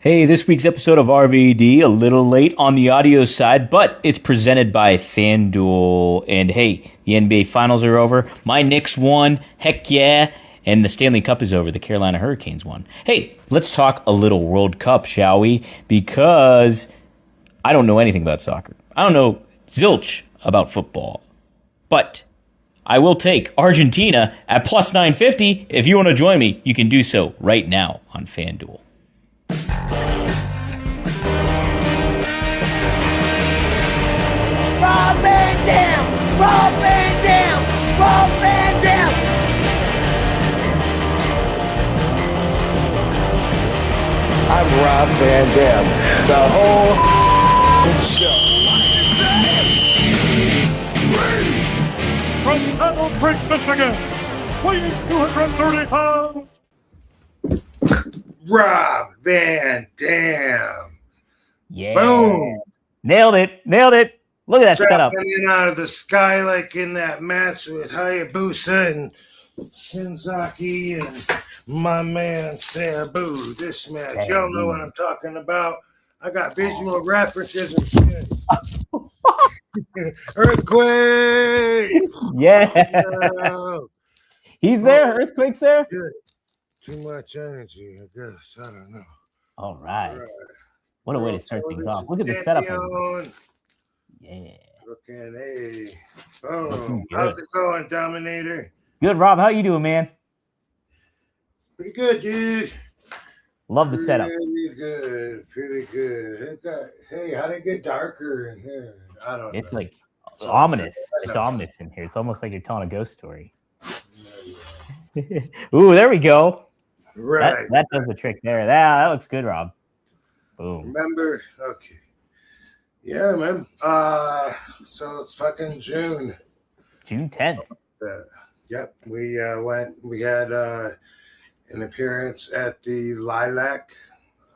Hey, this week's episode of RVD, a little late on the audio side, but it's presented by FanDuel. And hey, the NBA Finals are over. My Knicks won. Heck yeah. And the Stanley Cup is over. The Carolina Hurricanes won. Hey, let's talk a little World Cup, shall we? Because I don't know anything about soccer. I don't know zilch about football. But I will take Argentina at plus 950. If you want to join me, you can do so right now on FanDuel. Rob Van Dam! Rob Van Dam! Rob Van Dam! I'm Rob Van Dam. The whole show. From Battle Creek, Michigan, weighing 230 pounds, Rob Van Dam. Yeah. Boom. Nailed it. Look at that setup. Dropping in out of the sky like in that match with Hayabusa and Shinzaki and my man Sabu. This match, y'all know what I'm talking about. I got visual references and shit. Earthquake! Yeah. He's there. Earthquake's there. Good. Too much energy, I guess. I don't know. All right. What a way to start things off. Look at the setup. Yeah. Looking, hey. Boom. How's it going, Dominator? Good, Rob. How you doing, man? Pretty good, dude. Love the setup. Pretty good. Hey, how'd it get darker in here? I don't know. It's like ominous. It's ominous in here. It's almost like you're telling a ghost story. Ooh, there we go. Right. That does the trick there. That looks good, Rob. Boom. Remember? Okay. Yeah, man. So it's fucking June. June 10th. Yep. We had an appearance at the Lilac.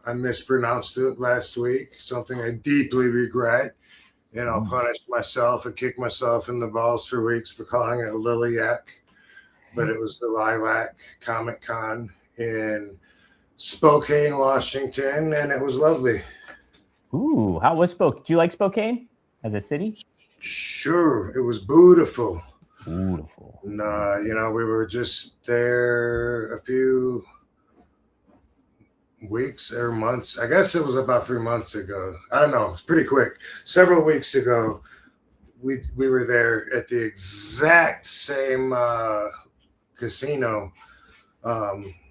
I mispronounced it last week, something I deeply regret. Punished myself and kicked myself in the balls for weeks for calling it Liliac. But it was the Lilac Comic Con in Spokane, Washington, and it was lovely. Ooh, how was Spokane? Do you like Spokane as a city? Sure, it was beautiful. Beautiful. And, we were just there a few weeks or months. I guess it was about 3 months ago. I don't know. It's pretty quick. Several weeks ago, we were there at the exact same casino.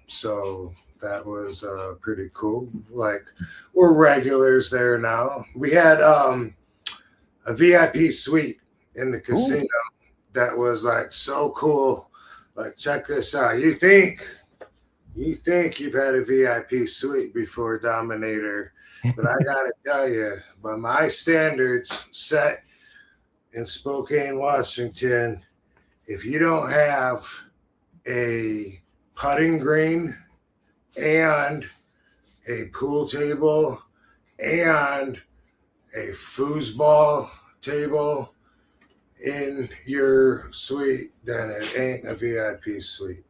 So that was pretty cool. Like, we're regulars there now. We had a VIP suite in the casino. Ooh. That was like so cool. Like, check this out. You think you've had a VIP suite before, Dominator, but I gotta tell you, by my standards set in Spokane, Washington, if you don't have a putting green and a pool table and a foosball table in your suite, then it ain't a VIP suite.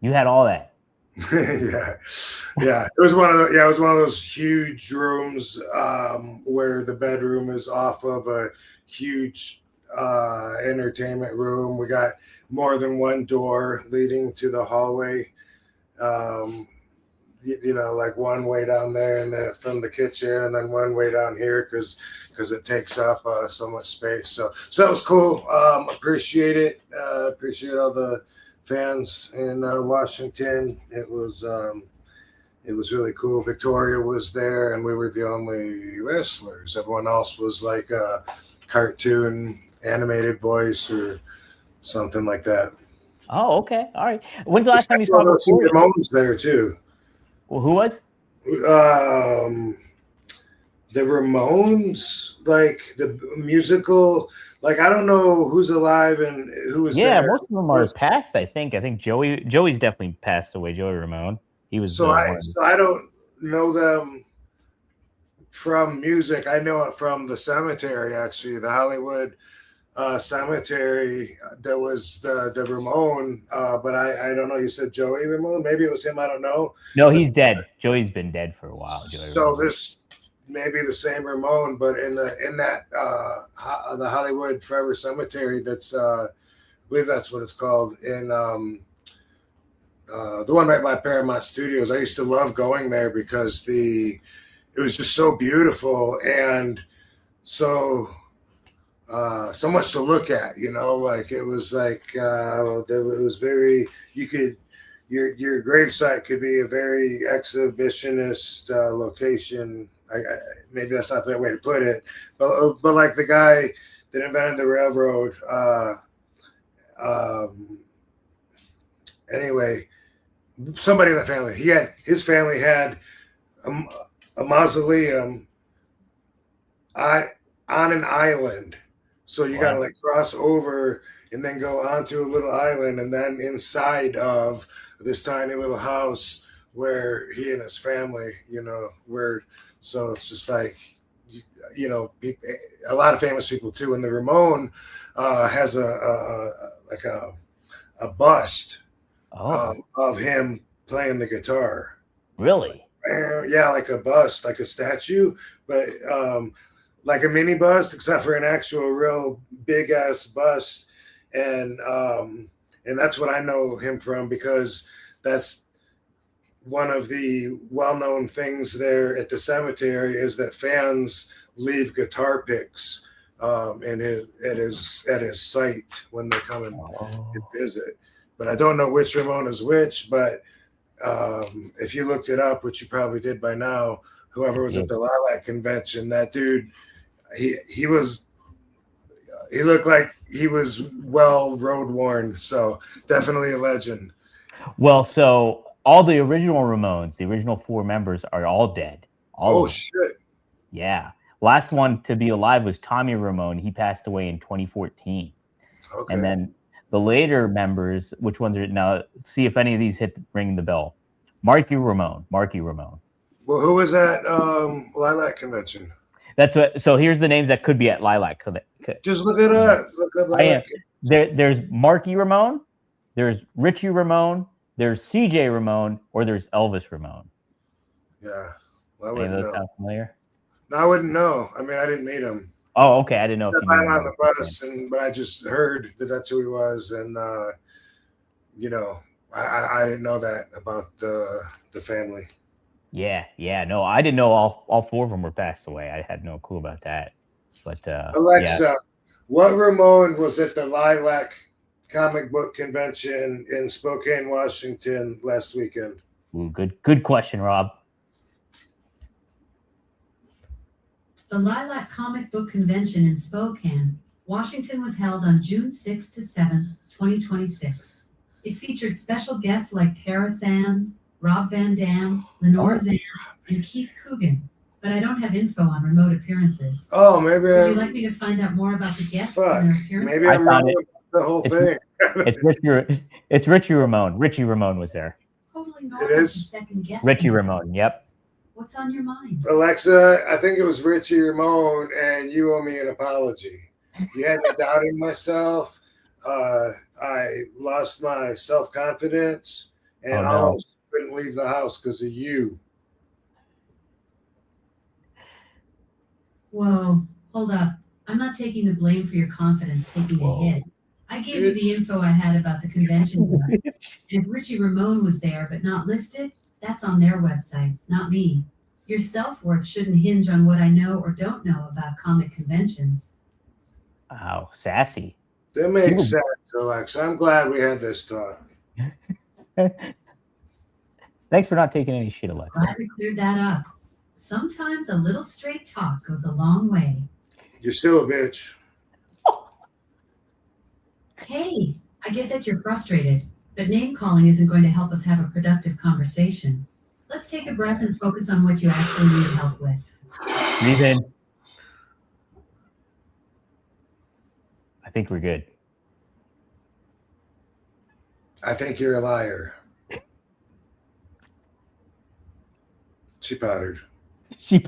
You had all that. Yeah. It was one of those huge rooms where the bedroom is off of a huge entertainment room. We got more than one door leading to the hallway. Like one way down there and then from the kitchen, and then one way down here because it takes up so much space. So that was cool. Appreciate it. Appreciate all the fans in Washington. It was really cool. Victoria was there, and we were the only wrestlers. Everyone else was like a cartoon animated voice or something like that. Oh, okay. All right. When's the last time you saw the Ramones there too? Well, who was? The Ramones, like the musical. Like, I don't know who's alive and who was there. Yeah, most of them are passed, I think. I think Joey's definitely passed away, Joey Ramone. He was so I don't know them from music. I know it from the cemetery, actually, the Hollywood cemetery. There was the Ramon, but I don't know. You said Joey Ramon. Maybe it was him. I don't know. No, But, he's dead. Joey's been dead for a while. so this may be the same Ramon, but in that the Hollywood Forever Cemetery. That's I believe that's what it's called. In the one right by Paramount Studios. I used to love going there because it was just so beautiful and so much to look at, like it was like it was very, your gravesite could be a very exhibitionist location. Maybe that's not the right way to put it, but like the guy that invented the railroad. Anyway, somebody in the family, his family had a mausoleum on an island. So you got to like cross over and then go onto a little island and then inside of this tiny little house where he and his family, so it's just like, a lot of famous people too. And the Ramon has a bust of him playing the guitar. Really? Yeah, like a bust, like a statue, but like a mini bust, except for an actual real big ass bust. And that's what I know him from, because that's one of the well-known things there at the cemetery is that fans leave guitar picks at his site when they come and visit. But I don't know which Ramon is which, but if you looked it up, which you probably did by now, whoever was at the Lilac convention, that dude, he looked like he was well road worn. So definitely a legend. Well, so all the original Ramones, the original 4 members, are all dead. Shit. Yeah. Last one to be alive was Tommy Ramone. He passed away in 2014. Okay. And then the later members, which ones are now? See if any of these ring the bell. Marky Ramone. Well, who was at Lilac convention? That's what. So here's the names that could be at Lilac. Just look it up. Look up Lilac. There's Marky Ramone. There's Richie Ramone. There's CJ Ramone, or there's Elvis Ramone. Yeah, well, I wouldn't know. Sound familiar? No, I wouldn't know. I mean, I didn't meet him. Oh, okay. I didn't know if you knew him on the bus, but I just heard that that's who he was, and I didn't know that about the family. Yeah. No, I didn't know all 4 of them were passed away. I had no clue about that. But Alexa, what Ramone was at the Lilac comic book convention in Spokane, Washington last weekend? Ooh, good question, Rob. The Lilac Comic Book Convention in Spokane, Washington was held on June 6 to 7, 2026. It featured special guests like Tara Sands, Rob Van Dam, Lenore Zan, and Keith Coogan, but I don't have info on remote appearances. Oh, maybe. Would you like me to find out more about the guests and their appearances? Maybe I found the whole thing. It's Richie Ramone. Richie Ramone was there. Totally normal. It is. Second guess. Richie Ramone. Yep. What's on your mind? Alexa, I think it was Richie Ramone, and you owe me an apology. You had me doubting myself. I lost my self-confidence and almost couldn't leave the house because of you. Whoa, hold up. I'm not taking the blame for your confidence taking a hit. I gave you the info I had about the convention bus. And if Richie Ramone was there but not listed, that's on their website, not me. Your self-worth shouldn't hinge on what I know or don't know about comic conventions. Wow, sassy. That makes sense, Alexa. I'm glad we had this talk. Thanks for not taking any shit, Alexa. Glad we cleared that up. Sometimes a little straight talk goes a long way. You're still a bitch. Hey, I get that you're frustrated, but name calling isn't going to help us have a productive conversation. Let's take a breath and focus on what you actually need help with. Breathe in. I think we're good. I think you're a liar. She powdered. She's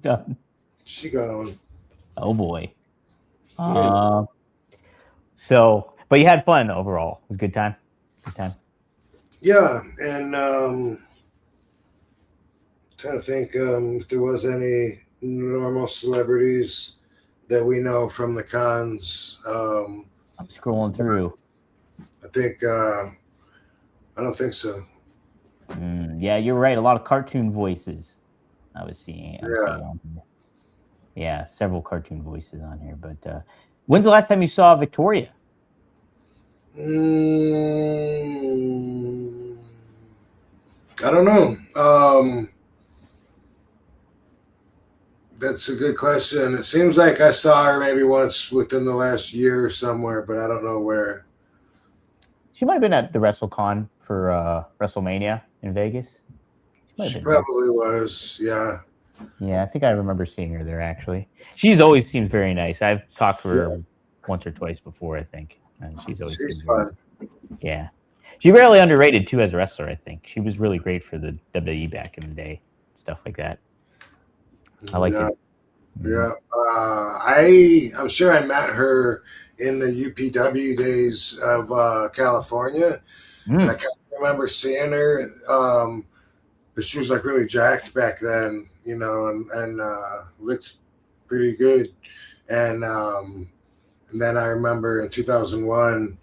done. She gone. Oh boy. So, but you had fun overall. It was a good time. Good time. Yeah, and trying to think if there was any normal celebrities that we know from the cons. I'm scrolling through. I think I don't think so. Yeah, you're right. A lot of cartoon voices. I was seeing. Yeah. Yeah, several cartoon voices on here. But when's the last time you saw Victoria? I don't know. That's a good question. It seems like I saw her maybe once within the last year somewhere, but I don't know where. She might have been at the WrestleCon for WrestleMania in Vegas. She probably was, yeah. Yeah, I think I remember seeing her there, actually. She's always seems very nice. I've talked to her once or twice before, I think. And she's fun. Yeah. She's really underrated, too, as a wrestler, I think. She was really great for the WWE back in the day, stuff like that. I like it. Yeah. I'm sure I met her in the UPW days of California. And I can't remember seeing her, but she was like really jacked back then, you know, and looked pretty good. And then I remember in 2001,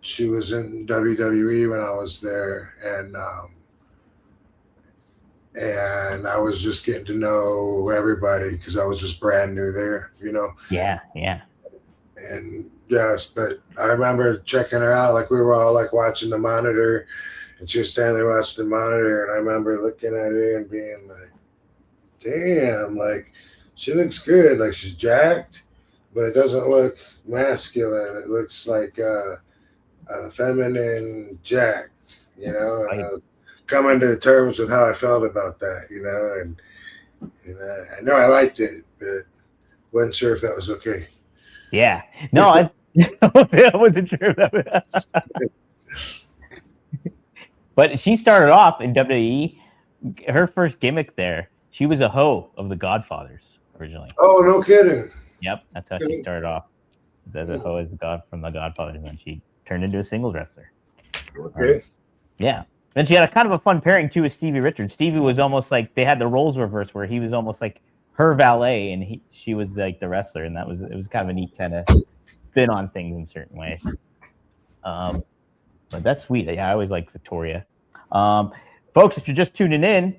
she was in WWE when I was there, and I was just getting to know everybody because I was just brand new there, you know. Yeah. And yes, but I remember checking her out, like we were all like watching the monitor, and she was standing there watching the monitor, and I remember looking at her and being like, damn, like she looks good, like she's jacked, but it doesn't look masculine. It looks like feminine jacked, you know. And I was coming to terms with how I felt about that, you know, and I know I liked it, but wasn't sure if that was okay. Yeah. No, I wasn't sure of that. But she started off in WWE. Her first gimmick there, she was a hoe of the Godfathers originally. Oh, no kidding. Yep, that's how she started off. As a hoe from the Godfathers, and then she turned into a singles wrestler. Okay. Yeah. Then she had a kind of a fun pairing too with Stevie Richards. Stevie was almost like they had the roles reversed, where he was almost like her valet and she was like the wrestler, and it was kind of a neat kind of spin on things in certain ways. But that's sweet. Yeah, I always like Victoria. Folks, if you're just tuning in,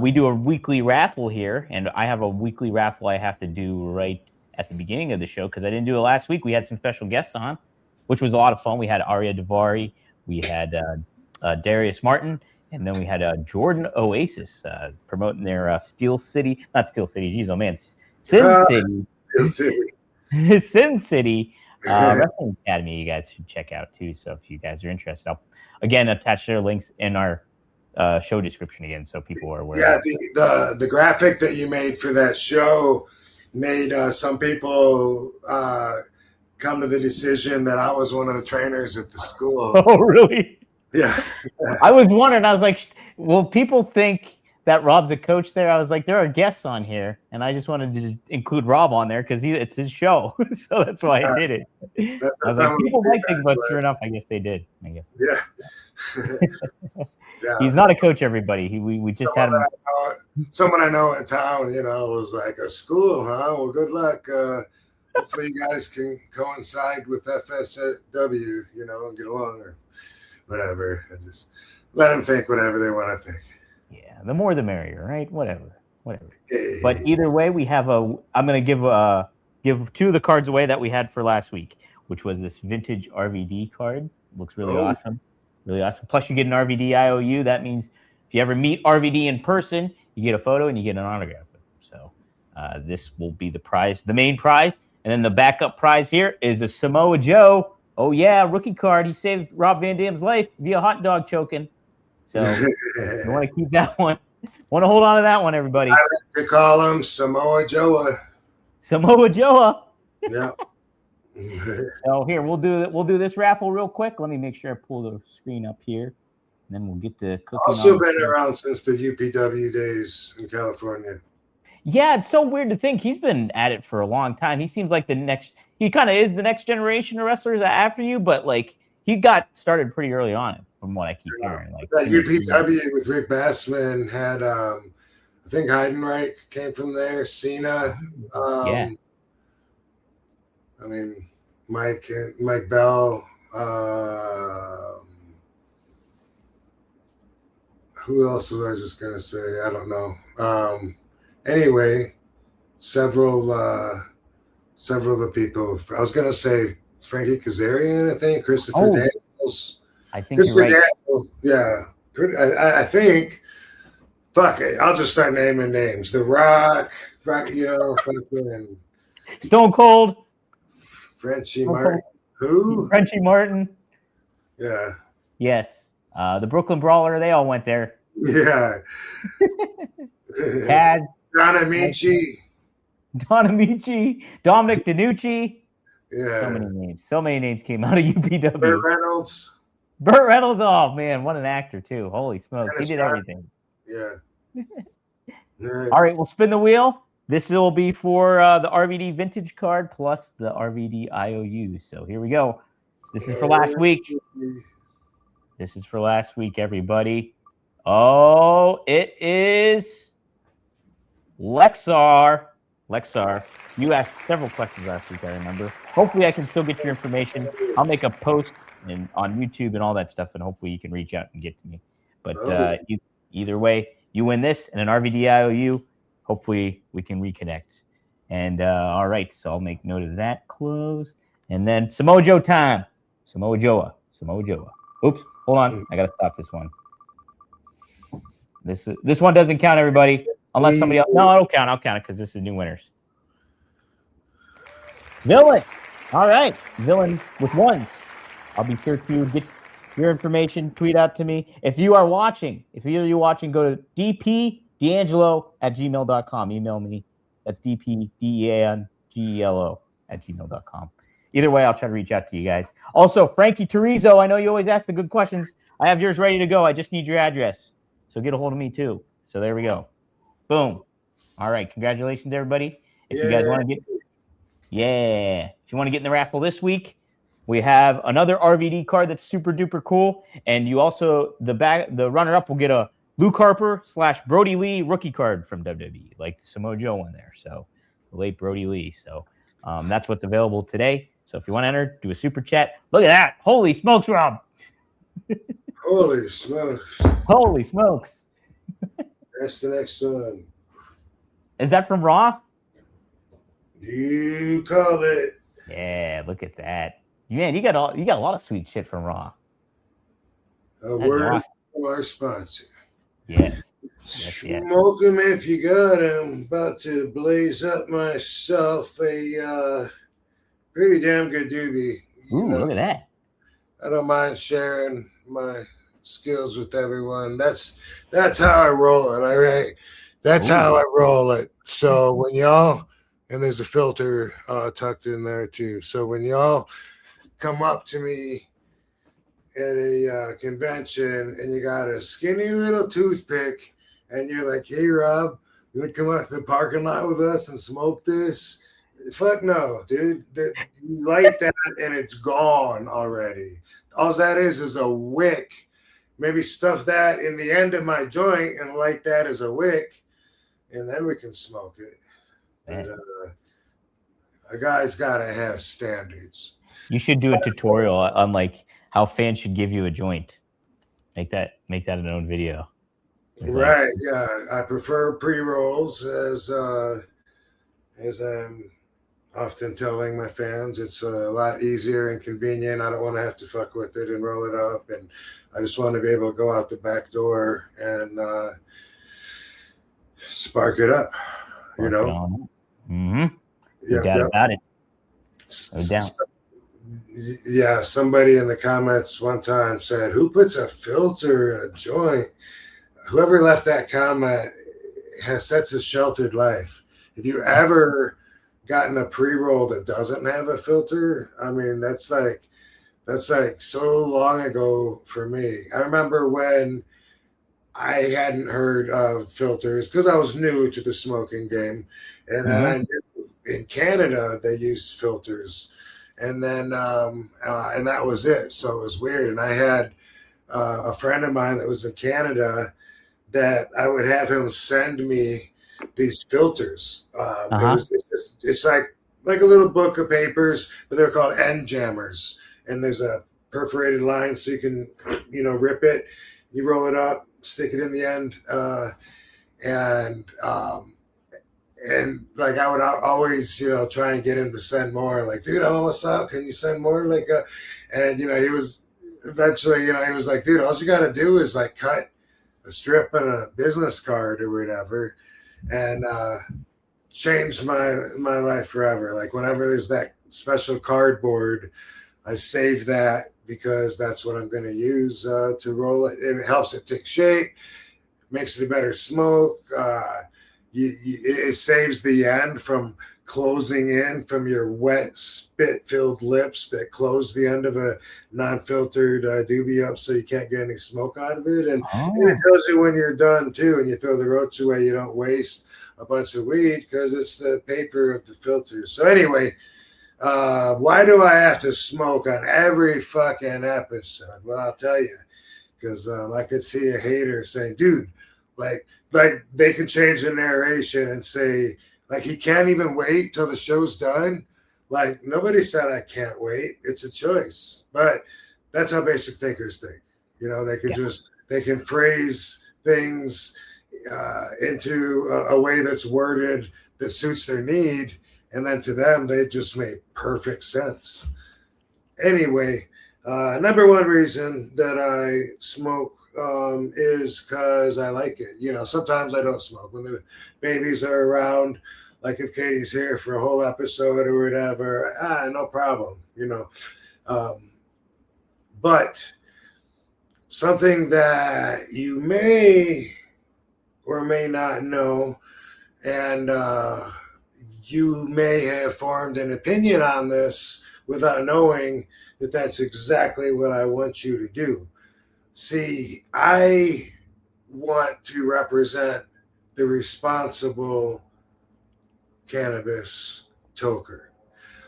we do a weekly raffle here, and I have a weekly raffle I have to do right at the beginning of the show because I didn't do it last week. We had some special guests on, which was a lot of fun. We had Ariya Daivari, we had Darius Martin, and then we had Jordan Oasis promoting their Sin City Sin City Wrestling Academy. You guys should check out too. So if you guys are interested, I'll again attach their links in our show description again, so people are aware. Yeah, the graphic that you made for that show made some people come to the decision that I was one of the trainers at the school. Oh, really? Yeah. I was wondering. I was like, well, people think that Rob's a coach there. I was like, there are guests on here, and I just wanted to include Rob on there because it's his show, so that's why I did it. I was like, people might think, but sure enough, I guess they did. I guess. Yeah. Yeah. He's not a coach, everybody. We just had him. Someone I know in town, you know, was like, a school, huh? Well, good luck. Hopefully you guys can coincide with FSW, you know, and get along or whatever. I just let them think whatever they want to think. Yeah, the more the merrier, right? Whatever. Hey. But either way, I'm going to give two of the cards away that we had for last week, which was this vintage RVD card. Looks really awesome. Really awesome. Plus, you get an RVD IOU. That means if you ever meet RVD in person, you get a photo and you get an autograph. So this will be the prize, the main prize. And then the backup prize here is a Samoa Joe. Oh, yeah, rookie card. He saved Rob Van Dam's life via hot dog choking. So you want to keep that one. Want to hold on to that one, everybody. I like to call him Samoa Joe. Samoa Joe. Yeah. So here we'll do this raffle real quick. Let me make sure I pull the screen up here, and then we'll get the cooking. Also been around since the UPW days in California. Yeah, it's so weird to think he's been at it for a long time. He seems like he kind of is the next generation of wrestlers after you, but like he got started pretty early on from what I keep hearing. Like that UPW with Rick Bassman had, I think Heidenreich came from there, Cena. Yeah. I mean, Mike Bell. Who else was I just going to say? I don't know. Anyway, several of the people. I was going to say Frankie Kazarian, I think, Christopher Daniels. I think you're right. Daniels, yeah. I think, fuck it. I'll just start naming names. The Rock, fucking Stone Cold. Frenchie Martin. Who? Frenchie Martin. Yeah. Yes. The Brooklyn Brawler, they all went there. Yeah. Taz. Don Amici. Dominic DiNucci. Yeah. So many names came out of UPW. Burt Reynolds. Oh man, what an actor too. Holy smokes. He did everything. Yeah. All right, we'll spin the wheel. This will be for the RVD vintage card plus the RVD IOU. So here we go. This is for last week. Everybody. Oh, it is Lexar. You asked several questions last week, I remember. Hopefully I can still get your information. I'll make a post on YouTube and all that stuff, and hopefully you can reach out and get to me. But either way, you win this and an RVD IOU. Hopefully we can reconnect. And all right, so I'll make note of that. Close. And then Samoa Joe time. Samoa Joe. Oops, hold on. I got to stop this one. This one doesn't count, everybody. Unless somebody else. No, I'll count it because this is new winners. Villain. All right. Villain with ones. I'll be sure to get your information. Tweet out to me. If you are watching, go to dpdeangelo@gmail.com. Email me. That's dpdeangelo@gmail.com. Either way, I'll try to reach out to you guys. Also, Frankie Turizo, I know you always ask the good questions. I have yours ready to go. I just need your address. So get a hold of me too. So there we go. Boom. All right. Congratulations, everybody. If you guys want to get in the raffle this week, we have another RVD card that's super duper cool. And you also, the runner-up will get a Luke Harper / Brody Lee rookie card from WWE, like the Samoa Joe one there. So the late Brody Lee. So that's what's available today. So if you want to enter, do a super chat. Look at that. Holy smokes, Rob. Holy smokes. That's the next one. Is that from Raw? You call it. Yeah, look at that. Man, you got a lot of sweet shit from Raw. A word from our sponsor. Yeah. Smoke them if you got them. About to blaze up myself a pretty damn good doobie. Look at that. I don't mind sharing my skills with everyone. That's how I roll it. All right. That's how I roll it. So when y'all, and there's a filter tucked in there too. So when y'all come up to me at a convention and you got a skinny little toothpick and you're like, hey, Rob, you want to come out to the parking lot with us and smoke this? Fuck no, dude. You light that and it's gone already. All that is a wick. Maybe stuff that in the end of my joint and light that as a wick, and then we can smoke it. And a guy's got to have standards. You should do a tutorial on like how fans should give you a joint. Make that an own video. Right? Yeah, I prefer pre-rolls as I'm often telling my fans. It's a lot easier and convenient. I don't want to have to fuck with it and roll it up, and I just want to be able to go out the back door and spark it up. You know. Mm-hmm. No doubt about it. No doubt. Yeah, somebody in the comments one time said, "Who puts a filter in a joint?" Whoever left that comment sets a sheltered life. If you ever gotten a pre-roll that doesn't have a filter, I mean, that's like so long ago for me. I remember when I hadn't heard of filters because I was new to the smoking game. And then I knew in Canada they used filters. And then, and that was it. So it was weird. And I had a friend of mine that was in Canada that I would have him send me these filters. It's like a little book of papers, but they're called end jammers. And there's a perforated line so you can, rip it. You roll it up, stick it in the end, and like I would always, try and get him to send more. Like, dude, I'm almost out. Can you send more? Like, and he was eventually, he was like, dude, all you got to do is like cut a strip and a business card or whatever, and changed my life forever. Like whenever there's that special cardboard, I save that because that's what I'm going to use to roll it. It helps it take shape, makes it a better smoke. It saves the end from closing in from your wet spit-filled lips that close the end of a non-filtered doobie up so you can't get any smoke out of it. And it tells you when you're done too, and you throw the roach away. You don't waste a bunch of weed because it's the paper of the filter. So anyway, why do I have to smoke on every fucking episode? Well, I'll tell you, because I could see a hater saying, dude, like they can change the narration and say, like, he can't even wait till the show's done. Like, nobody said I can't wait. It's a choice. But that's how basic thinkers think. They can they can phrase things into a way that's worded that suits their need. And then to them, they just make perfect sense. Anyway, number one reason that I smoke is because I like it. Sometimes I don't smoke when the babies are around. Like if Katie's here for a whole episode or whatever, no problem. But something that you may or may not know, and you may have formed an opinion on this without knowing that that's exactly what I want you to do. See, I want to represent the responsible cannabis toker.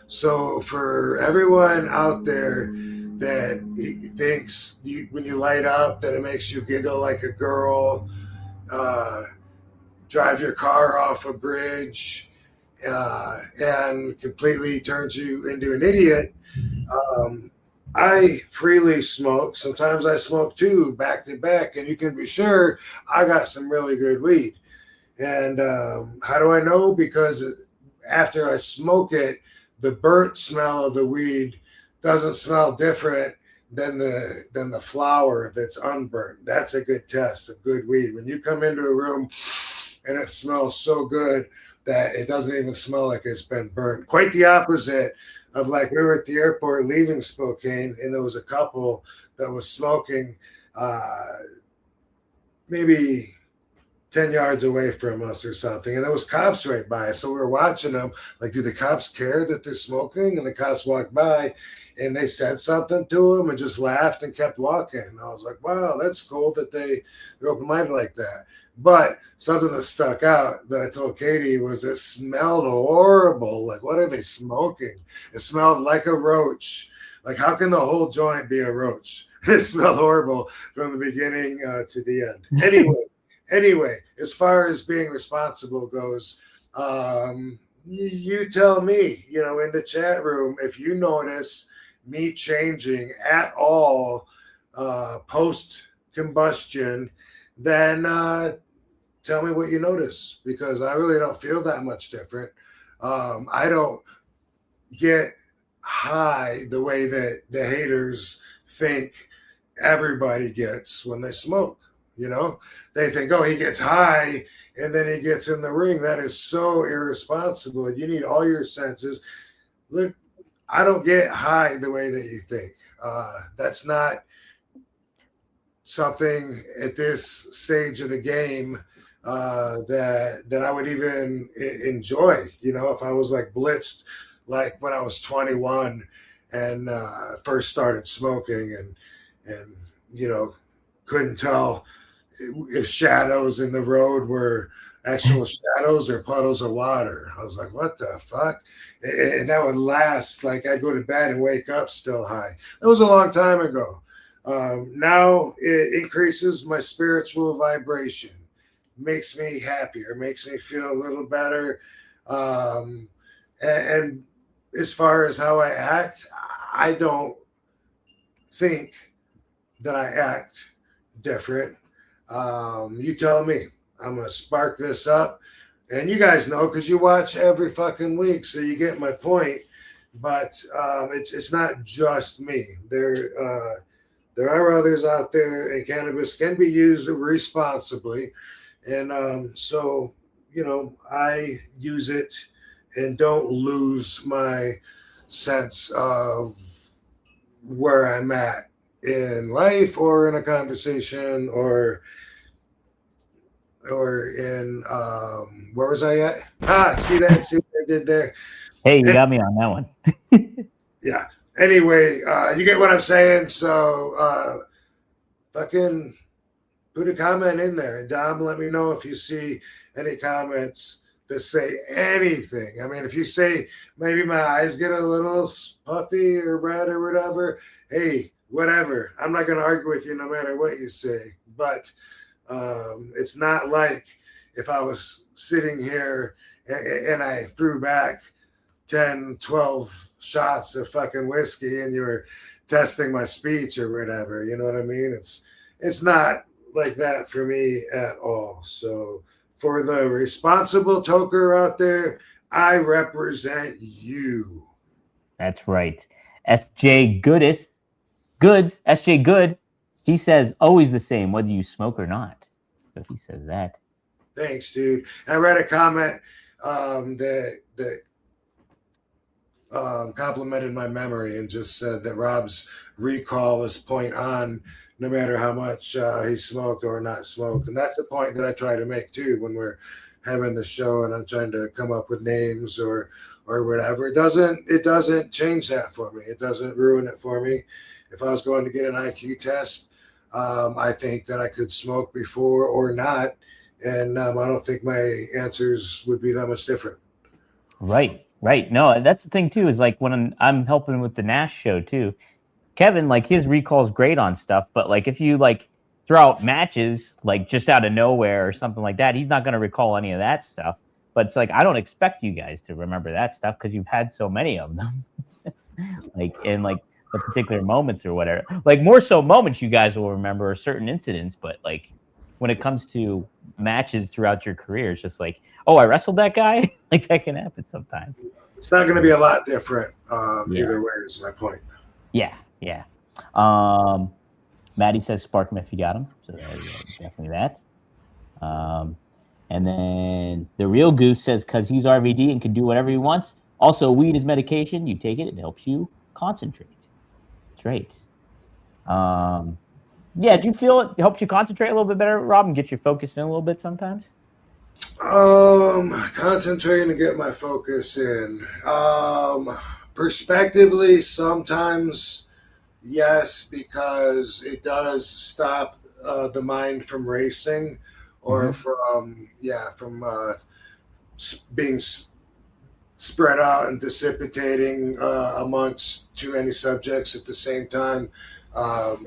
So for everyone out there that thinks when you light up that it makes you giggle like a girl, drive your car off a bridge, and completely turns you into an idiot, I freely smoke. Sometimes I smoke two back to back, and you can be sure I got some really good weed. And how do I know? Because after I smoke it, the burnt smell of the weed doesn't smell different than the flower that's unburnt. That's a good test of good weed. When you come into a room and it smells so good that it doesn't even smell like it's been burnt. Quite the opposite of like we were at the airport leaving Spokane, and there was a couple that was smoking maybe 10 yards away from us or something. And there was cops right by us. So we were watching them. Like, do the cops care that they're smoking? And the cops walked by and they said something to them and just laughed and kept walking. And I was like, wow, that's cool that they're open-minded like that. But something that stuck out that I told Katie was it smelled horrible. Like, what are they smoking? It smelled like a roach. Like, how can the whole joint be a roach? It smelled horrible from the beginning to the end. Anyway, as far as being responsible goes, you tell me, in the chat room, if you notice me changing at all post-combustion, then tell me what you notice, because I really don't feel that much different. I don't get high the way that the haters think everybody gets when they smoke. They think, oh, he gets high and then he gets in the ring. That is so irresponsible. You need all your senses. Look, I don't get high the way that you think. That's not something at this stage of the game that I would even enjoy. If I was like blitzed, like when I was 21 and first started smoking and couldn't tell if shadows in the road were actual shadows or puddles of water. I was like, what the fuck? And that would last. Like I'd go to bed and wake up still high. That was a long time ago. Now it increases my spiritual vibration, makes me happier, makes me feel a little better. And as far as how I act, I don't think that I act different. You tell me. I'm going to spark this up. And you guys know because you watch every fucking week, so you get my point. But it's not just me. There are others out there, and cannabis can be used responsibly. And so, I use it and don't lose my sense of where I'm at in life or in a conversation or in where was I at? See what I did there? Hey, you got me on that one. Yeah. Anyway, you get what I'm saying. So fucking put a comment in there. And Dom, let me know if you see any comments that say anything. I mean, if you say maybe my eyes get a little puffy or red or whatever, hey, whatever. I'm not going to argue with you no matter what you say. But it's not like if I was sitting here and I threw back 10, 12 shots of fucking whiskey and you were testing my speech or whatever. You know what I mean? It's not like that for me at all. So for the responsible toker out there, I represent you. That's right. SJ Goods, SJ Good, he says always the same, whether you smoke or not. So he says that. Thanks, dude. I read a comment that complimented my memory and just said that Rob's recall is point on no matter how much he smoked or not smoked. And that's the point that I try to make too when we're having the show and I'm trying to come up with names or whatever. It doesn't change that for me. It doesn't ruin it for me. If I was going to get an IQ test, I think that I could smoke before or not. And I don't think my answers would be that much different. Right. No, that's the thing too, is like when I'm helping with the Nash show too, Kevin, like his recall's great on stuff, but like if you like throw out matches like just out of nowhere or something like that, he's not going to recall any of that stuff. But it's like, I don't expect you guys to remember that stuff because you've had so many of them. Like in like the particular moments or whatever. Like more so moments you guys will remember or certain incidents, but like when it comes to matches throughout your career, it's just like, oh, I wrestled that guy? Like that can happen sometimes. It's not going to be a lot different either way is my point. Yeah. Maddie says spark him if you got him. So definitely that. And then the real Goose says because he's RVD and can do whatever he wants. Also, weed is medication. You take it. It helps you concentrate. That's right. Yeah, do you feel it helps you concentrate a little bit better, Rob, and get your focus in a little bit sometimes? Concentrating to get my focus in. Perspectively, sometimes yes, because it does stop the mind from racing or from being spread out and dissipating amongst too many subjects at the same time.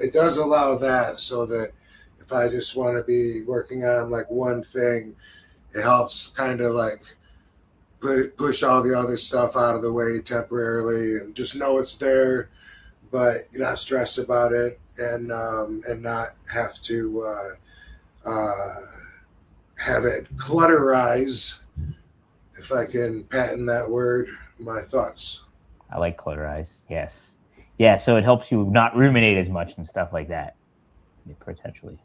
It does allow that so that if I just want to be working on like one thing, it helps kind of like push all the other stuff out of the way temporarily and just know it's there, but you're not stressed about it and not have to have it clutterize, if I can patent that word, my thoughts. I like clutterize. Yes. Yeah, so it helps you not ruminate as much and stuff like that, potentially.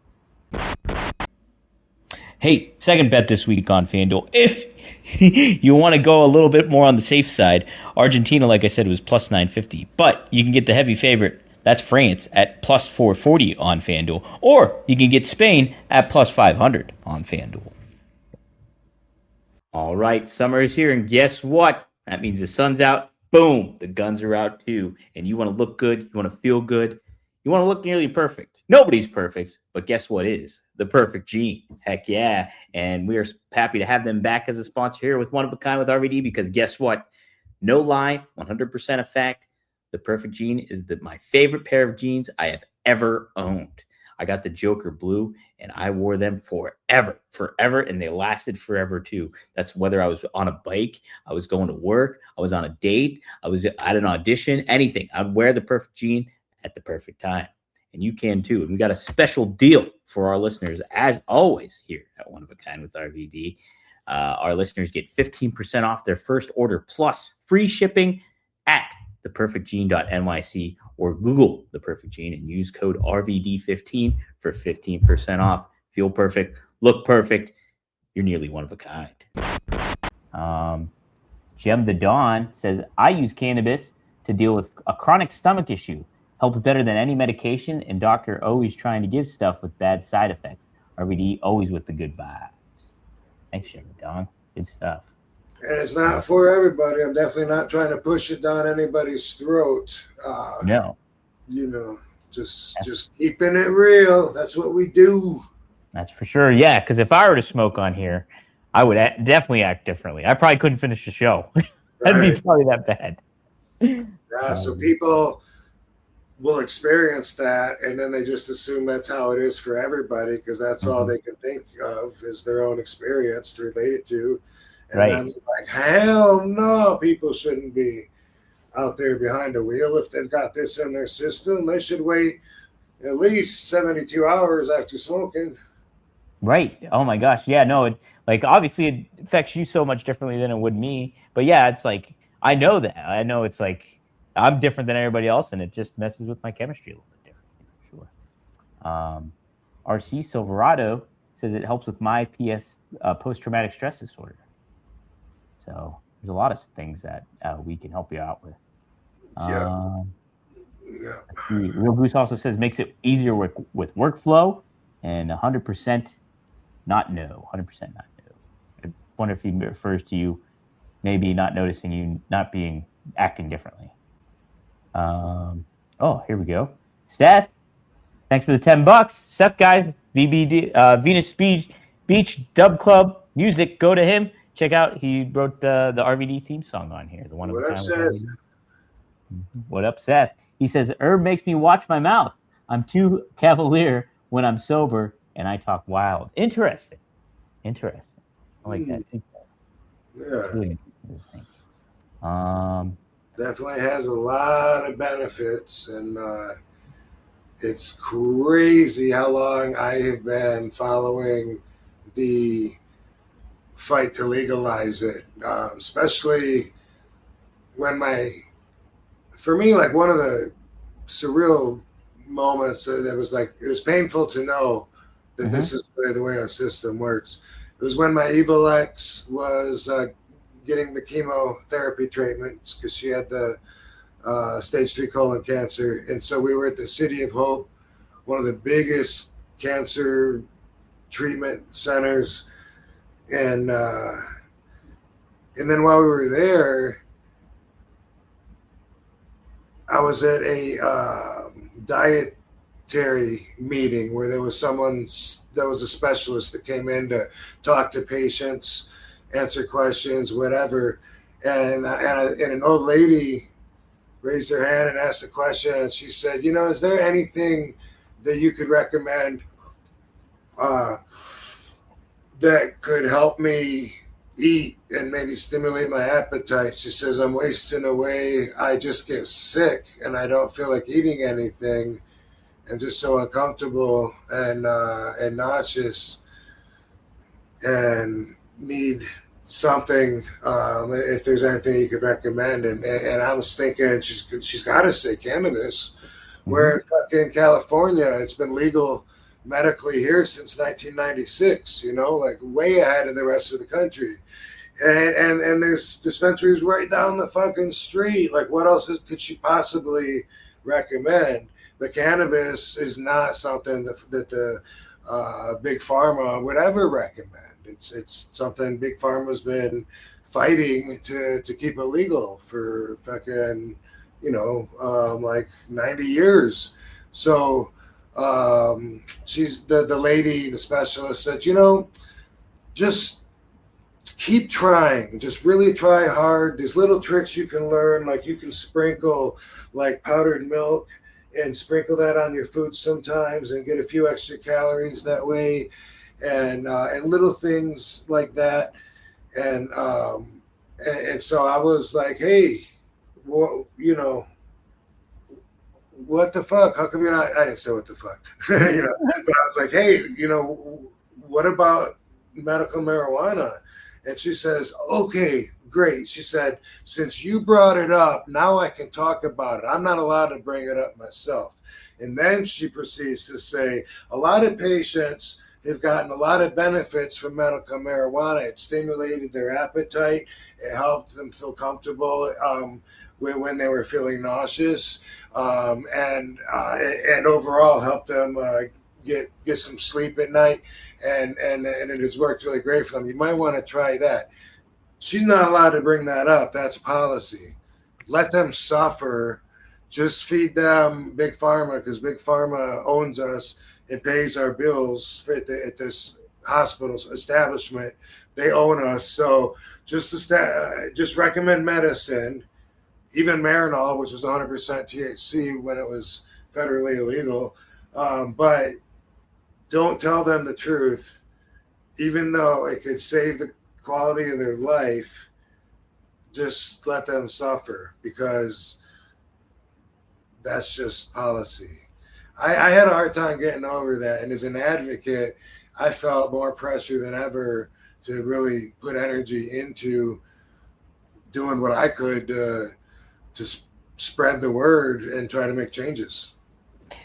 Hey, second bet this week on FanDuel. If you want to go a little bit more on the safe side, Argentina, like I said, was plus 950. But you can get the heavy favorite. That's France at plus 440 on FanDuel. Or you can get Spain at plus 500 on FanDuel. All right, summer is here, and guess what? That means the sun's out. Boom, the guns are out too. And you want to look good, you want to feel good, You want to look nearly perfect. Nobody's perfect, but guess what is? The Perfect Gene. Heck yeah. And we are happy to have them back as a sponsor here with One of a Kind with RVD, because guess what? No lie, 100% a fact. The Perfect Gene is my favorite pair of jeans I have ever owned. I got the Joker Blue, and I wore them forever, and they lasted forever too. That's whether I was on a bike, I was going to work, I was on a date, I was at an audition, anything. I'd wear the Perfect Gene at the perfect time, and you can too. And we got a special deal for our listeners, as always, here at One of a Kind with RVD. Our listeners get 15% off their first order plus free shipping at theperfectgene.nyc or Google The Perfect Gene and use code RVD15 for 15% off. Feel perfect, look perfect. You're nearly one of a kind. Gem the Dawn says, I use cannabis to deal with a chronic stomach issue. Helps better than any medication, and doctor always trying to give stuff with bad side effects. RVD always with the good vibes. Thanks, Gem the Dawn. Good stuff. And it's not for everybody. I'm definitely not trying to push it down anybody's throat. No. You know, just keeping it real. That's what we do. That's for sure. Yeah, because if I were to smoke on here, I would definitely act differently. I probably couldn't finish the show. That'd be probably that bad. Yeah, so people will experience that, and then they just assume that's how it is for everybody because that's all they can think of is their own experience to relate it to. And then they're like, hell no, people shouldn't be out there behind a wheel. If they've got this in their system, they should wait at least 72 hours after smoking. Right. Oh my gosh. Yeah, no, obviously it affects you so much differently than it would me. But yeah, it's like, I know that. I know it's like, I'm different than everybody else, and it just messes with my chemistry a little bit differently, for sure. RC Silverado says it helps with my post-traumatic stress disorder. So there's a lot of things that we can help you out with. Real Goose also says makes it easier with workflow, and 100% not no. 100% not no. I wonder if he refers to you maybe not noticing you not acting differently. Here we go. Seth, thanks for the $10. Seth, guys, VBD, Venus Beach Dub Club Music. Go to him. Check out. He wrote the RVD theme song on here. The one. What up, Seth? What up, Seth? He says herb makes me watch my mouth. I'm too cavalier when I'm sober, and I talk wild. Interesting. I like that too. Yeah. Really interesting. Definitely has a lot of benefits, and it's crazy how long I have been following the fight to legalize it, especially when for me, like one of the surreal moments that it was painful to know that this is the way our system works. It was when my evil ex was getting the chemotherapy treatments because she had the stage 3 colon cancer. And so we were at the City of Hope, one of the biggest cancer treatment centers. And then while we were there, I was at a dietary meeting where there was someone that was a specialist that came in to talk to patients, answer questions, whatever. And an old lady raised her hand and asked a question, and she said, is there anything that you could recommend that could help me eat and maybe stimulate my appetite? She says, I'm wasting away. I just get sick and I don't feel like eating anything. I'm just so uncomfortable and nauseous and need something, if there's anything you could recommend. And I was thinking she's got to say cannabis. We're in fucking California. It's been legal medically here since 1996, way ahead of the rest of the country. And there's dispensaries right down the fucking street. Like, what else could she possibly recommend? But cannabis is not something that the big pharma would ever recommend. It's something big pharma's been fighting to keep illegal for fucking, like 90 years. So she's the lady, the specialist said, just keep trying. Just really try hard. There's little tricks you can learn, like you can sprinkle like powdered milk and sprinkle that on your food sometimes and get a few extra calories that way, and little things like that. And so I was like, hey, well, what the fuck? How come you're not? I didn't say what the fuck, but I was like, hey, what about medical marijuana? And she says, okay, great. She said, since you brought it up, now I can talk about it. I'm not allowed to bring it up myself. And then she proceeds to say, a lot of patients have gotten a lot of benefits from medical marijuana. It stimulated their appetite. It helped them feel comfortable when they were feeling nauseous, and overall helped them get some sleep at night. And it has worked really great for them. You might want to try that. She's not allowed to bring that up. That's policy. Let them suffer. Just feed them Big Pharma, because Big Pharma owns us and pays our bills at this hospital establishment. They own us. So just recommend medicine, even Marinol, which was 100% THC when it was federally illegal. But don't tell them the truth, even though it could save the quality of their life. Just let them suffer, because that's just policy. I had a hard time getting over that. And as an advocate, I felt more pressure than ever to really put energy into doing what I could to spread the word and try to make changes.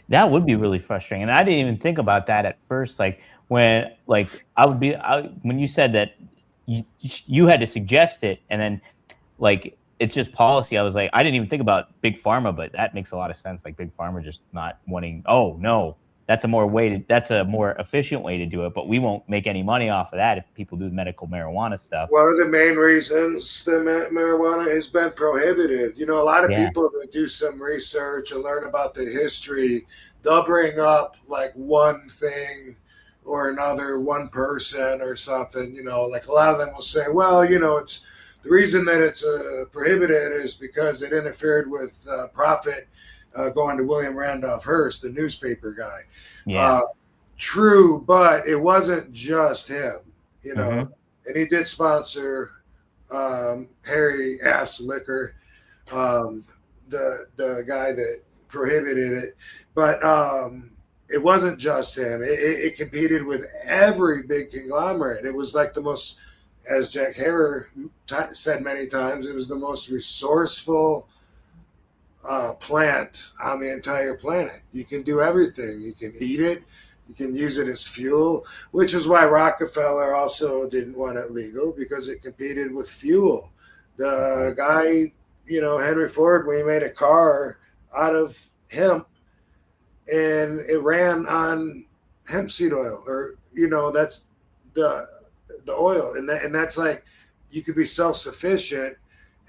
That would be really frustrating. And I didn't even think about that at first. Like when you said that you had to suggest it, and then like it's just policy. I was like, I didn't even think about Big Pharma, but that makes a lot of sense. Like Big Pharma just not wanting. Oh no, that's a more efficient way to do it. But we won't make any money off of that if people do medical marijuana stuff. One of the main reasons that marijuana has been prohibited. A lot of people that do some research and learn about the history, they'll bring up like one thing or another, one person or something. Like a lot of them will say, well, it's. The reason that it's prohibited is because it interfered with profit going to William Randolph Hearst, the newspaper guy. Yeah. True, but it wasn't just him, Mm-hmm. And he did sponsor Harry Ass Liquor, the guy that prohibited it. But it wasn't just him. It competed with every big conglomerate. It was like the most, as Jack Harrer said many times, it was the most resourceful plant on the entire planet. You can do everything. You can eat it. You can use it as fuel, which is why Rockefeller also didn't want it legal, because it competed with fuel. The guy, Henry Ford, when he made a car out of hemp, and it ran on hemp seed oil, or, that's the oil, and that's like, you could be self-sufficient,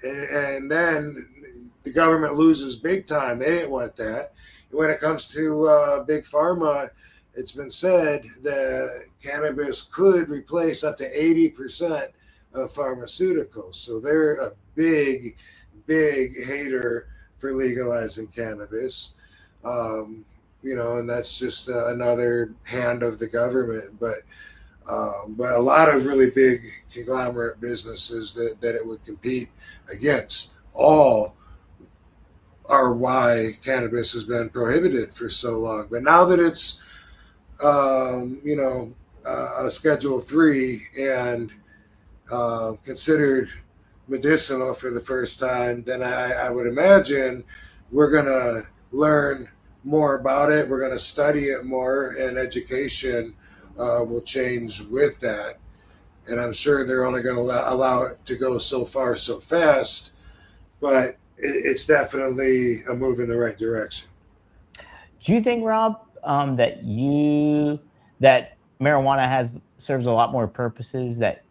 and then the government loses big time. They didn't want that. When it comes to Big Pharma, it's been said that cannabis could replace up to 80% of pharmaceuticals. So they're a big hater for legalizing cannabis. And that's just another hand of the government. But a lot of really big conglomerate businesses that it would compete against, all are why cannabis has been prohibited for so long. But now that it's, a Schedule 3 and considered medicinal for the first time, then I would imagine we're going to learn more about it. We're going to study it more, and education will change with that. And I'm sure they're only going to allow it to go so far so fast, but it's definitely a move in the right direction. Do you think, Rob, that marijuana serves a lot more purposes, that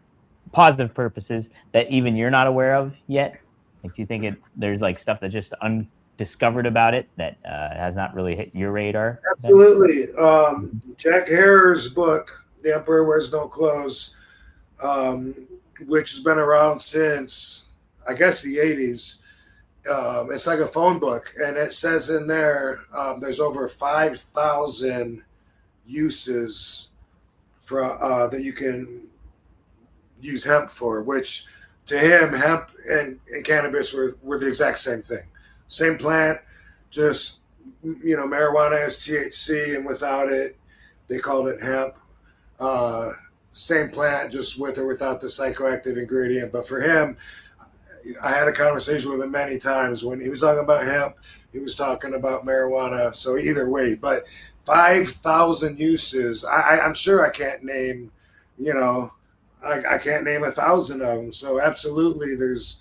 positive purposes, that even you're not aware of yet? Like, do you think there's like stuff that just discovered about it that has not really hit your radar? Absolutely. Jack Harer's book, The Emperor Wears No Clothes, which has been around since, I guess, the 80s. It's like a phone book, and it says in there there's over 5,000 uses for that you can use hemp for, which to him, hemp and cannabis were the exact same thing. Same plant, just, marijuana has THC, and without it, they called it hemp. Same plant, just with or without the psychoactive ingredient. But for him, I had a conversation with him many times. When he was talking about hemp, he was talking about marijuana. So either way, but 5,000 uses. I'm sure I can't name, I can't name 1,000 of them. So absolutely, there's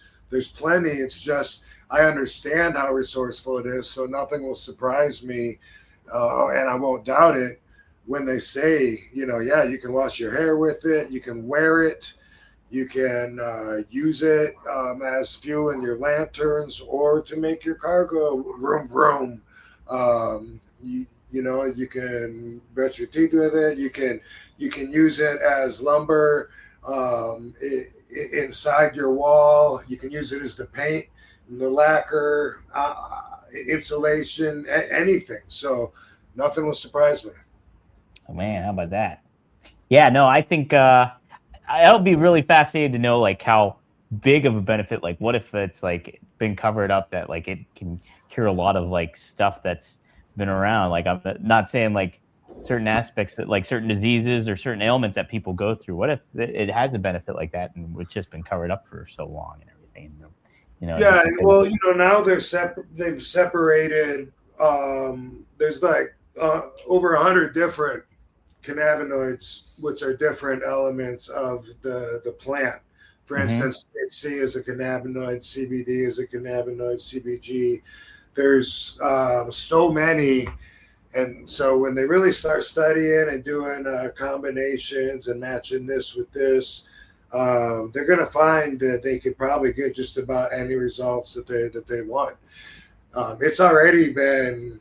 plenty. It's just I understand how resourceful it is, so nothing will surprise me, and I won't doubt it when they say, yeah, you can wash your hair with it, you can wear it, you can use it as fuel in your lanterns or to make your car go vroom vroom. You can brush your teeth with it. You can use it as lumber inside your wall. You can use it as the paint, the lacquer, insulation, anything. So nothing will surprise me. Oh man, how about that? Yeah, no, I think I'll be really fascinated to know like how big of a benefit. Like, what if it's like been covered up that like it can cure a lot of like stuff that's been around. Like, I'm not saying like certain aspects that like certain diseases or certain ailments that people go through. What if it has a benefit like that and it's just been covered up for so long and everything? Yeah, well, now they've separated. There's like over 100 different cannabinoids, which are different elements of the plant. For instance, THC is a cannabinoid, CBD is a cannabinoid, CBG. There's so many. And so when they really start studying and doing combinations and matching this with this, they're going to find that they could probably get just about any results that they want. It's already been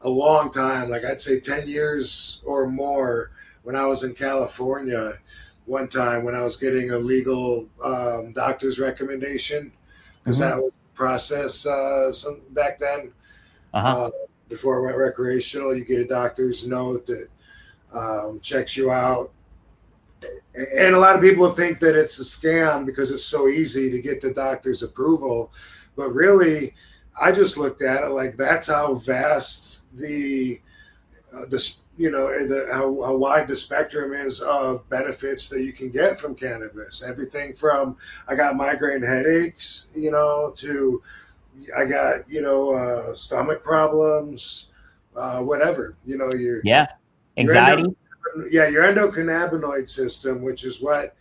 a long time, like I'd say 10 years or more, when I was in California one time when I was getting a legal doctor's recommendation, because that was the process back then. Before I went recreational, you get a doctor's note that checks you out. And a lot of people think that it's a scam because it's so easy to get the doctor's approval. But really, I just looked at it like that's how vast how wide the spectrum is of benefits that you can get from cannabis. Everything from I got migraine headaches, to I got, stomach problems, whatever, anxiety. Your endocannabinoid system, which is what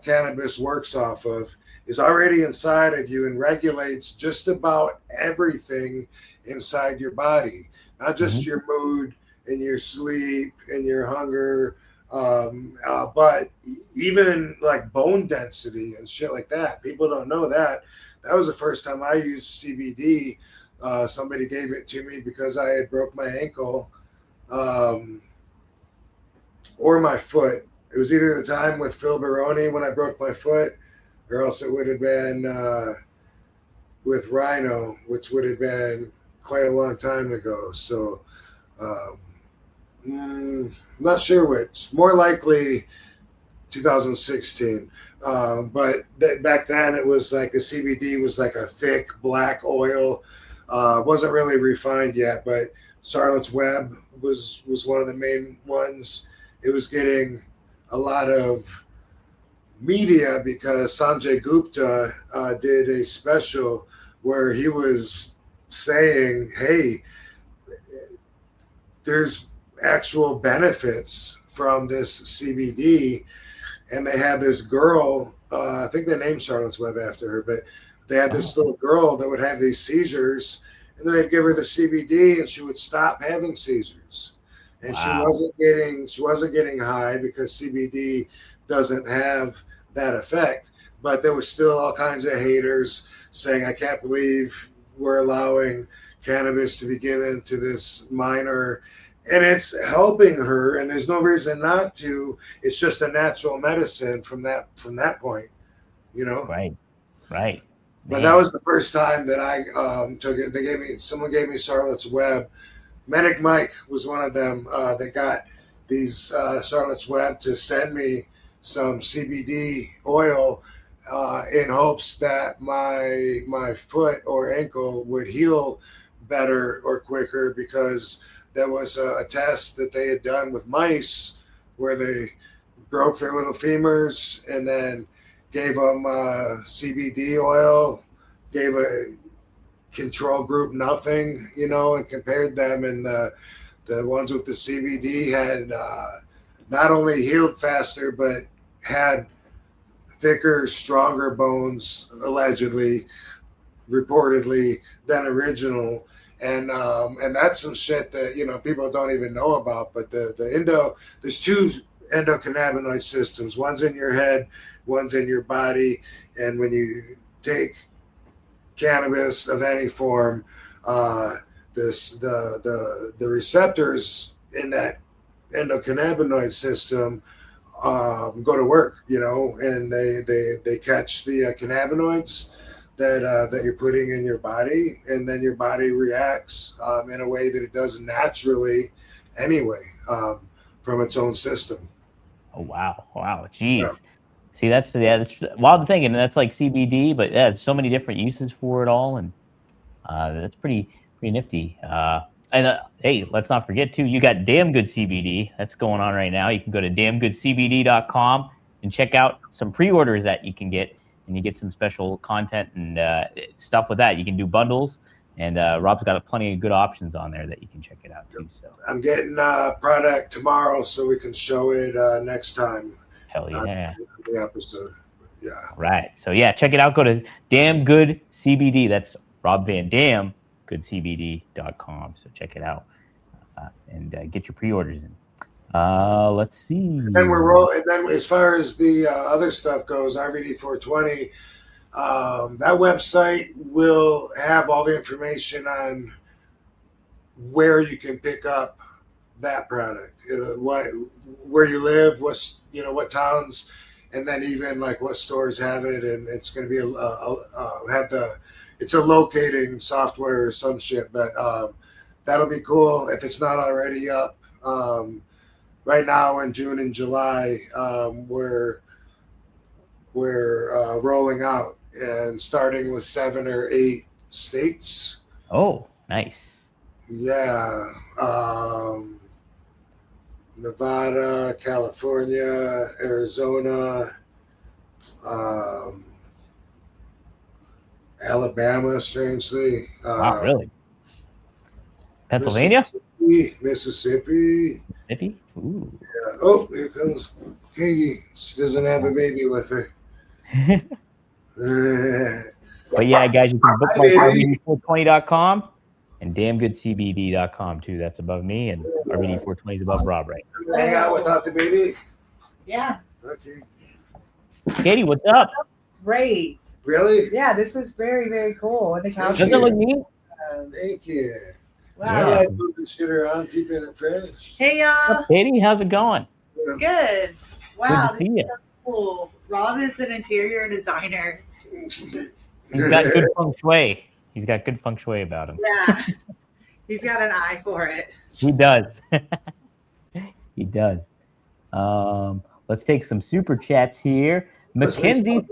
cannabis works off of, is already inside of you and regulates just about everything inside your body, not just your mood and your sleep and your hunger, but even like bone density and shit like that. People don't know that. That was the first time I used CBD. Somebody gave it to me because I had broke my ankle or my foot. It was either the time with Phil Baroni when I broke my foot, or else it would have been with Rhino, which would have been quite a long time ago. So not sure which. More likely 2016. But back then it was like the CBD was like a thick black oil. Wasn't really refined yet, but Charlotte's Web was one of the main ones. It was getting a lot of media because Sanjay Gupta did a special where he was saying, hey, there's actual benefits from this CBD. And they had this girl, I think they named Charlotte's Web after her, but they had this little girl that would have these seizures, and then they'd give her the CBD and she would stop having seizures. And she wasn't getting high because CBD doesn't have that effect. But there was still all kinds of haters saying, I can't believe we're allowing cannabis to be given to this minor, and it's helping her, and there's no reason not to. It's just a natural medicine from that point, you know. Right. But that was the first time that I took it. Someone gave me Charlotte's Web. Medic Mike was one of them. They got these Charlotte's Web to send me some CBD oil in hopes that my foot or ankle would heal better or quicker, because there was a test that they had done with mice where they broke their little femurs and then gave them CBD oil, gave a control group nothing, and compared them, and the ones with the CBD had not only healed faster but had thicker, stronger bones, allegedly, reportedly, than original. And that's some shit that people don't even know about. But there's two endocannabinoid systems. One's in your head, one's in your body. And when you take cannabis of any form, the receptors in that endocannabinoid system go to work, and they catch the cannabinoids that you're putting in your body, and then your body reacts in a way that it does naturally anyway, from its own system. Oh wow, jeez. Yeah. See, that's wild thinking, and that's like CBD, but there's so many different uses for it all, and that's pretty nifty. And hey, let's not forget too, you got Damn Good CBD that's going on right now. You can go to damngoodcbd.com and check out some pre-orders that you can get, and you get some special content and stuff with that. You can do bundles, and Rob's got plenty of good options on there that you can check it out too. So I'm getting product tomorrow, so we can show it next time. Hell yeah! The episode, yeah. Right. So yeah, check it out. Go to Damn Good CBD. That's Rob Van Dam. GoodCBD.com. So check it out and get your pre-orders in. Let's see. And then we're rolling. And then as far as the other stuff goes, RVD 420, that website will have all the information on where you can pick up that product. Where you live, what towns, and then even like what stores have it, and it's going to be it's a locating software or some shit, but that'll be cool if it's not already up. Right now in June and July, we're rolling out and starting with 7 or 8 states. Oh, nice. Yeah. Nevada, California, Arizona, Alabama, strangely. Wow, really? Pennsylvania? Mississippi. Ooh. Yeah. Oh, here comes Kingy. She doesn't have a baby with her. But yeah, guys, you can bookmark RVD420.com and damngoodcbd.com too. That's above me, and RVD420 is above Rob, right? Hang out without the baby? Yeah. Okay. Katie, what's up? Great. Really? Yeah, this was very, very cool. And the couch. Doesn't it look neat? Thank you. Wow. I like moving shit around, keeping it fresh. Hey, y'all. Katie, how's it going? Good. Wow, Good to this see is you. so cool. Rob is an interior designer. He's got good feng shui. He's got good feng shui about him. Yeah. He's got an eye for it. He does. He does. Let's take some super chats here. Mackenzie.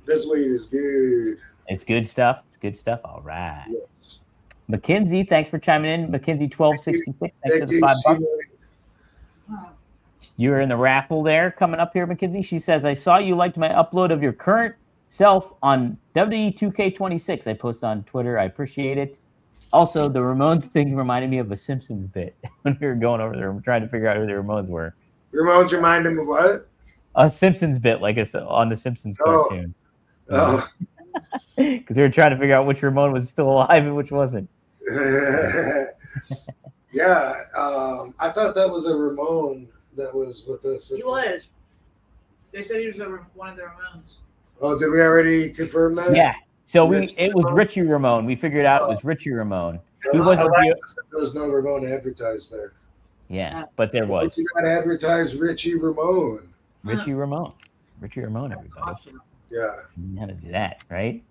This weed is good. It's good stuff. It's good stuff. All right. Yes. Mackenzie, thanks for chiming in. Mackenzie 1266. Thanks for the $5. Oh. You're in the raffle there coming up here, Mackenzie. She says, I saw you liked my upload of your current self on WWE2K26. I post on Twitter. I appreciate it. Also, the Ramones thing reminded me of a Simpsons bit when we were going over there. We're trying to figure out who the Ramones were. Ramones remind him of what? A Simpsons bit, like on the Simpsons cartoon. Oh. Because we were trying to figure out which Ramone was still alive and which wasn't. Yeah. I thought that was a Ramone that was with us. He was. They said he was one of the Ramones. Oh, did we already confirm that? Yeah. So it was Richie Ramone. We figured out it was Richie Ramone. He wasn't there was no Ramone advertised there. Yeah, but there was. You got advertised Richie Ramone. Richie Ramone, everybody. Yeah. You had to do that, right?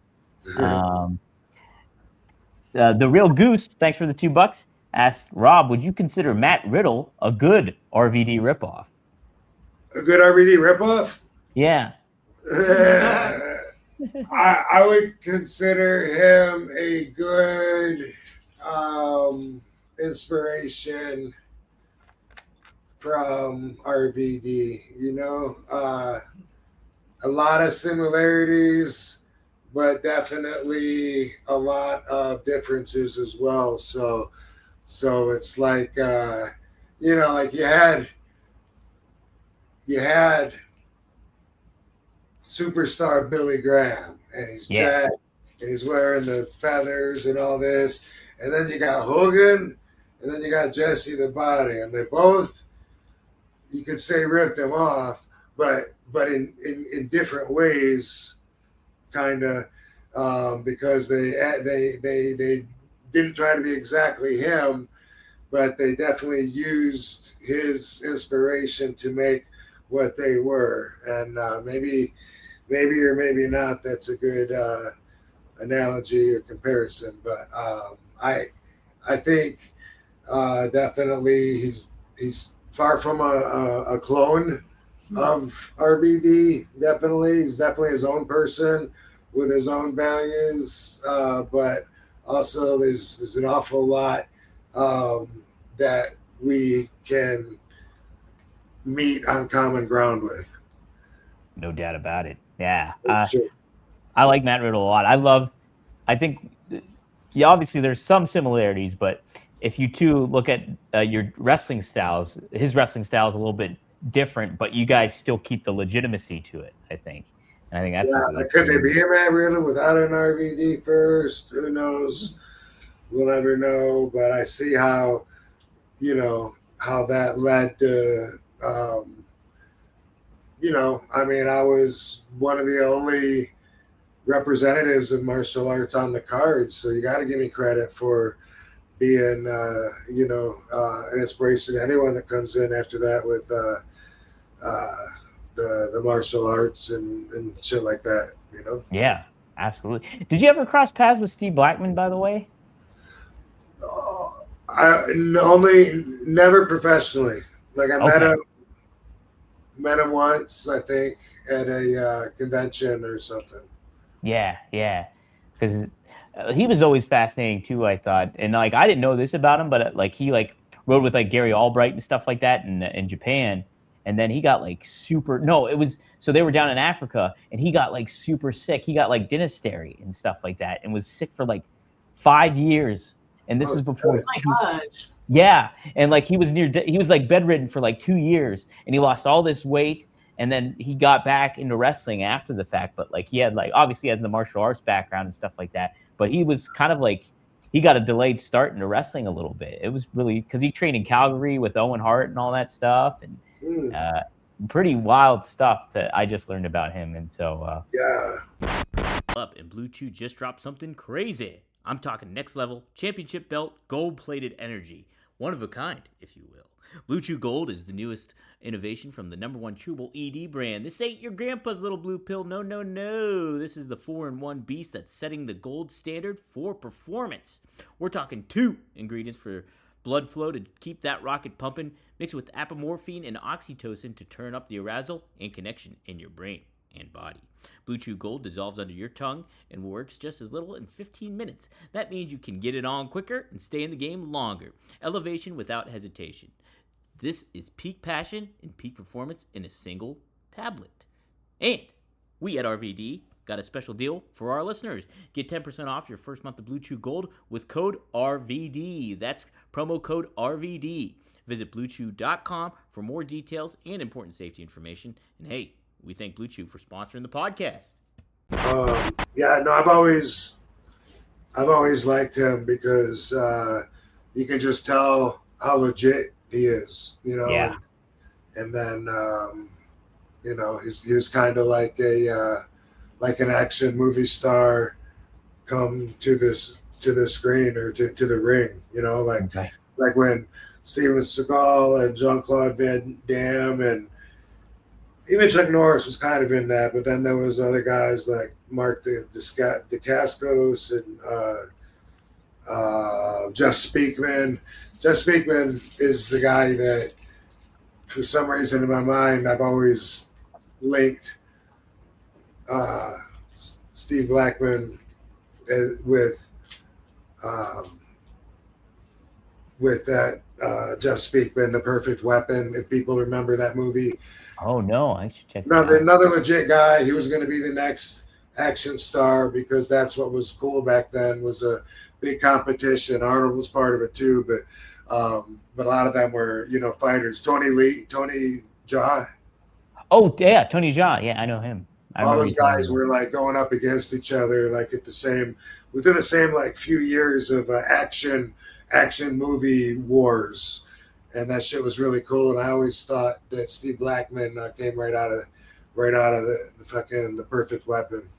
The Real Goose, thanks for the $2, asked Rob, would you consider Matt Riddle a good RVD ripoff? A good RVD ripoff? Yeah. I would consider him a good inspiration from RVD. You know, a lot of similarities, but definitely a lot of differences as well. So it's like, you know, like you had superstar Billy Graham, and he's jacked, and he's wearing the feathers and all this. And then you got Hogan, and then you got Jesse the Body, and they both, you could say, ripped him off, but in different ways, kind of, because they didn't try to be exactly him, but they definitely used his inspiration to make what they were. And maybe or maybe not, that's a good analogy or comparison. But I think definitely he's far from a clone of RVD. Definitely, he's definitely his own person with his own values. But also, there's an awful lot that we can meet on common ground with. No doubt about it. Yeah. Sure. I like Matt Riddle a lot. I think, obviously there's some similarities, but if you two look at your wrestling styles, his wrestling style is a little bit different, but you guys still keep the legitimacy to it, I think. And I think that's could there be a Matt Riddle without an RVD first? Who knows? We'll never know. But I see how, you know, how that led to, you know, I mean, I was one of the only representatives of martial arts on the cards, so you got to give me credit for being, you know, an inspiration to anyone that comes in after that with the martial arts and shit like that, you know? Yeah, absolutely. Did you ever cross paths with Steve Blackman, by the way? Never professionally. Like I met him once, I think, at a convention or something. Yeah, because he was always fascinating too, I thought. And like I didn't know this about him, but like he like rode with like Gary Albright and stuff like that in Japan. And then he got like so they were down in Africa and he got like super sick. He got like dysentery and stuff like that and was sick for like 5 years. And this is before. Oh my gosh. Yeah. And like he was like bedridden for like 2 years and he lost all this weight. And then he got back into wrestling after the fact. But like he had like, obviously has the martial arts background and stuff like that. But he was kind of like, he got a delayed start into wrestling a little bit. It was really, because he trained in Calgary with Owen Hart and all that stuff. And pretty wild stuff that I just learned about him. And so Up and Blue Chew just dropped something crazy. I'm talking next level, championship belt, gold-plated energy. One of a kind, if you will. Blue Chew Gold is the newest innovation from the #1 chewable ED brand. This ain't your grandpa's little blue pill. No. This is the 4-in-1 beast that's setting the gold standard for performance. We're talking 2 ingredients for blood flow to keep that rocket pumping, mixed with apomorphine and oxytocin to turn up the arousal and connection in your brain and body. Blue Chew Gold dissolves under your tongue and works just as little in 15 minutes. That means you can get it on quicker and stay in the game longer. Elevation without hesitation. This is peak passion and peak performance in a single tablet. And we at RVD got a special deal for our listeners. Get 10% off your first month of Blue Chew Gold with code RVD. That's promo code RVD. Visit BlueChew.com for more details and important safety information. And hey, we thank Blue Chew for sponsoring the podcast. I've always liked him because you can just tell how legit he is, you know. Yeah. And then you know, he was kind of like an action movie star come to the screen or to the ring. Okay. Like when Steven Seagal and Jean-Claude Van Damme and even Chuck Norris was kind of in that, but then there was other guys like Mark DeCascos and Jeff Speakman. Jeff Speakman is the guy that, for some reason in my mind, I've always linked Steve Blackman with that Jeff Speakman, The Perfect Weapon. If people remember that movie. Oh no, I should check. Another legit guy. He was going to be the next action star because that's what was cool back then. Was a big competition. Arnold was part of it too, but a lot of them were fighters. Tony Jaa. Oh yeah, Tony Jaa. Yeah, I know him. All those guys were like going up against each other, like within the same like few years of action movie wars. And that shit was really cool. And I always thought that Steve Blackman came right out of the fucking The Perfect Weapon.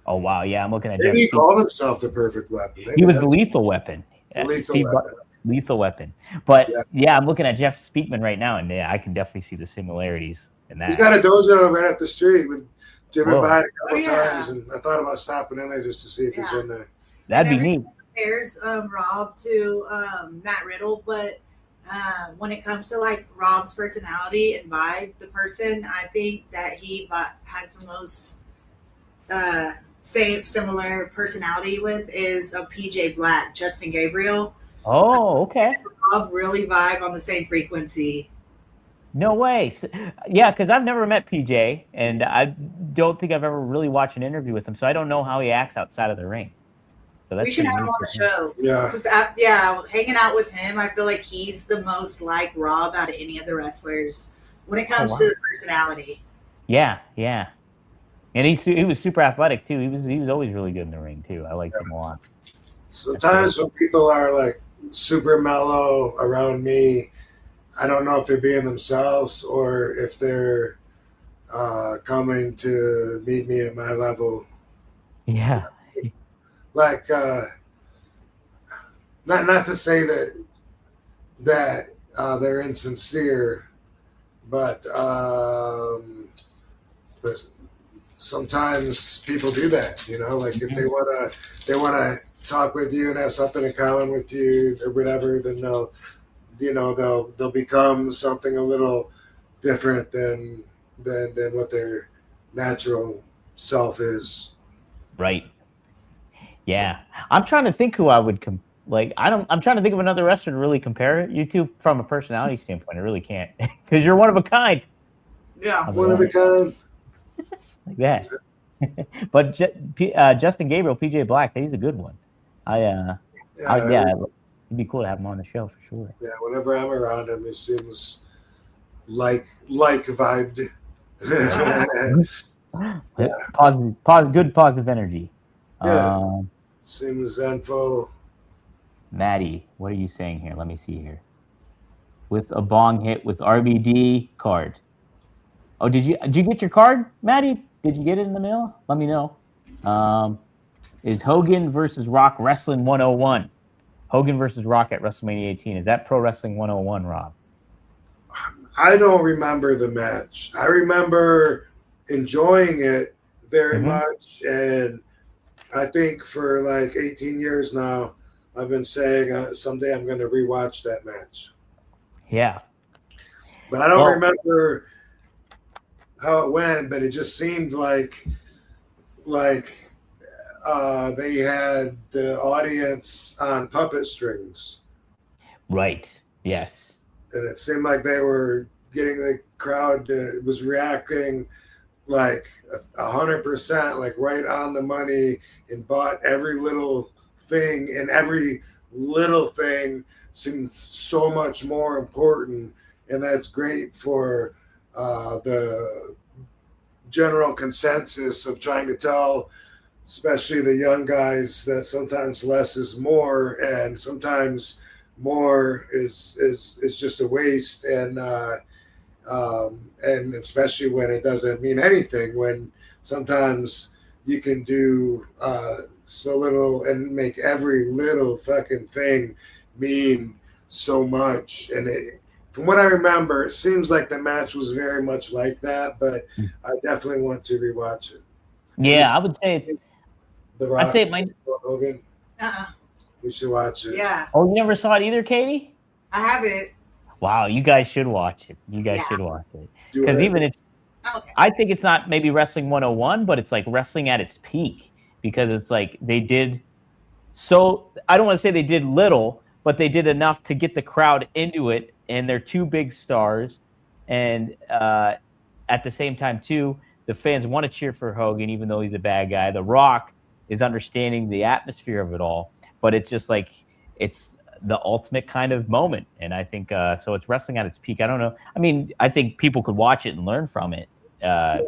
Oh wow, yeah, I'm looking at. Maybe he called himself The Perfect Weapon. Maybe he was the Lethal Weapon. Lethal Weapon. But yeah, I'm looking at Jeff Speakman right now, and yeah, I can definitely see the similarities in that. He's got a dojo right up the street. We've driven by it a couple times, and I thought about stopping in there just to see if he's in there. That'd be neat. Compares Rob to Matt Riddle, but when it comes to like Rob's personality and vibe, the person I think that he has the most similar personality with is a PJ Black, Justin Gabriel. Oh, okay. Rob really vibe on the same frequency. No way. Yeah, because I've never met PJ, and I don't think I've ever really watched an interview with him, so I don't know how he acts outside of the ring. So we should have him on the show. Yeah. Hanging out with him, I feel like he's the most like Rob out of any of the wrestlers when it comes to the personality. Yeah. And he was super athletic too. He was always really good in the ring too. I liked him a lot. Sometimes when people are like super mellow around me, I don't know if they're being themselves or if they're coming to meet me at my level. Yeah. Like, not to say that they're insincere, but sometimes people do that. Like if they wanna talk with you and have something in common with you or whatever, then they'll become something a little different than what their natural self is. Right. Yeah, I'm trying to think who I would I'm trying to think of another wrestler to really compare you to from a personality standpoint. I really can't because you're one of a kind. Yeah, one of a kind. Like that. But Justin Gabriel, PJ Black, he's a good one. It'd be cool to have him on the show for sure. Yeah, whenever I'm around him, it seems like vibed. Good positive energy. Yeah. Seems zenful. Maddie, what are you saying here? Let me see here. With a bong hit with RVD card. Oh, did you get your card, Maddie? Did you get it in the mail? Let me know. Is Hogan versus Rock Wrestling 101? Hogan versus Rock at WrestleMania 18. Is that Pro Wrestling 101, Rob? I don't remember the match. I remember enjoying it very much, and I think for like 18 years now, I've been saying someday I'm going to rewatch that match. Yeah. But I don't remember how it went, but it just seemed like they had the audience on puppet strings. Right. Yes. And it seemed like they were getting the crowd was reacting like 100%, like right on the money, and bought every little thing, and every little thing seems so much more important. And that's great for the general consensus of trying to tell, especially the young guys, that sometimes less is more, and sometimes more is just a waste. And especially when it doesn't mean anything, when sometimes you can do so little and make every little fucking thing mean so much. And from what I remember, it seems like the match was very much like that, but I definitely want to rewatch it. Yeah, I would say The Rock, I'd say it might. Hogan. We should watch it. Yeah, Oh, you never saw it either, Katie? I have it. Wow, you guys should watch it. You guys Yeah. should watch it. Do Because it. even it's, Okay. I think it's not maybe wrestling 101, but it's like wrestling at its peak because it's like they did so. I don't want to say they did little, but they did enough to get the crowd into it, and they're two big stars, and at the same time too, the fans want to cheer for Hogan even though he's a bad guy. The Rock is understanding the atmosphere of it all, but it's just like it's the ultimate kind of moment, and I think so. It's wrestling at its peak. I don't know. I mean, I think people could watch it and learn from it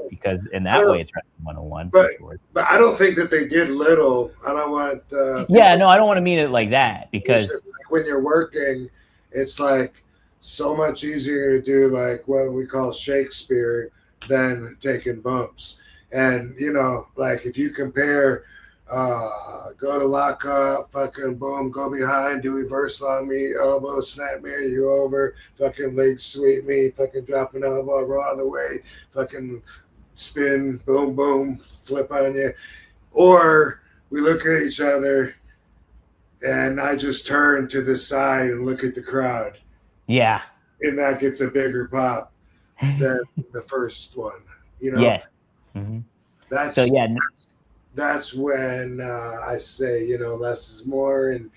because in that way, it's wrestling 101. But, for sure. but I don't think that they did little. I don't want. Yeah, no, I don't want to mean it like that because it's just like when you're working, it's like so much easier to do like what we call Shakespeare than taking bumps. And you know, like if you compare. Go to lock up, fucking boom, go behind, do reversal on me, elbow, snap me, you over, fucking leg sweep me, fucking drop an elbow, roll out of the way, fucking spin, boom, boom, flip on you. Or we look at each other and I just turn to the side and look at the crowd. yeah, And that gets a bigger pop than the first one, you know? yeah. Mm-hmm. That's So yeah, that's when I say, you know, less is more, and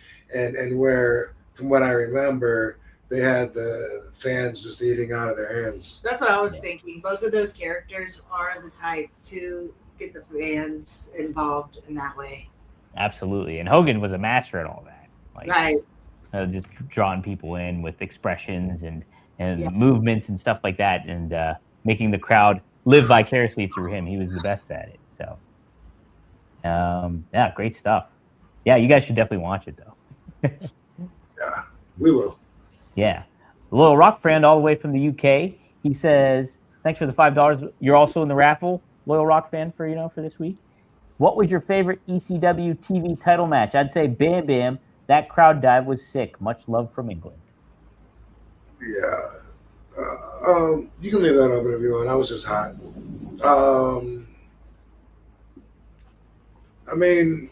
where, from what I remember, they had the fans just eating out of their hands. That's what I was thinking. Both of those characters are the type to get the fans involved in that way. absolutely. And Hogan was a master at all that. Like, Right. just drawing people in with expressions and movements and stuff like that, and making the crowd live vicariously through him. He was the best at it. So, yeah, great stuff. Yeah, you guys should definitely watch it though. Yeah, we will. Yeah, Loyal Rock friend all the way from the UK. He says, "Thanks for the $5. You're also in the raffle, Loyal Rock fan for this week. What was your favorite ECW TV title match?" I'd say Bam Bam. That crowd dive was sick. Much love from England. Yeah. You can leave that open if you want. I was just hot. I mean,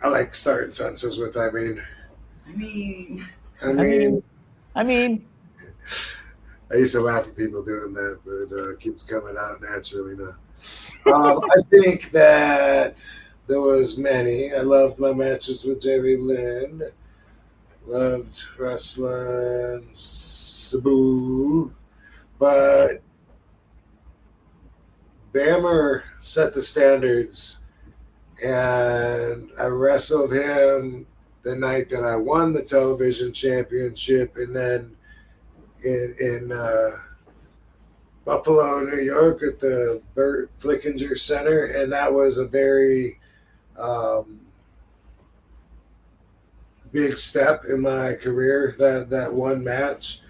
I like starting sentences with I mean. I mean, I used to laugh at people doing that, but it keeps coming out naturally now. I think that there was many. I loved my matches with Jerry Lynn. Loved wrestling Sabu. But Bammer set the standards, and I wrestled him the night that I won the television championship, and then in Buffalo, New York, at the Burt Flickinger Center, and that was a very big step in my career. That one match,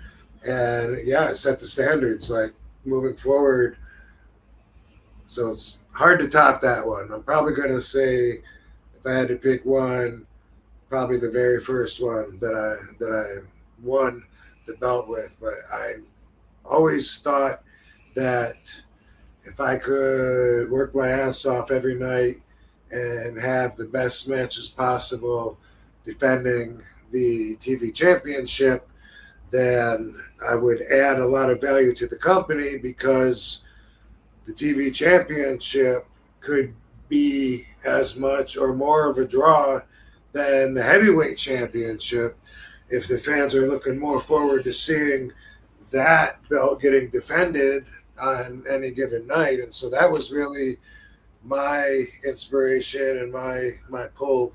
and yeah, it set the standards like moving forward. So it's hard to top that one. I'm probably going to say, if I had to pick one, probably the very first one that I won the belt with. But I always thought that if I could work my ass off every night and have the best matches possible defending the TV championship, then I would add a lot of value to the company, because the TV championship could be as much or more of a draw than the heavyweight championship if the fans are looking more forward to seeing that belt getting defended on any given night. And so that was really my inspiration and my pull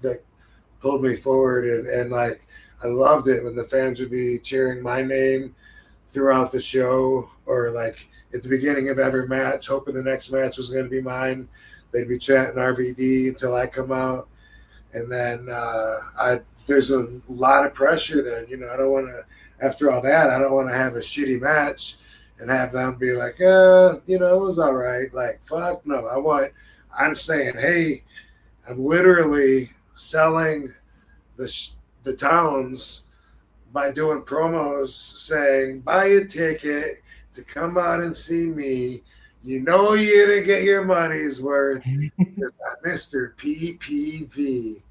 that pulled me forward. And like, I loved it when the fans would be cheering my name throughout the show, or like at the beginning of every match, hoping the next match was going to be mine. They'd be chanting RVD until I come out. And then there's a lot of pressure then. You know, I don't want to, after all that, I don't want to have a shitty match and have them be like, you know, it was all right. Like, fuck no. I'm saying, hey, I'm literally selling the towns by doing promos saying, buy a ticket to come out and see me. You know you're going to get your money's worth. Mr. PPV.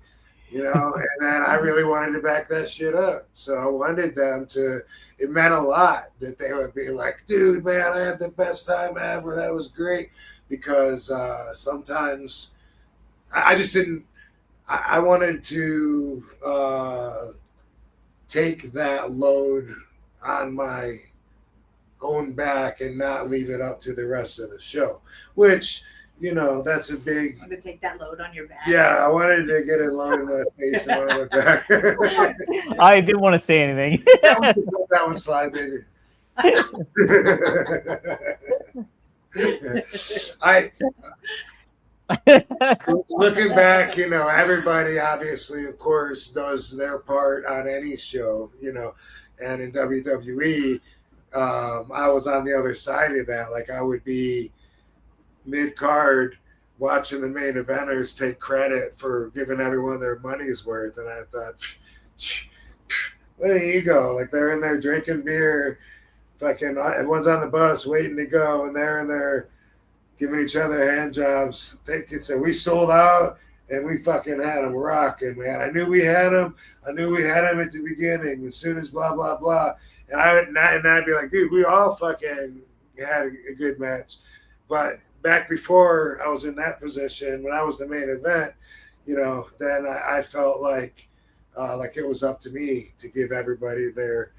You know, and then I really wanted to back that shit up. So I wanted them to, it meant a lot that they would be like, dude, man, I had the best time ever. That was great. Because sometimes I just didn't, I wanted to take that load on my own back and not leave it up to the rest of the show, which, you know, that's a big. I'm going to take that load on your back. Yeah, I wanted to get a load in my face and on my back. I didn't want to say anything. that one slide, baby. Looking back, you know, everybody obviously, of course, does their part on any show, you know, and in WWE, I was on the other side of that. Like I would be mid-card watching the main eventers take credit for giving everyone their money's worth. And I thought, what an ego. Like they're in there drinking beer, fucking everyone's on the bus waiting to go, and they're in there giving each other hand jobs. So we sold out and we fucking had them rocking, man. I knew we had them. at the beginning as soon as blah, blah, blah. And I'd be like, dude, we all fucking had a good match. But back before I was in that position, when I was the main event, you know, then I felt like it was up to me to give everybody their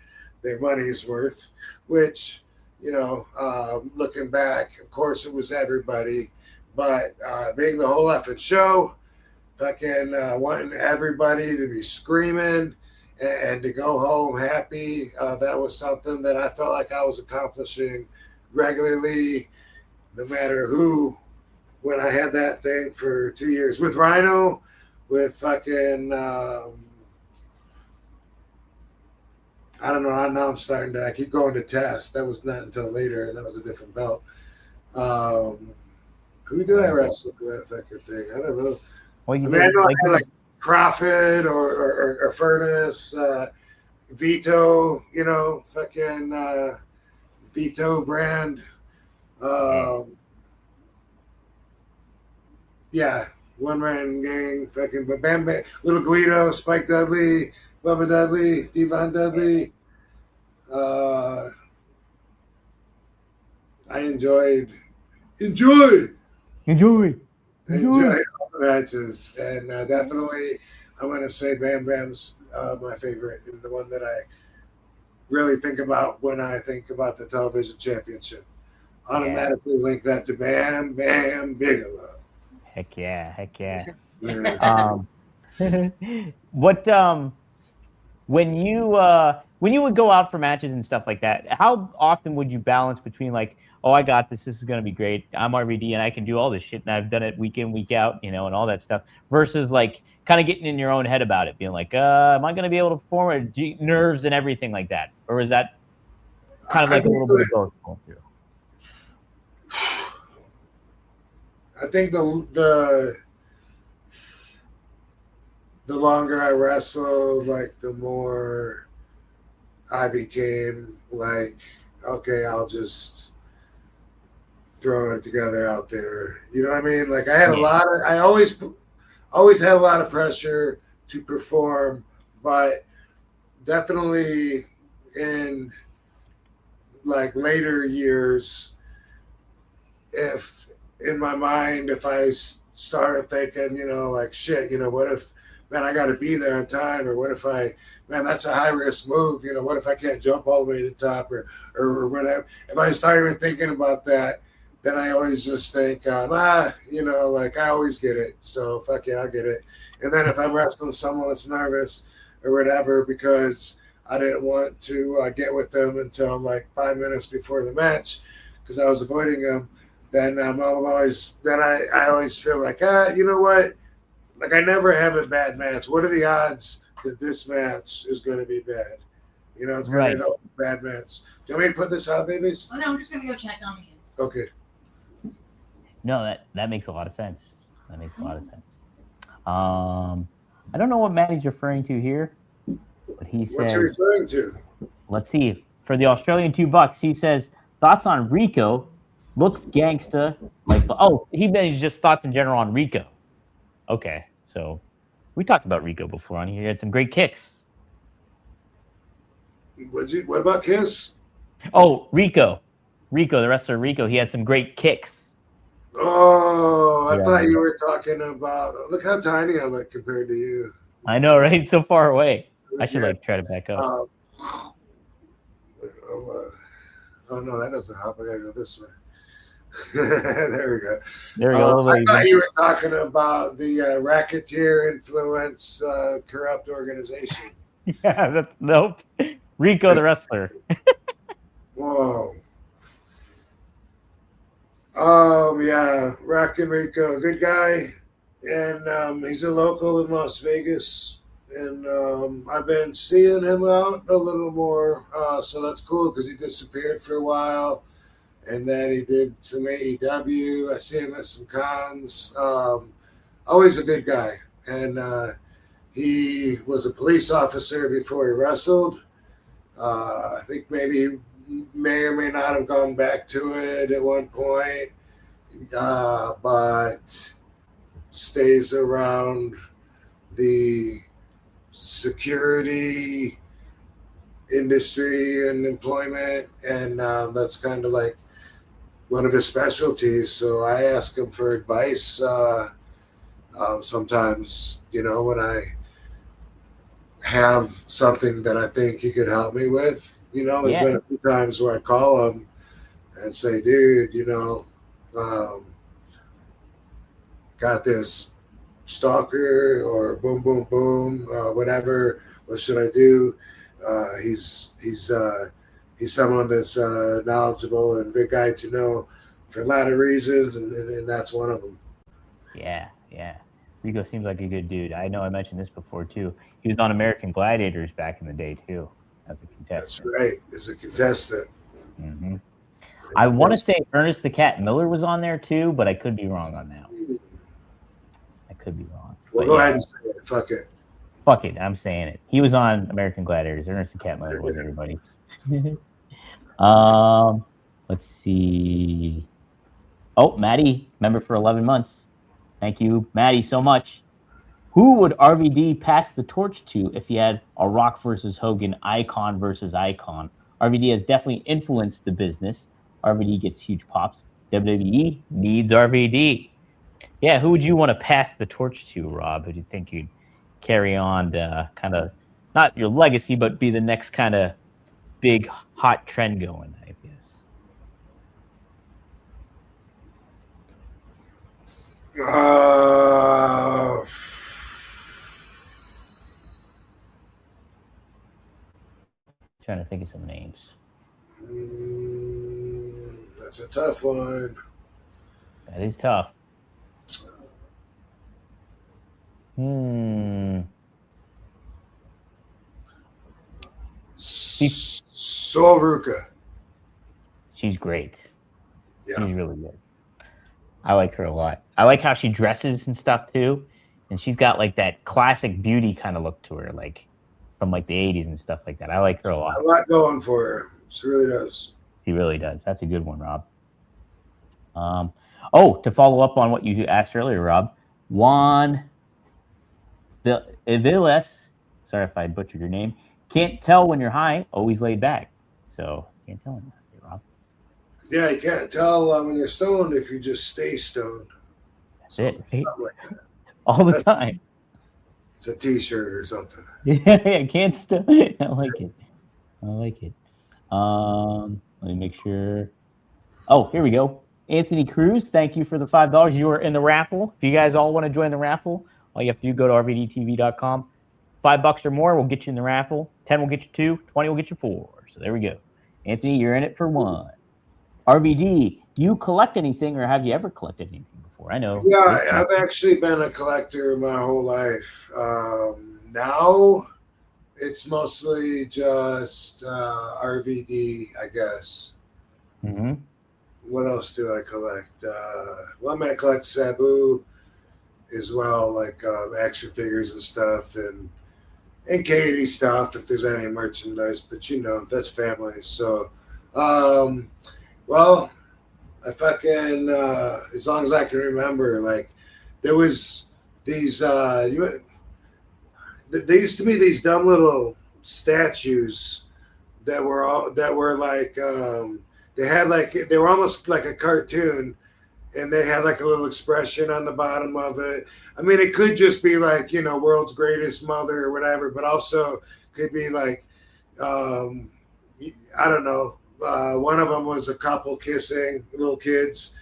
money's worth, which, you know, looking back, of course it was everybody, but being the whole effing show, fucking wanting everybody to be screaming and to go home happy, that was something that I felt like I was accomplishing regularly, no matter who. When I had that thing for 2 years with Rhino, with fucking I don't know. Now I'm starting to. I keep going to test. That was not until later, and that was a different belt. Who did I wrestle for that fucking thing? I don't know. Well, you I did, know like Crawford or Furnace, Vito. You know, fucking Vito brand. Yeah, one man gang. Fucking Bam Bam, Little Guido, Spike Dudley, Bubba Dudley, Devon Dudley. I enjoyed all the matches, and definitely I'm going to say Bam Bam's my favorite and the one that I really think about when I think about the television championship. Automatically link that to Bam Bam Bigelow. Heck yeah. Yeah. What when you would go out for matches and stuff like that, how often would you balance between like, oh, I got this is going to be great, I'm RVD and I can do all this shit and I've done it week in, week out, you know, and all that stuff, versus like kind of getting in your own head about it, being like, am I going to be able to perform, or nerves and everything like that? Or is that kind of like a little bit of both going through? I think the longer I wrestled, like the more I became like, okay, I'll just throw it together out there. You know what I mean? Like I had I always had a lot of pressure to perform, but definitely in like later years, if in my mind, if I started thinking, you know, like shit, you know, what if, man, I got to be there on time, or what if that's a high risk move, you know, what if I can't jump all the way to the top, or whatever. If I started even thinking about that, then I always just think, you know, like I always get it, so fuck it, I'll get it. And then if I'm wrestling someone that's nervous or whatever, because I didn't want to get with them until like 5 minutes before the match because I was avoiding them, then I always feel like, you know what? Like I never have a bad match. What are the odds that this match is going to be bad? You know, it's going to be a bad match. Do you want me to put this out, babies? Oh, no, I'm just going to go check on the kids. Okay. No, that makes a lot of sense. I don't know what Maddie's referring to here, but he What's he says, referring to? let's see. For the Australian $2, he says, thoughts on Rico. Looks gangsta. He means just thoughts in general on Rico. Okay, so we talked about Rico before on here. He had some great kicks. What about Kiss? Oh, Rico, the wrestler Rico. He had some great kicks. Oh, I thought you were talking about. Look how tiny I look compared to you. I know, right? So far away. I should try to back up. Oh no, that doesn't help. I gotta go this way. There we go. There we go. I thought you were talking about the racketeer influence corrupt organization. Yeah, nope. Rico the wrestler. Whoa. Yeah, Rockin' Rico, good guy, and he's a local in Las Vegas, and I've been seeing him out a little more, so that's cool because he disappeared for a while, and then he did some AEW. I see him at some cons. Always a good guy, and he was a police officer before he wrestled. I think maybe he may or may not have gone back to it at one point, but stays around the security industry and employment, and that's kind of like one of his specialties. So I ask him for advice sometimes, when I have something that I think he could help me with. There's been a few times where I call him and say, dude, got this stalker or boom, boom, boom, whatever. What should I do? He's someone that's knowledgeable and good guy to know for a lot of reasons, and that's one of them. Yeah. Rico seems like a good dude. I know I mentioned this before, too. He was on American Gladiators back in the day, too, as a contestant. That's right, as a contestant. Mm-hmm. I want to say Ernest the Cat Miller was on there, too, but I could be wrong on that one. I could be wrong. Well, go ahead and say it. Fuck it. Fuck it. I'm saying it. He was on American Gladiators. Ernest the Cat Miller was everybody. Let's see. Oh, Maddie, member for 11 months. Thank you, Maddie, so much. Who would RVD pass the torch to if he had a Rock versus Hogan, icon versus icon? RVD has definitely influenced the business. RVD gets huge pops. WWE needs RVD. Yeah, who would you want to pass the torch to, Rob? Who do you think you'd carry on to kind of, not your legacy, but be the next kind of big hot trend going, I guess? Trying to think of some names. That's a tough one. That is tough. Sol Ruka. She's great. Yeah. She's really good. I like her a lot. I like how she dresses and stuff too. And she's got like that classic beauty kind of look to her, like from like the 80s and stuff like that. I like her a lot. A lot going for her. She really does. She really does. That's a good one, Rob. To follow up on what you asked earlier, Rob, Juan Viles, sorry if I butchered your name, can't tell when you're high, always laid back. So can't tell when you're high, Rob. Yeah, you can't tell when you're stoned if you just stay stoned. That's it, right? Like that. All the time. It's a T-shirt or something. Yeah, can't stop. I like it. Let me make sure. Oh, here we go. Anthony Cruz, thank you for the $5. You are in the raffle. If you guys all want to join the raffle, all you have to do, go to rvdtv.com. $5 or more will get you in the raffle. 10 will get you 2. 20 will get you 4. So there we go. Anthony, you're in it for 1. RVD, do you collect anything, or have you ever collected anything before? I know. Yeah, I've actually been a collector my whole life. Now it's mostly just RVD, I guess. Mm-hmm. What else do I collect? I'm going to collect Sabu. as well, like action figures and stuff, and Katie stuff if there's any merchandise. But that's family. So, well, I fucking as long as I can remember, like there was these there used to be these dumb little statues that were like they were almost like a cartoon, and they had like a little expression on the bottom of it. I mean, it could just be like world's greatest mother or whatever, but also could be like I don't know. One of them was a couple kissing little kids,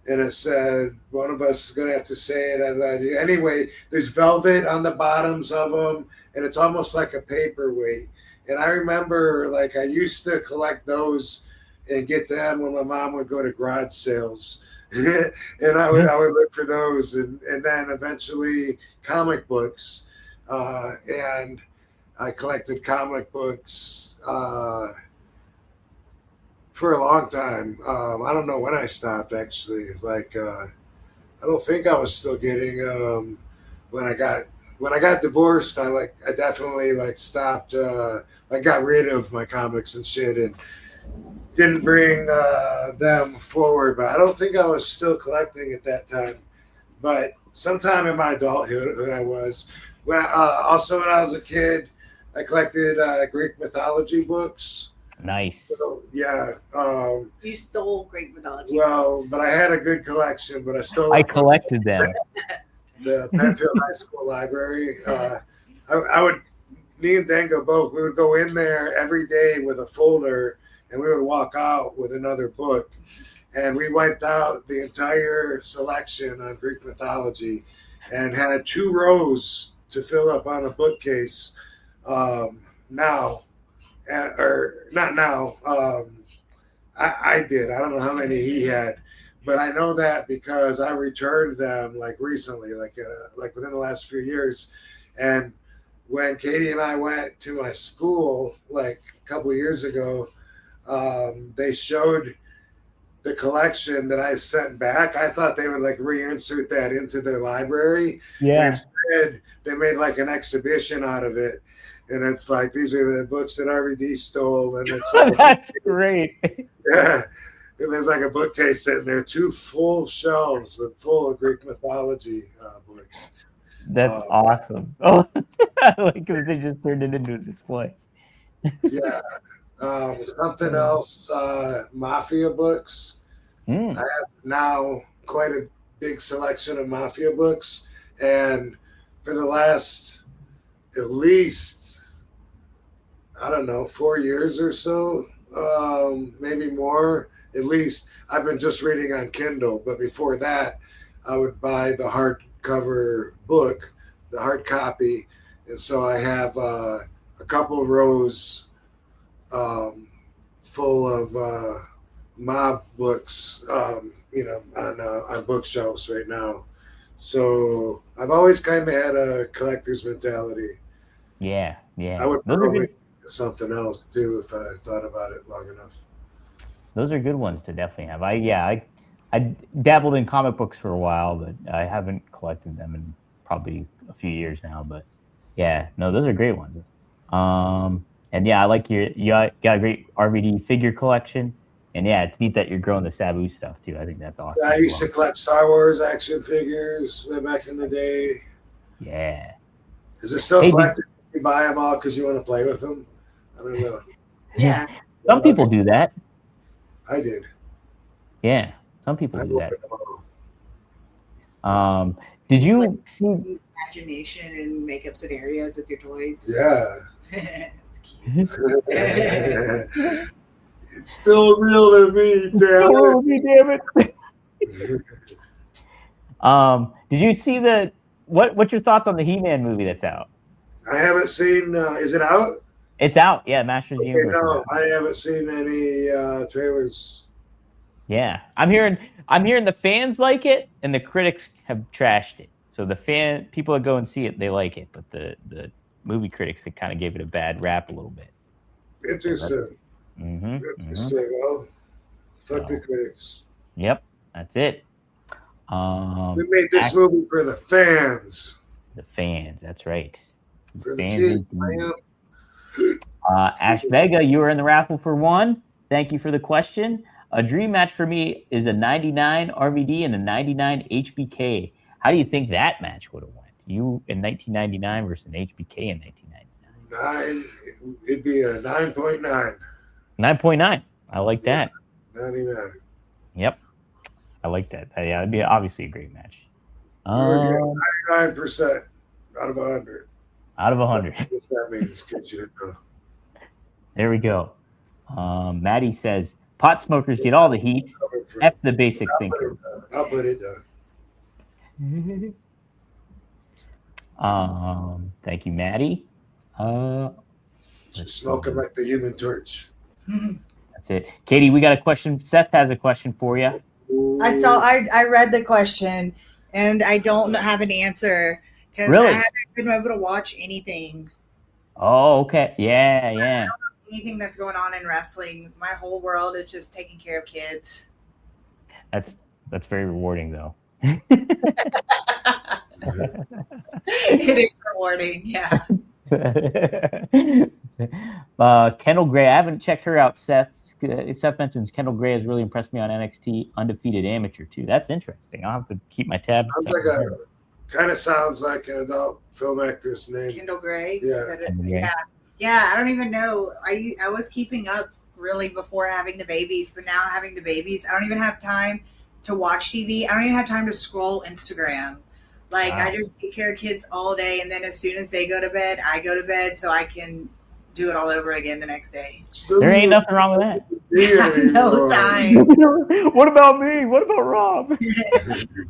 and it said, one of us is going to have to say it. Anyway, there's velvet on the bottoms of them, and it's almost like a paperweight. And I remember, like, I used to collect those and get them when my mom would go to garage sales. And I would look for those. And then eventually comic books. And I collected comic books for a long time. I don't know when I stopped, actually. Like, I don't think I was still getting when I got divorced. I definitely stopped. I got rid of my comics and shit, and didn't bring them forward. But I don't think I was still collecting at that time. But sometime in my adulthood, I was. Also, when I was a kid, I collected Greek mythology books. Nice. So, yeah. You stole Greek mythology. Well, books. but I had a good collection, but I stole. I collected them. The Penfield High School library. Me and Dango both, we would go in there every day with a folder, and we would walk out with another book. And we wiped out the entire selection on Greek mythology and had 2 rows to fill up on a bookcase now. Or not now. I did. I don't know how many he had, but I know that because I returned them recently, like within the last few years. And when Katie and I went to my school a couple of years ago, they showed the collection that I sent back. I thought they would reinsert that into their library. Yeah. And instead, they made an exhibition out of it. And it's these are the books that RVD stole. And it's That's great. Yeah. And there's a bookcase sitting there, 2 full shelves full of Greek mythology books. That's awesome. Oh, because they just turned it into a display. Yeah. Something else, Mafia books. I have now quite a big selection of Mafia books. And for the last at least, I don't know, 4 years or so, maybe more, at least, I've been just reading on Kindle. But before that, I would buy the hardcover book, the hard copy. And so I have a couple of rows full of mob books, on bookshelves right now. So I've always kind of had a collector's mentality. Yeah. I would probably do something else too if I thought about it long enough. Those are good ones to definitely have. I dabbled in comic books for a while, but I haven't collected them in probably a few years now. But yeah, no, those are great ones. And yeah, I like you got a great RVD figure collection. And yeah, it's neat that you're growing the Sabu stuff too. I think that's awesome. I used to collect Star Wars action figures way back in the day. Yeah. Is it still collected? You buy them all because you want to play with them? I don't know. Yeah. Some people do that. I did. Yeah, some people do that. Did you see imagination and make up scenarios with your toys? Yeah. It's cute. It's still real to me, damn it. Did you see what's your thoughts on the He-Man movie that's out? I haven't seen. Is it out? It's out. Yeah, Masters of the Universe. No, I haven't seen any trailers. Yeah, I'm hearing the fans like it and the critics have trashed it. So the people that go and see it, they like it, but the movie critics that kind of gave it a bad rap a little bit. Interesting. Interesting. Well, fuck the critics. Yep, that's it. We made this movie for the fans. The fans, that's right. For the Fans kids, indeed. man. Ash Vega, you were in the raffle for one. Thank you for the question. A dream match for me is a 99 RVD and a 99 HBK. How do you think that match would have went? You in 1999 versus an HBK in 1999. It'd be a 9.9. 9.9. I like that. 99. Yep. I like that. Yeah, it'd be obviously a great match. 99% out of 100. Out of 100. What that means, kids, you know. There we go. Maddie says, pot smokers get all the heat. F the basic thinker. I'll put it down. Thank you, Maddie. Just smoking like the Human Torch. That's it. Katie, we got a question. Seth has a question for you. I read the question and I don't have an answer because Really? I haven't been able to watch anything. Oh, okay. Yeah. Anything that's going on in wrestling. My whole world is just taking care of kids. That's very rewarding, though. It is rewarding, yeah. Kendall Gray, I haven't checked her out. Seth mentions Kendall Gray has really impressed me on NXT, undefeated amateur too. That's interesting. I'll have to keep my tabs. Kind of sounds like an adult film actress name. Kendall Gray. Yeah. Yeah. I don't even know. I was keeping up really before having the babies, but now having the babies, I don't even have time to watch TV. I don't even have time to scroll Instagram. Like, wow. I just take care of kids all day, and then as soon as they go to bed, I go to bed so I can do it all over again the next day. There ain't nothing wrong with that. No time. What about me? What about Rob?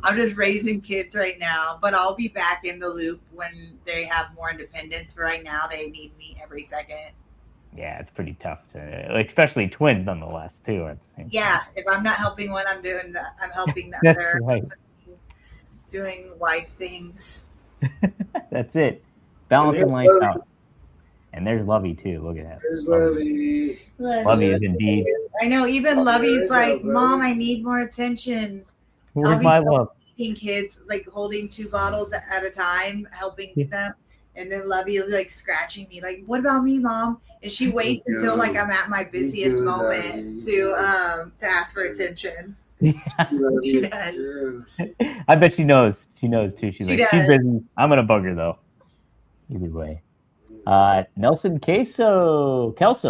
I'm just raising kids right now, but I'll be back in the loop when they have more independence. Right now, they need me every second. Yeah, it's pretty tough to, especially twins, nonetheless, too. At the same time. Yeah, if I'm not helping one, I'm helping the other. Right. Doing wife things. That's it. Balancing life out. And there's Lovey too. Look at that. There's Lovey. Lovey is indeed. I know. Even Lovey's like, Mom, I need more attention. Where's my love? Feeding kids, like holding 2 bottles at a time, helping them, and then Lovey is like scratching me, like, "What about me, Mom?" And she waits until like I'm at my busiest moment to ask for attention. She does. I bet she knows. She knows too. She's busy. I'm gonna bug her though. Either way. Nelson Kelso. Thanks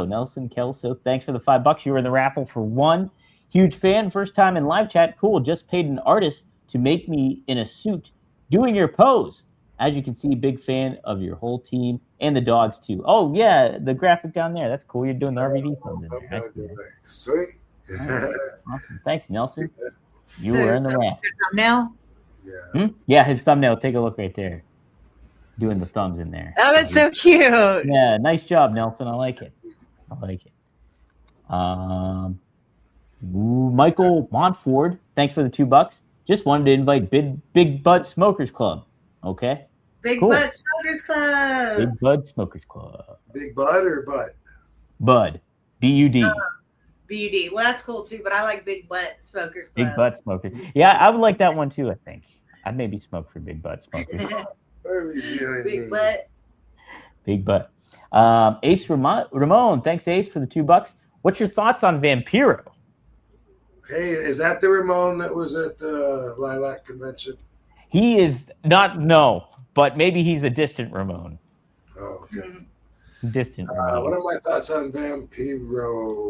for the $5. You were in the raffle for one. Huge fan. First time in live chat. Cool. Just paid an artist to make me in a suit doing your pose. As you can see, big fan of your whole team and the dogs too. Oh yeah, the graphic down there. That's cool. You're doing the RVD thumbs in there. Sweet. Awesome. Thanks, Nelson. You were in the raffle. Thumbnail? Yeah. Yeah, his thumbnail. Take a look right there. Doing the thumbs in there. Oh, that's so cute. Yeah, nice job, Nelson. I like it. Michael Montford, thanks for the $2. Just wanted to invite Big Bud Smokers Club. Okay. Big Bud Smokers Club. Big Bud Smokers Club. Big Bud or Bud? Bud. B-U-D. B-U-D. Well, that's cool too, but I like Big Butt Smokers Club. Big Butt Smokers. Yeah, I would like that one too, I think. I'd maybe smoke for Big Butt Smokers. Big Butt. Big Butt. Ace Ramon. Thanks, Ace, for the $2. What's your thoughts on Vampiro? Hey, is that the Ramon that was at the Lilac convention? He is not, no, but maybe he's a distant Ramon. Oh, okay. Distant Ramon. What are my thoughts on Vampiro?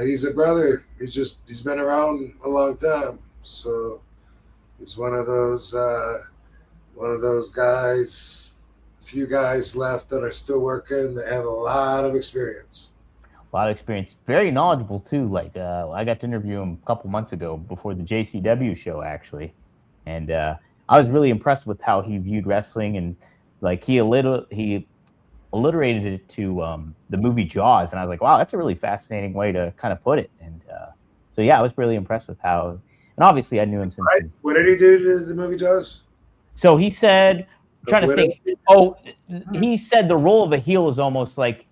He's a brother. He's been around a long time. So he's one of those guys. Few guys left that are still working. They have a lot of experience. Very knowledgeable too. Like I got to interview him a couple months ago before the JCW show, actually, and I was really impressed with how he viewed wrestling, and like he alliterated it to the movie Jaws, and I was like, wow, that's a really fascinating way to kind of put it. And so yeah, I was really impressed with how. And obviously, I knew him since. What did he do to the movie Jaws? So he said trying to think. Oh, he said the role of a heel is almost like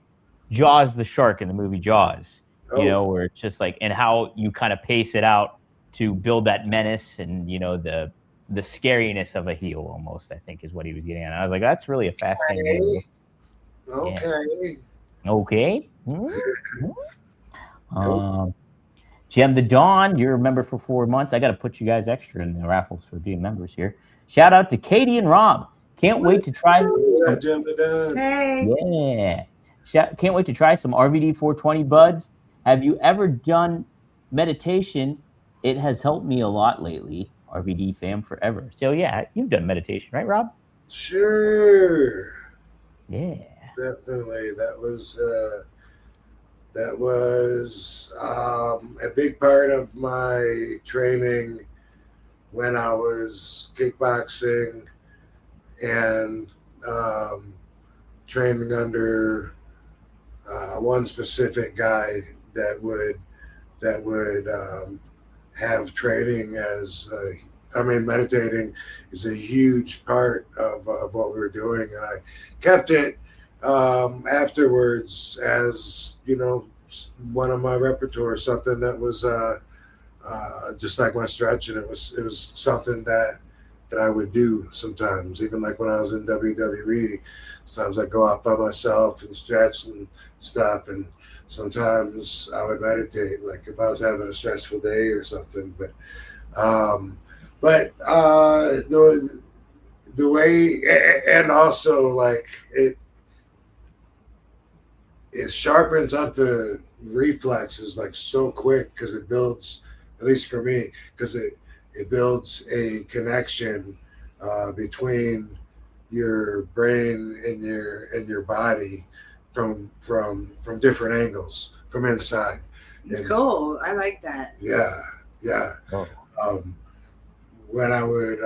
Jaws the shark in the movie Jaws. You know, where it's just like, and how you kind of pace it out to build that menace and, you know, the scariness of a heel almost, I think is what he was getting at. I was like, that's really a fascinating way. Okay. Yeah. Okay. Gem the Dawn, you're a member for 4 months. I got to put you guys extra in the raffles for being members here. Shout out to Katie and Rob. Can't wait to try. Gem the Dawn. Hey. Yeah. Can't wait to try some RVD 420 buds. Have you ever done meditation? It has helped me a lot lately. RVD fam forever. So yeah, you've done meditation, right, Rob? Sure. Yeah. Definitely. That was a big part of my training when I was kickboxing and training under one specific guy that would have training as meditating is a huge part of what we were doing, and I kept it afterwards as, you know, one of my repertoire, something that was just like my stretch, and it was something that I would do sometimes, even like when I was in WWE. Sometimes I'd go out by myself and stretch and stuff, and sometimes I would meditate, like if I was having a stressful day or something. But the way, and also like it sharpens up the reflexes like so quick, because it builds, at least for me, because it builds a connection between your brain and your body from different angles, from inside. And Cool. I like that. yeah. Oh. When I would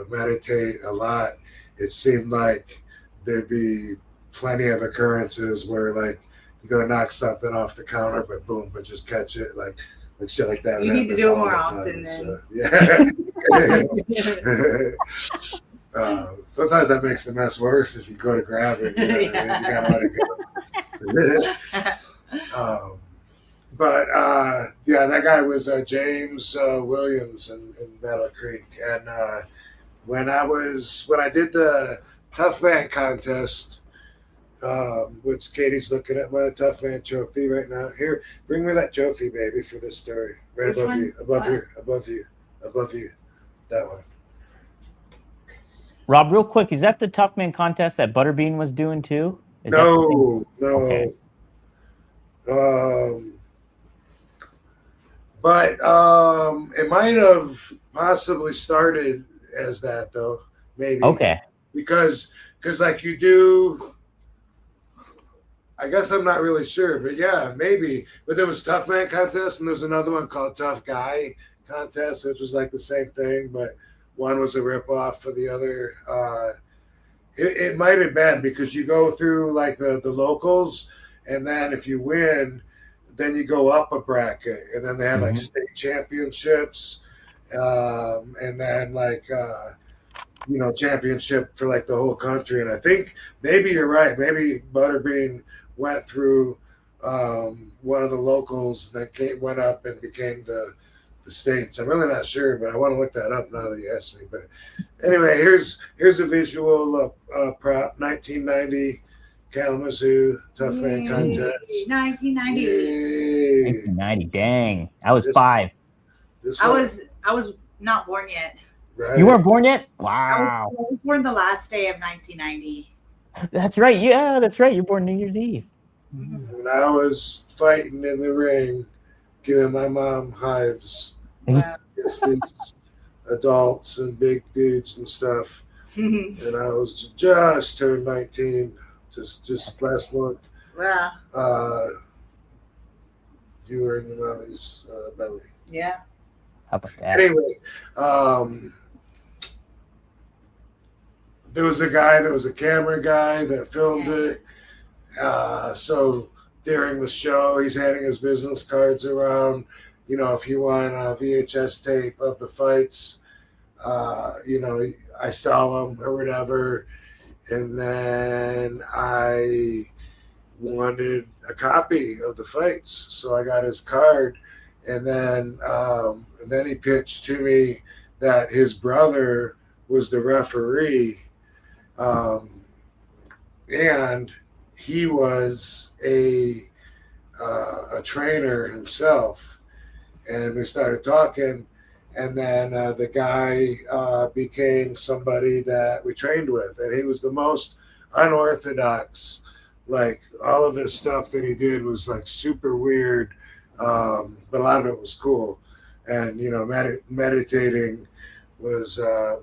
meditate a lot, it seemed like there'd be plenty of occurrences where like you're gonna knock something off the counter, but boom, but just catch it, like shit like that. You need to do it more all the often time, then. yeah. Sometimes that makes the mess worse if you go to grab it. You know what I mean? You gotta let it go. But that guy was James Williams in Battle Creek, and when I did the Tough Man contest, which Katie's looking at my Tough Man trophy right now. Here, bring me that trophy, baby, for this story. Right Which above one? you, above you, that one. Rob, real quick, is that the Tough Man contest that Butterbean was doing too? Is No. Okay. But it might have possibly started as that, though, maybe. Okay. Because like you do, I guess I'm not really sure, but yeah, maybe. But there was Tough Man contest, and there's another one called Tough Guy contest, which was like the same thing, but one was a ripoff for the other. It might have been, because you go through like the locals, and then if you win, then you go up a bracket, and then they have like state championships, and then like championship for like the whole country. And I think maybe you're right. Maybe Butterbean went through one of the locals, and then went up and became the states. I'm really not sure, but I want to look that up now that you asked me. But anyway, here's a visual prop. 1990 Kalamazoo Tough Man contest. 1990. Yay. 1990. Dang, I was 5. I was not born yet. Right. You weren't born yet? I Wow. was born the last day of 1990. That's right. Yeah, that's right. You're born New Year's Eve. When I was fighting in the ring, giving my mom hives Wow. against these adults and big dudes and stuff. And I was just turned 19 just last month. Wow. You were in your mommy's belly. Yeah. How about that? Anyway, there was a guy that was a camera guy that filmed it. So during the show, he's handing his business cards around. You know, if you want a VHS tape of the fights, I sell them or whatever. And then I wanted a copy of the fights, so I got his card. And then he pitched to me that his brother was the referee, and he was a trainer himself. And we started talking, and then the guy became somebody that we trained with, and he was the most unorthodox. Like, all of his stuff that he did was like super weird, but a lot of it was cool. And meditating was a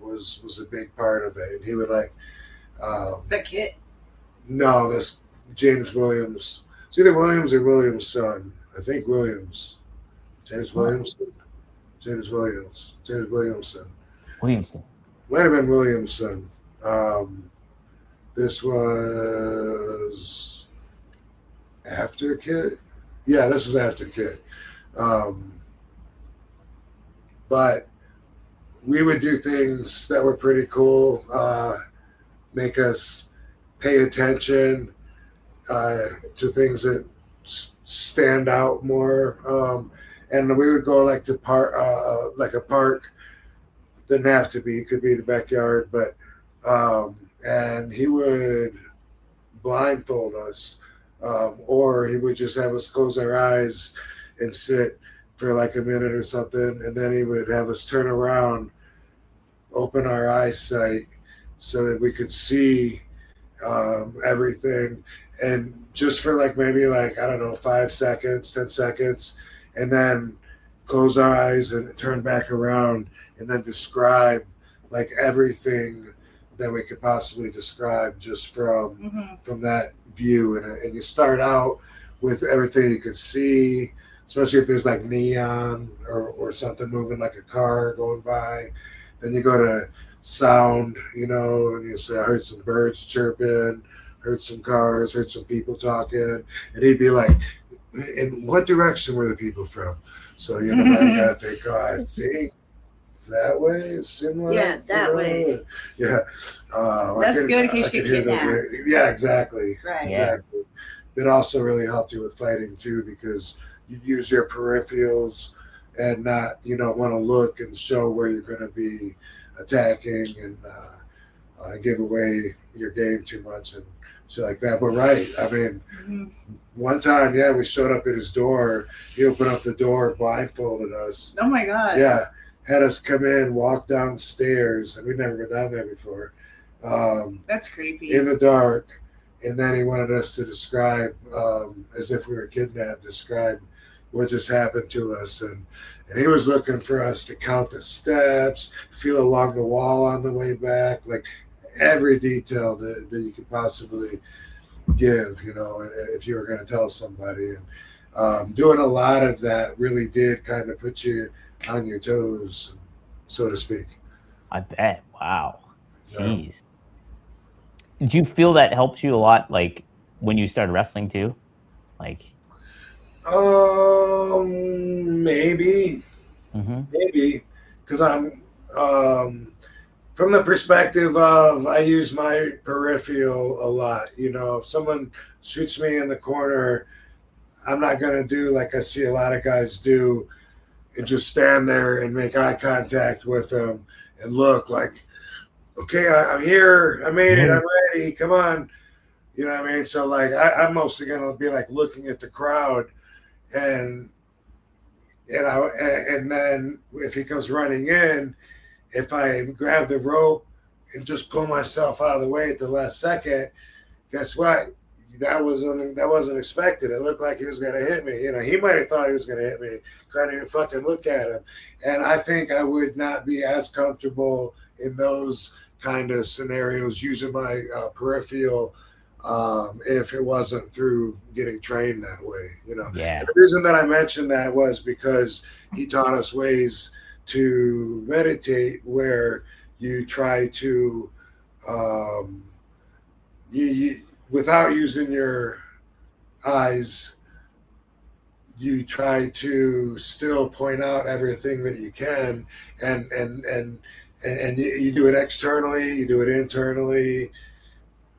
big part of it. And he would like, Is that Kit? no, that's James Williams. It's either Williams or Williams' son. I think Williams. James Williamson. James Williamson. Williamson. Might have been Williamson. This was after Kid. Yeah, this was after Kid. But we would do things that were pretty cool, make us pay attention to things that stand out more. And we would go like to like a park. Didn't have to be; it could be the backyard. But and he would blindfold us, or he would just have us close our eyes and sit for like a minute or something, and then he would have us turn around, open our eyesight, so that we could see everything, and just for like maybe like, I don't know, 5 seconds, 10 seconds. And then close our eyes and turn back around and then describe like everything that we could possibly describe just from that view. And you start out with everything you could see, especially if there's like neon or something moving like a car going by. Then you go to sound, and you say, I heard some birds chirping, heard some cars, heard some people talking. And he'd be like, in what direction were the people from? So, I gotta think, I think that way, similar. Yeah, that way. Yeah. That's good in case you get kidnapped. Yeah, exactly. Right. Exactly. It also really helped you with fighting too, because you use your peripherals and not, want to look and show where you're going to be attacking and give away your game too much and shit like that. But right, I mean, one time, we showed up at his door. He opened up the door, blindfolded us. Oh my God. Yeah, had us come in, walk downstairs, and we'd never been down there before. That's creepy. In the dark, and then he wanted us to describe, as if we were kidnapped, describe what just happened to us, and he was looking for us to count the steps, feel along the wall on the way back, like every detail that you could possibly give, if you were going to tell somebody. And doing a lot of that really did kind of put you on your toes, so to speak. I bet. Wow. Jeez. Did you feel that helped you a lot, like when you started wrestling too? Like, maybe, because I'm from the perspective of, I use my peripheral a lot. If someone shoots me in the corner, I'm not going to do like I see a lot of guys do and just stand there and make eye contact with them and look like, okay, I'm here, I made it, I'm ready, come on. You know what I mean? So like, I'm mostly going to be like looking at the crowd, and and then if he comes running in, if I grab the rope and just pull myself out of the way at the last second, guess what? That wasn't expected. It looked like he was going to hit me. He might have thought he was going to hit me because I didn't even fucking look at him. And I think I would not be as comfortable in those kind of scenarios using my peripheral if it wasn't through getting trained that way. Yeah. And the reason that I mentioned that was because he taught us ways to meditate where you try to you without using your eyes, you try to still point out everything that you can, and you do it externally, you do it internally,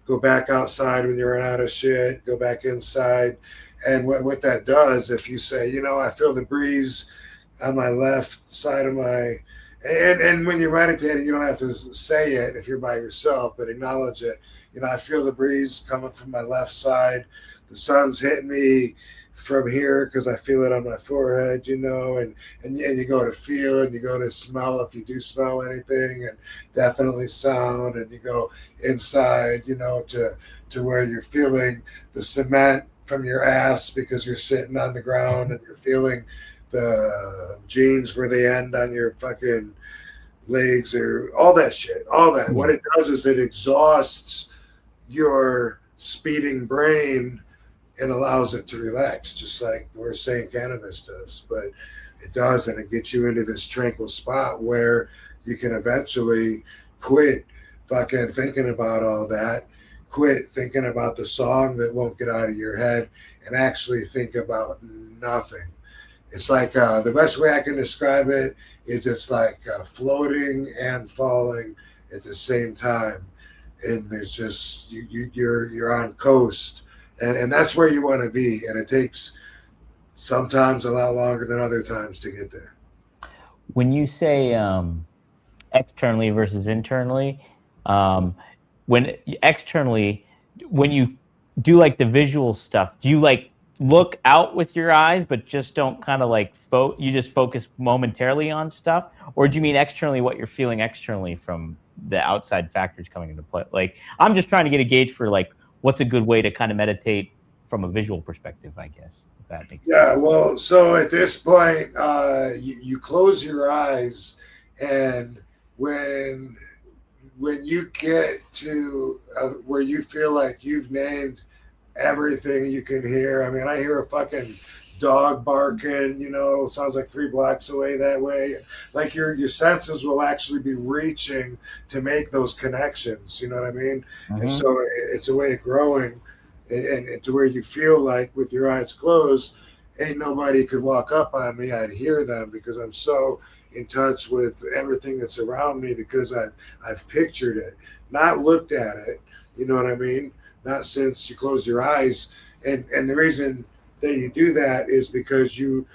go back outside when you're out of shit, go back inside. And what that does, if you say, I feel the breeze on my left side of my, and when you're meditating, you don't have to say it if you're by yourself, but acknowledge it. I feel the breeze coming from my left side. The sun's hitting me from here because I feel it on my forehead, and you go to feel and you go to smell if you do smell anything, and definitely sound, and you go inside, to where you're feeling the cement from your ass because you're sitting on the ground and you're feeling the jeans where they end on your fucking legs or all that shit, all that. What it does is it exhausts your speeding brain and allows it to relax, just like we're saying cannabis does. But it does, and it gets you into this tranquil spot where you can eventually quit fucking thinking about all that, quit thinking about the song that won't get out of your head, and actually think about nothing. It's like the best way I can describe it is it's like floating and falling at the same time, and there's just you're on coast, and that's where you want to be. And it takes sometimes a lot longer than other times to get there. When you say externally versus internally, when externally, when you do like the visual stuff, do you like look out with your eyes, but just don't kind of like you just focus momentarily on stuff? Or do you mean externally what you're feeling externally from the outside factors coming into play? Like, I'm just trying to get a gauge for like what's a good way to kind of meditate from a visual perspective, I guess, if that makes sense. Yeah, well, so at this point, you close your eyes, and when you get to where you feel like you've named everything you can hear. I mean, I hear a fucking dog barking, sounds like 3 blocks away that way. Like your senses will actually be reaching to make those connections, you know what I mean? Mm-hmm. And so it's a way of growing, and to where you feel like with your eyes closed, ain't nobody could walk up on me. I'd hear them because I'm so in touch with everything that's around me, because I've pictured it, not looked at it, you know what I mean? Not since you close your eyes. And the reason that you do that is because you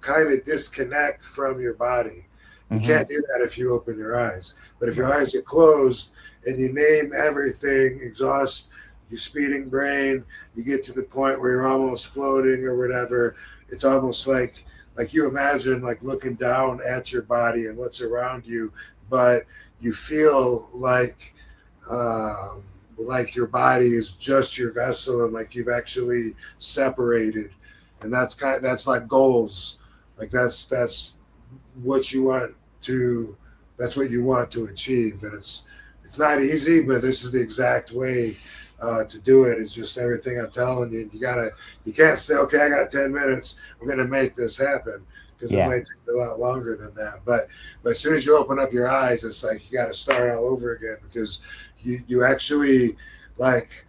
kind of disconnect from your body. You can't do that if you open your eyes. But if your eyes are closed and you name everything, exhaust your speeding brain, you get to the point where you're almost floating or whatever. It's almost like you imagine like looking down at your body and what's around you, but you feel like your body is just your vessel, and like you've actually separated. And that's like goals. Like that's what you want to achieve. And it's not easy, but this is the exact way to do it. It's just everything I'm telling you. You can't say, okay, I got 10 minutes, I'm going to make this happen, because it might take a lot longer than that. But as soon as you open up your eyes, it's like you got to start all over again, because you actually, like,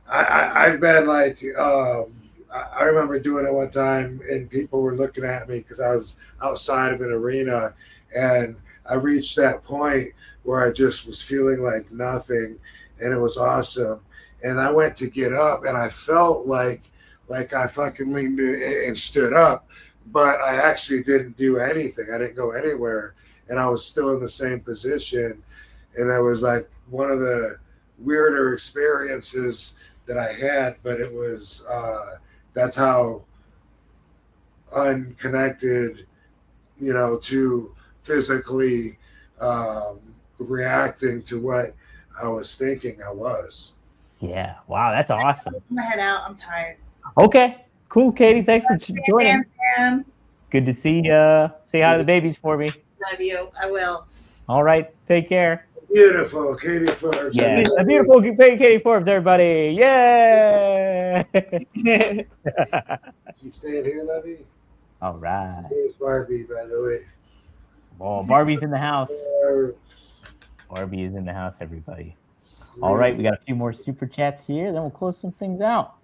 I've been like, I remember doing it one time, and people were looking at me because I was outside of an arena, and I reached that point where I just was feeling like nothing, and it was awesome. And I went to get up, and I felt like I fucking leaned and stood up, but I actually didn't do anything. I didn't go anywhere, and I was still in the same position. And that was like one of the weirder experiences that I had, but it was that's how unconnected, to physically reacting to what I was thinking I was. Yeah. Wow, that's awesome. I'm gonna head out. I'm tired. Okay. Cool, Katie. Thanks for joining. Good to see you. Say hi to the babies for me. Love you. I will. All right. Take care. Beautiful, Katie Forbes. Yeah, a beautiful Katie Forbes, everybody. Yay! You staying here, Levy? All right. Here's Barbie, by the way. Oh, Barbie's in the house. Barbie is in the house, everybody. All right, we got a few more super chats here. Then we'll close some things out.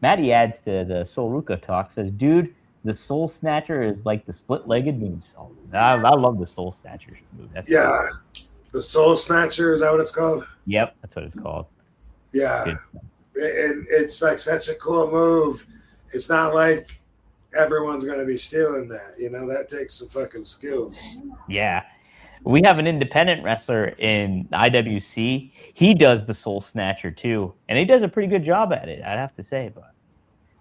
Maddie adds to the Soul Ruka talk, says, dude, the Soul Snatcher is like the split-legged moonsault. I love the Soul Snatcher move. That's yeah. The Soul Snatcher, is that what it's called? Yep, that's what it's called. Yeah. Good. And it's like such a cool move. It's not like everyone's going to be stealing that. You know, that takes some fucking skills. Yeah. We have an independent wrestler in IWC. He does the Soul Snatcher too, and he does a pretty good job at it, I'd have to say. But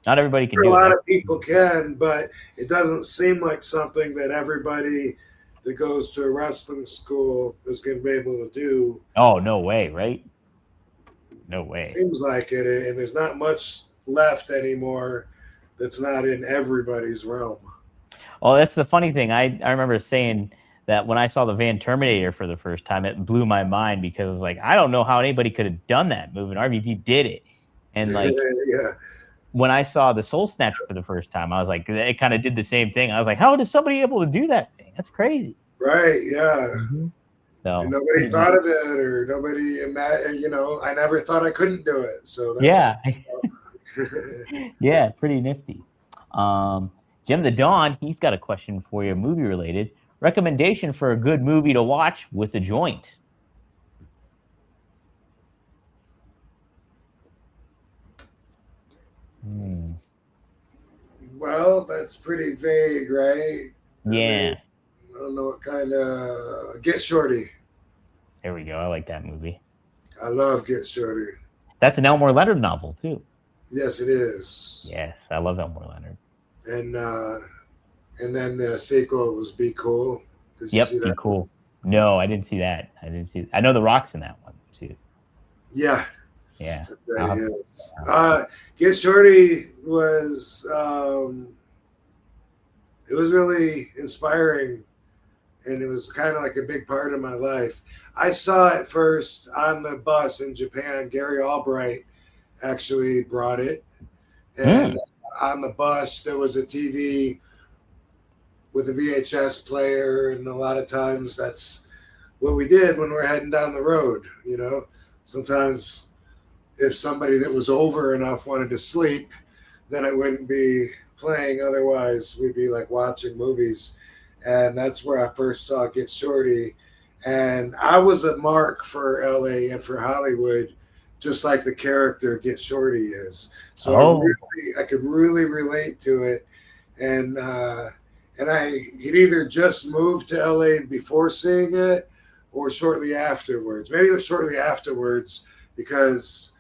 not everybody can do it. A lot of people can, but it doesn't seem like something that everybody that goes to a wrestling school is going to be able to do. Oh, no way, right? No way. Seems like it, and there's not much left anymore that's not in everybody's realm. Well, that's the funny thing. I remember saying that when I saw the Van Terminator for the first time, it blew my mind because it was like, I don't know how anybody could have done that move, and RVD did it. And like, yeah. When I saw the Soul Snatcher for the first time, I was like, it kind of did the same thing. I was like, how is somebody able to do that thing? That's crazy. Right, yeah. Mm-hmm. So, and nobody thought of it, or nobody, you know, I never thought I couldn't do it. So that's, yeah. Yeah, pretty nifty. Jim the Dawn, he's got a question for you, movie related. Recommendation for a good movie to watch with a joint. Well, that's pretty vague, right? Yeah. I don't know what kind of Get Shorty. There we go. I like that movie. I love Get Shorty. That's an Elmore Leonard novel too. Yes, it is. Yes, I love Elmore Leonard. And then the sequel was Be Cool. Did you see that? Be Cool. No, I didn't see that. I know The Rock's in that one too. Yeah. Yeah. Get Shorty was it was really inspiring, and it was kind of like a big part of my life. I saw it first on the bus in Japan. Gary Albright actually brought it, and on the bus there was a TV with a VHS player, and a lot of times that's what we did when we're heading down the road. You know, sometimes if somebody that was over enough wanted to sleep, then it wouldn't be playing. Otherwise, we'd be like watching movies. And that's where I first saw Get Shorty. And I was a mark for LA and for Hollywood, just like the character Get Shorty is. So I could really relate to it. And he'd either just moved to LA before seeing it or shortly afterwards. Maybe it was shortly afterwards because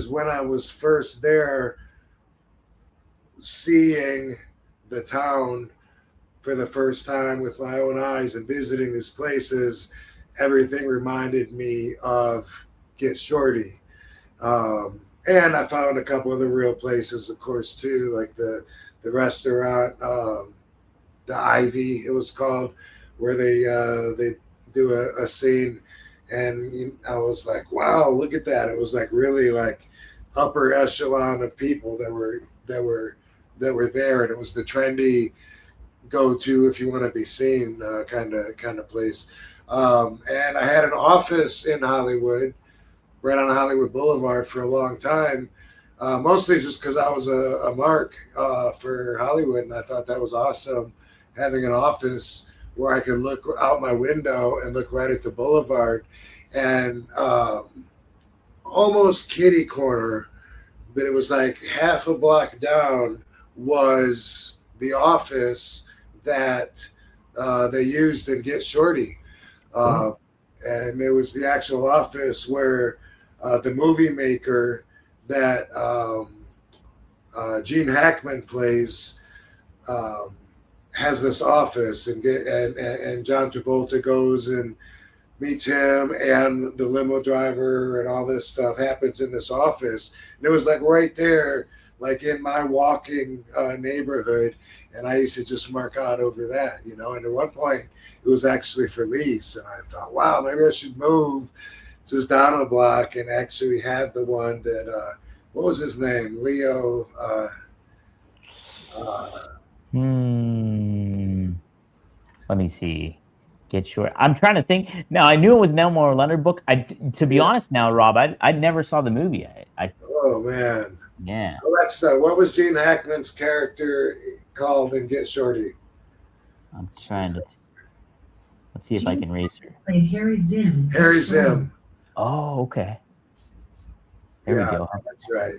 when I was first there, seeing the town for the first time with my own eyes and visiting these places, everything reminded me of Get Shorty. And I found a couple of the real places, of course, too, like the restaurant, the Ivy, it was called, where they do a scene. And I was like, wow, look at that. It was like really like upper echelon of people that were there. And it was the trendy go-to if you want to be seen kind of place. And I had an office in Hollywood, right on Hollywood Boulevard for a long time, mostly just because I was a mark for Hollywood. And I thought that was awesome, having an office where I could look out my window and look right at the boulevard, and almost kitty corner, but it was like half a block down was the office that they used in Get Shorty. And it was the actual office where the movie maker that Gene Hackman plays has this office, and John Travolta goes and meets him, and the limo driver and all this stuff happens in this office. And it was like right there, like in my walking neighborhood. And I used to just mark out over that, you know. And at one point it was actually for lease. And I thought, wow, maybe I should move just down a block and actually have the one that, what was his name? Leo. Let me see. Get Short. I'm trying to think. Now, I knew it was an Elmore Leonard book. To be honest now, Rob, I never saw the movie. Oh, man. Yeah. Well, that's what was Gene Hackman's character called in Get Shorty? I'm trying to. Let's see if I can raise her. Played Harry Zim. Harry Zim. Oh, okay. There we go. That's right.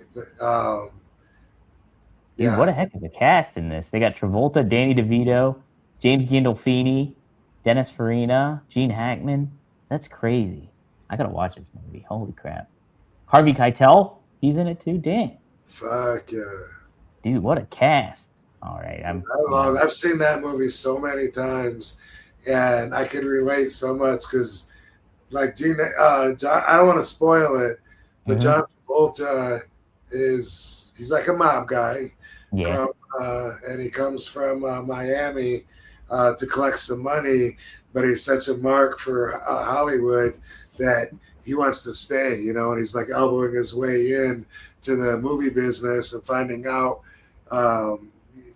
Dude, what a heck of a cast in this. They got Travolta, Danny DeVito, James Gandolfini, Dennis Farina, Gene Hackman. That's crazy. I gotta watch this movie. Holy crap. Harvey Keitel, he's in it too. Dang. Fuck yeah. Dude, what a cast. All right. I've seen that movie so many times, and I could relate so much because, like, John, I don't want to spoil it, but John Travolta he's like a mob guy. Yeah. And he comes from Miami to collect some money, but he's such a mark for Hollywood that he wants to stay, you know, and he's like elbowing his way in to the movie business and finding out,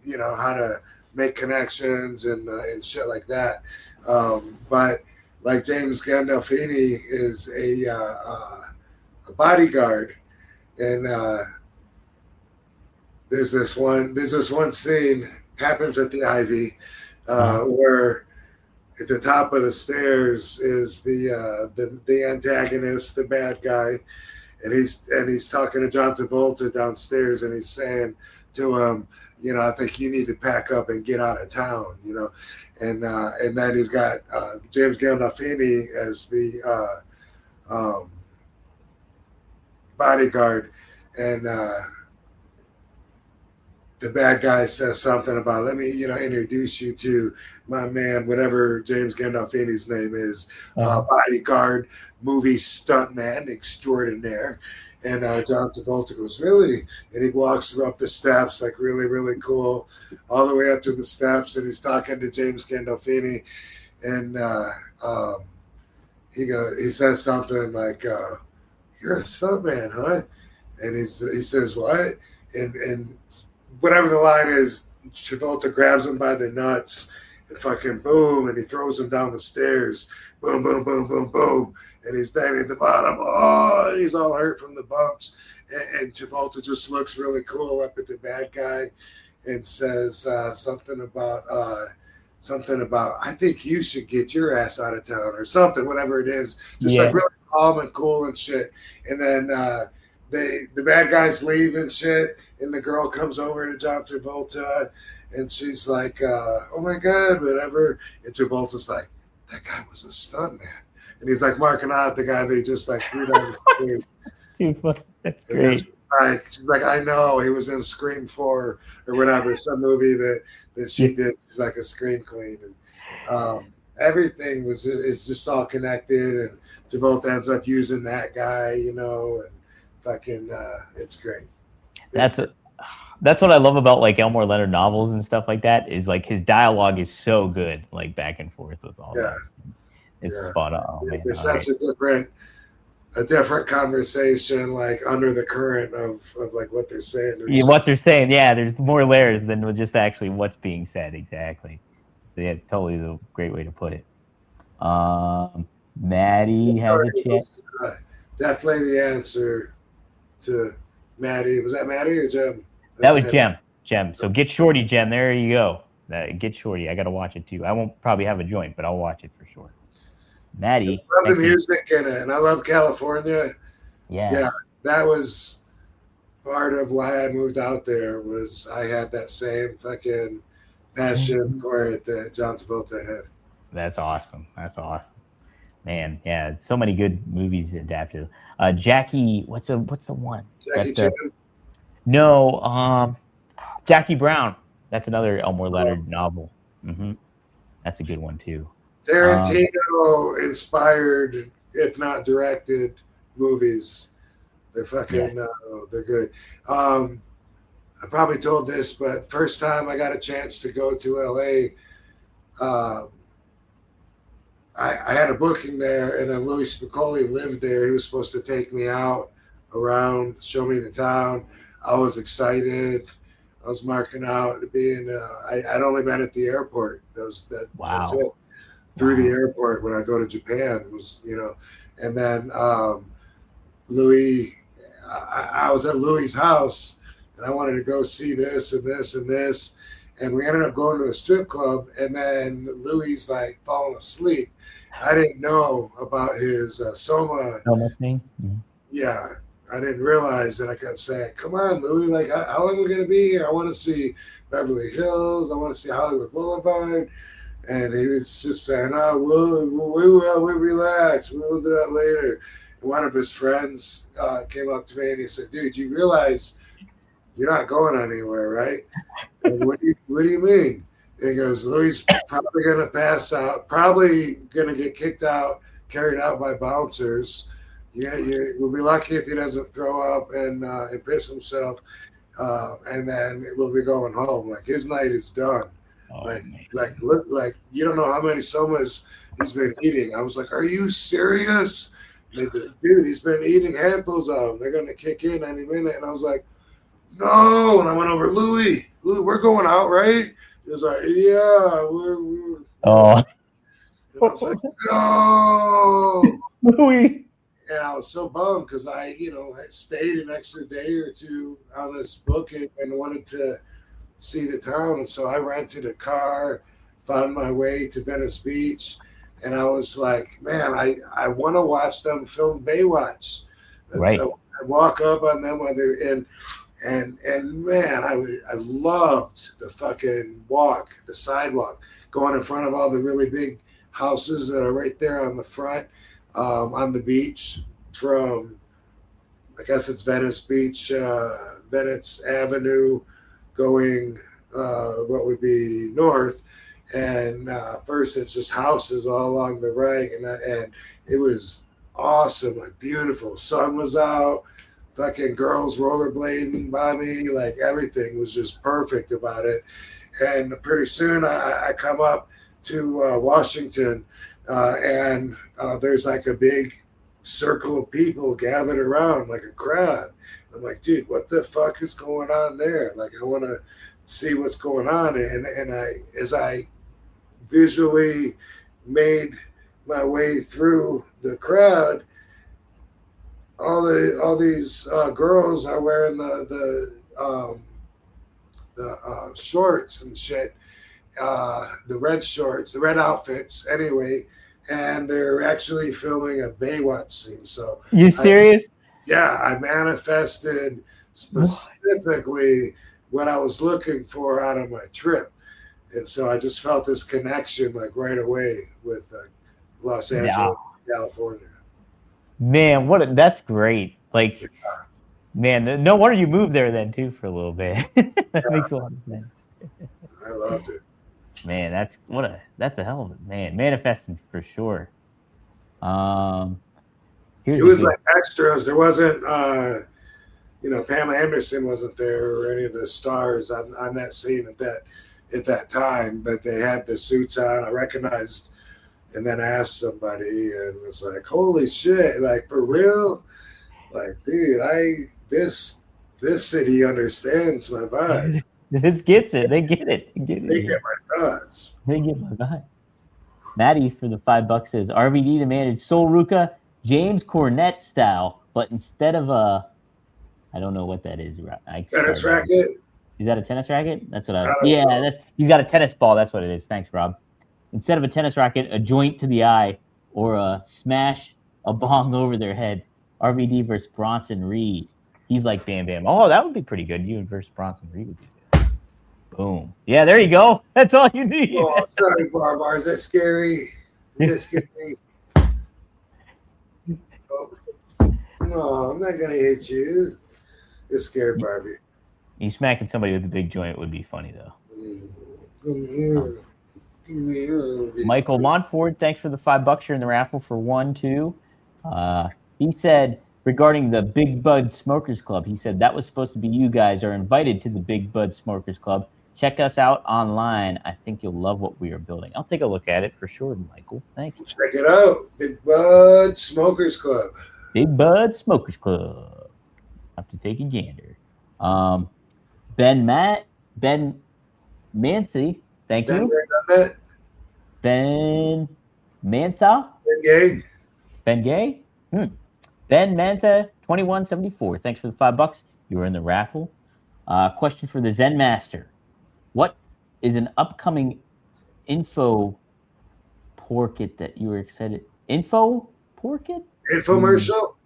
you know, how to make connections and shit like that. But like James Gandolfini is a bodyguard, and there's this one scene happens at the Ivy where at the top of the stairs is the antagonist, the bad guy, and he's talking to John Travolta downstairs, and he's saying to him, you know, I think you need to pack up and get out of town, you know, and then he's got James Gandolfini as the bodyguard, and the bad guy says something about, let me, you know, introduce you to my man, whatever James Gandolfini's name is, bodyguard, movie stuntman extraordinaire. And John Travolta goes, really? And he walks up the steps, like really, really cool, all the way up to the steps. And he's talking to James Gandolfini. And he says something like, you're a stuntman, huh? And he says, what? And whatever the line is, Travolta grabs him by the nuts and fucking boom, and he throws him down the stairs. Boom, boom, boom, boom, boom. And he's down at the bottom. Oh, he's all hurt from the bumps. And Travolta just looks really cool up at the bad guy and says something about, I think you should get your ass out of town or something, whatever it is. Just like really calm and cool and shit. And then the bad guys leave and shit, and the girl comes over to John Travolta, and she's like, oh my God, whatever. And Travolta's like, that guy was a stuntman. And he's like marking out the guy that he just like threw down the stairs. That's great. She's like, I know, he was in Scream 4 or whatever, some movie that she did. She's like a Scream queen. And everything is just all connected, and Travolta ends up using that guy, you know, and fucking it's great. That's what I love about like Elmore Leonard novels and stuff like that, is like his dialogue is so good, like back and forth with all that. It's spot on. Oh, man. It's such a different conversation, like under the current of like what they're saying. What they're saying, there's more layers than just actually what's being said. Exactly. So, yeah, totally the great way to put it. Maddie has a chance. Definitely the answer to Maddie. Was that Maddie or Jem? That was Jem. So get Shorty, Jem. There you go. Get Shorty. I got to watch it too. I won't probably have a joint, but I'll watch it for sure. Maddie. I love the music in it, and I love California. Yeah, that was part of why I moved out there. Was I had that same fucking passion for it that John Travolta had. That's awesome. Man, yeah, so many good movies adapted. Jackie, what's the one? Jackie Chan? No, Jackie Brown. That's another Elmore Leonard novel. Mm-hmm. That's a good one too. Tarantino inspired, if not directed, movies. They're fucking, they're good. I probably told this, but first time I got a chance to go to LA, I had a booking there, and then Louis Spicoli lived there. He was supposed to take me out around, show me the town. I was excited. I was marking out being. I'd only been at the airport. That's it. Through the airport when I go to Japan was, you know, and then Louis. I was at Louis's house, and I wanted to go see this and this and this, and we ended up going to a strip club, and then Louis like falling asleep. I didn't know about his soma. thing. Yeah, I didn't realize that. I kept saying, "Come on, Louis! Like, how long are we gonna be here? I want to see Beverly Hills. I want to see Hollywood Boulevard." And he was just saying, "Oh, we'll relax. We'll do that later." And one of his friends came up to me and he said, "Dude, you realize you're not going anywhere, right?" What do you mean? And he goes, "Louis probably gonna pass out. Probably gonna get kicked out, carried out by bouncers. Yeah, we'll be lucky if he doesn't throw up and piss himself, and then we'll be going home. Like his night is done. Look, you don't know how many somas he's been eating." I was like, "Are you serious?" They go, "Dude, he's been eating handfuls of them. They're gonna kick in any minute." And I was like, "No!" And I went over, Louis, we're going out, right? He was like, "Yeah, we're." Oh, And I was like, "No!" Louis. And I was so bummed because I stayed an extra day or two on this booking and wanted to see the town. And so I rented a car, found my way to Venice Beach, and I was like, man, I want to watch them film Baywatch. Right. So I walk up on them while they're and man, I loved the fucking walk, the sidewalk, going in front of all the really big houses that are right there on the front. On the beach from, I guess it's Venice Beach, Venice Avenue, going what would be north, and first it's just houses all along the right, and it was awesome, like beautiful. Sun was out, fucking girls rollerblading by me, like everything was just perfect about it. And pretty soon I come up to Washington. And there's like a big circle of people gathered around, like a crowd. I'm like, dude, what the fuck is going on there? Like, I want to see what's going on. And as I visually made my way through the crowd, all these girls are wearing the shorts and shit. The red shorts, the red outfits, anyway, and they're actually filming a Baywatch scene. So, You serious? I manifested specifically what I was looking for out of my trip, and so I just felt this connection like right away with Los Angeles, California. Man, that's great. Like, man, no wonder you moved there then too for a little bit. That makes a lot of sense. I loved it. Man, that's a hell of it, man. Manifesting for sure. It was like extras. There wasn't, Pam Anderson wasn't there or any of the stars on that scene at that time, but they had the suits on. I recognized, and then asked somebody, and was like, "Holy shit! Like for real? Like, dude, this city understands my vibe." This gets it. They get it. They get my thoughts. They get my vibe. Maddie for the $5 says RVD demanded Sol Ruka James Cornette style, but instead of I don't know what that is. Tennis racket. Is that a tennis racket? That's what he's got a tennis ball. That's what it is. Thanks, Rob. Instead of a tennis racket, a joint to the eye, or a smash a bong over their head. RVD versus Bronson Reed. He's like Bam Bam. Oh, that would be pretty good. You versus Bronson Reed would be good. Boom. Yeah, there you go. That's all you need. Oh, sorry, Barbar. Is that scary? Is that scary? No, I'm not going to hit you. You're scared, Barbie. You smacking somebody with a big joint would be funny, though. Michael Montford, thanks for the $5. You're in the raffle for 1, 2. He said, regarding the Big Bud Smokers Club, he said that was supposed to be you guys are invited to the Big Bud Smokers Club. Check us out online. I think you'll love what we are building. I'll take a look at it for sure, Michael. Thank you. Check it out. Big Bud Smokers Club. Big Bud Smokers Club. Have to take a gander. Ben Manthe, thank you. Ben Mantha? Ben Gay. Ben Gay? Ben Mantha, 2174. Thanks for the $5. You were in the raffle. Question for the Zen Master. What is an upcoming info porkit that you were excited. Info porkit? Infomercial?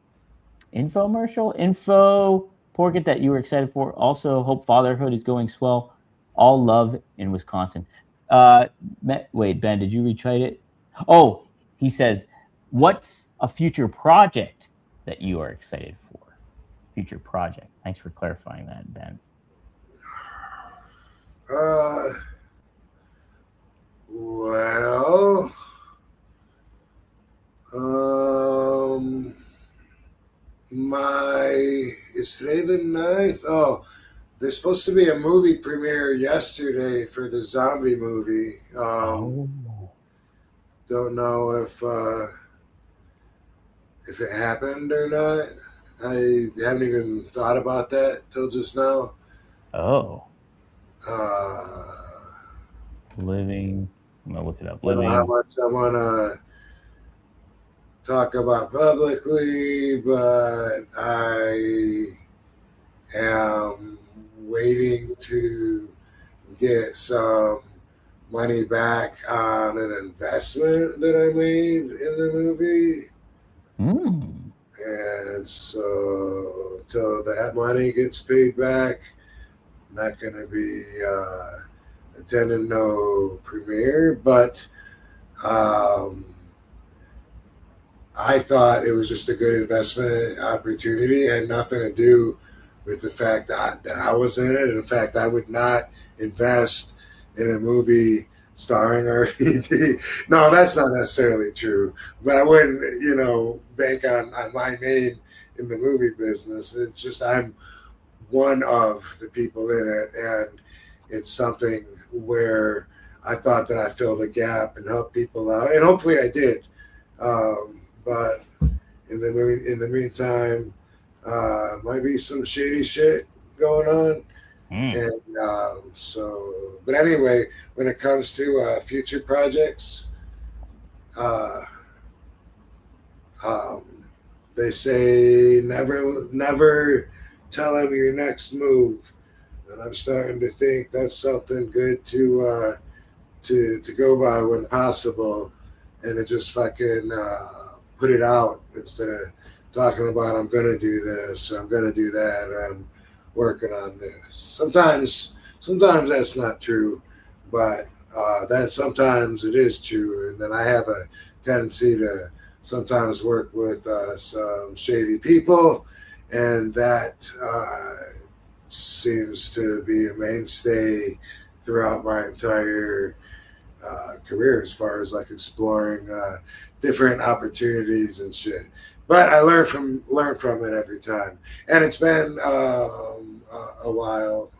Infomercial? Info porkit that you were excited for. Also, hope fatherhood is going swell. All love in Wisconsin. Wait, Ben, did you retweet it? Oh, he says, what's a future project that you are excited for? Future project. Thanks for clarifying that, Ben. Well, is today the 9th? Oh, there's supposed to be a movie premiere yesterday for the zombie movie. Don't know if it happened or not. I haven't even thought about that till just now. Oh. Living. I'm gonna look it up. Living. How much I want to talk about publicly, but I am waiting to get some money back on an investment that I made in the movie. And so until that money gets paid back, I'm not going to be attending no premiere, but I thought it was just a good investment opportunity. It had nothing to do with the fact that I was in it. In fact, I would not invest in a movie starring RVD. No, that's not necessarily true. But I wouldn't, bank on my name in the movie business. It's just I'm one of the people in it, and it's something where I thought that I filled a gap and helped people out, and hopefully I did. But in the meantime, might be some shady shit going on. And but anyway, when it comes to future projects, they say never tell them your next move, and I'm starting to think that's something good to go by when possible, and to just fucking put it out instead of talking about I'm gonna do this, I'm gonna do that, or I'm working on this. Sometimes that's not true, but that sometimes it is true, and then I have a tendency to sometimes work with some shady people, and that seems to be a mainstay throughout my entire career, as far as like exploring different opportunities and shit. But I learn from it every time, and it's been a while,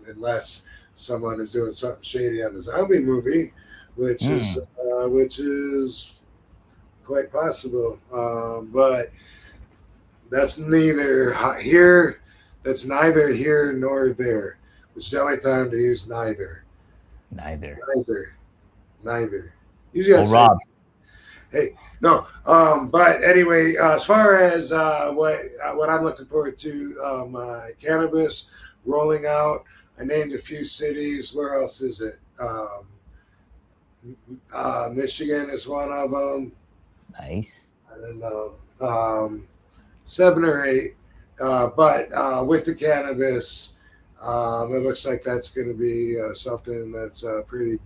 unless someone is doing something shady on the zombie movie, which is quite possible. But that's neither here. That's neither here nor there. It's the only time to use neither. Neither. Usually, Rob. Hey, no. But anyway, as far as what I'm looking forward to, my cannabis rolling out. I named a few cities. Where else is it? Michigan is one of them. Nice. I don't know. 7 or 8. But with the cannabis, it looks like that's going to be something that's pretty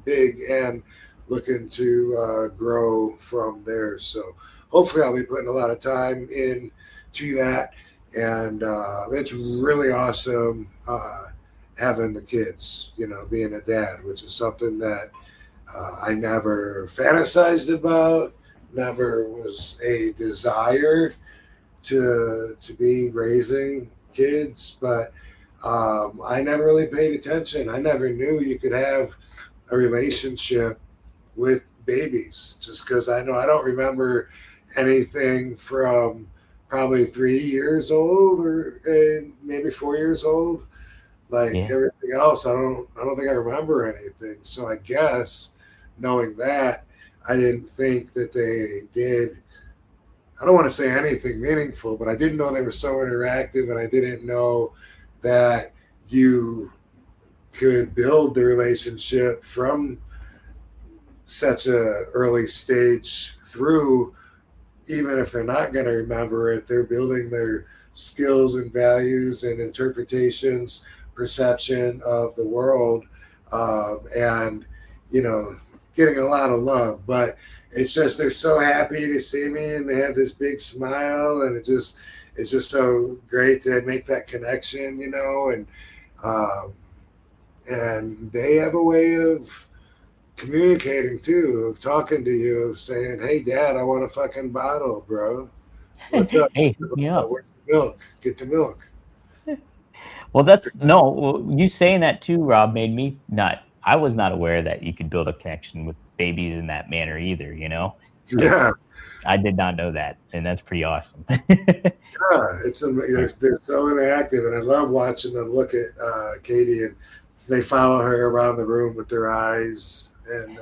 big and looking to grow from there. So hopefully I'll be putting a lot of time into that. And it's really awesome having the kids, being a dad, which is something that I never fantasized about, never was a desire to be raising kids, but I never really paid attention. I never knew you could have a relationship with babies, just because I don't remember anything from probably 3 years old or maybe 4 years old. Everything else, I don't think I remember anything. So I guess knowing that, I didn't think that they did. I don't want to say anything meaningful, but I didn't know they were so interactive, and I didn't know that you could build the relationship from such a early stage through, even if they're not going to remember it, they're building their skills and values and interpretations, perception of the world, and, you know, getting a lot of love. But it's just, they're so happy to see me and they have this big smile, and it's just so great to make that connection, you know, and they have a way of communicating too, of talking to you, of saying, "Hey, Dad, I want a fucking bottle, bro. What's up? Hey, yeah. Where's the milk? Get the milk." Well, you saying that too, Rob, made me not. I was not aware that you could build a connection with babies in that manner either. You know. Yeah, I did not know that, and that's pretty awesome. yeah, they're so interactive, and I love watching them look at Katie, and they follow her around the room with their eyes, and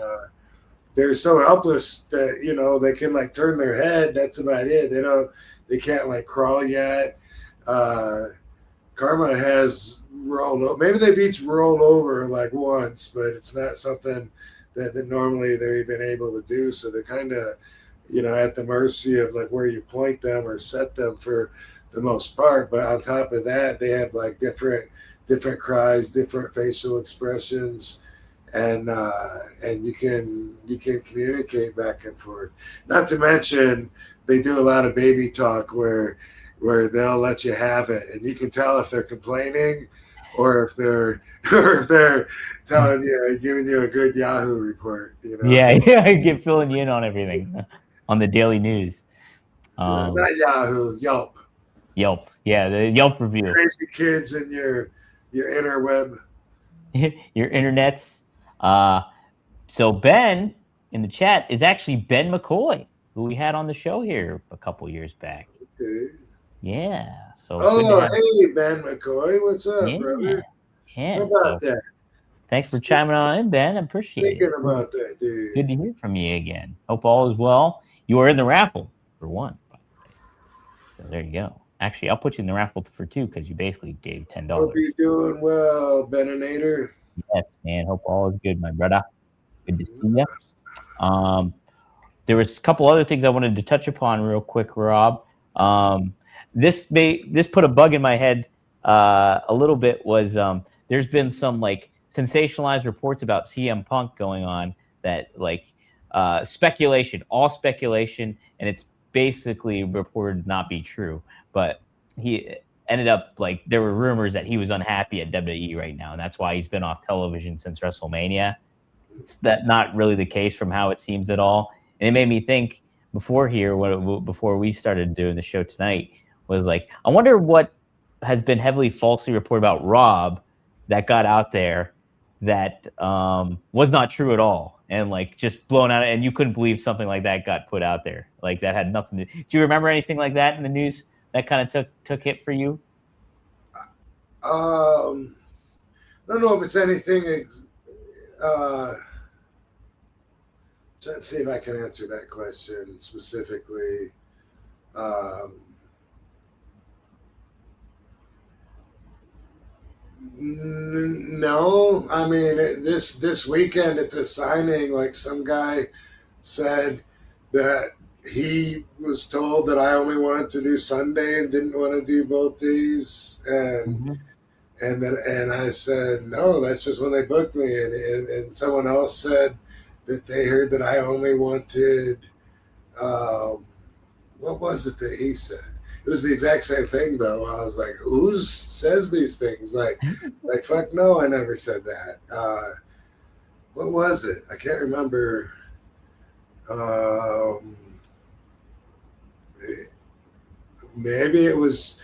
they're so helpless that, you know, they can like turn their head. That's about it. They can't like crawl yet. Karma has rolled over. Maybe they've each rolled over like once, but it's not something that normally they're even able to do. So they're kind of, you know, at the mercy of like where you point them or set them for the most part. But on top of that, they have like different cries, different facial expressions, and you can communicate back and forth. Not to mention, they do a lot of baby talk where they'll let you have it, and you can tell if they're complaining or if they're telling you, giving you a good Yahoo report. You know? Yeah, filling you in on everything on the daily news. Not Yahoo, Yelp. Yelp, yeah, the Yelp review. Crazy kids in your interweb, your internets. So Ben in the chat is actually Ben McCoy, who we had on the show here a couple years back. Okay. Yeah. So. Hey Ben McCoy, what's up, brother? Yeah. How about that? Thanks for chiming on in, Ben. I appreciate it. Thinking about that, dude. Good to hear from you again. Hope all is well. You are in the raffle for one. So there you go. Actually, I'll put you in the raffle for two because you basically gave $10. Hope you're doing well, Beninator. Yes, man. Hope all is good, my brother. Good to see you. There was a couple other things I wanted to touch upon real quick, Rob. This put a bug in my head a little bit. Was there's been some like sensationalized reports about CM Punk going on that like speculation, all speculation, and it's basically reported to not be true. But he ended up like there were rumors that he was unhappy at WWE right now, and that's why he's been off television since WrestleMania. It's not really the case from how it seems at all. And it made me think before we started doing the show tonight was like, I wonder what has been heavily falsely reported about Rob that got out there that was not true at all, and like just blown out, and you couldn't believe something like that got put out there. Like that had nothing to. Do you remember anything like that in the news that kind of took hit for you? I don't know if it's anything. Trying to see if I can answer that question specifically. No, I mean this weekend at the signing, like some guy said that he was told that I only wanted to do Sunday and didn't want to do both days, and and I said no, that's just when they booked me, and someone else said that they heard that I only wanted what was it that he said? It was the exact same thing, though. I was like, who says these things? Like fuck no, I never said that. What was it? I can't remember. Maybe it was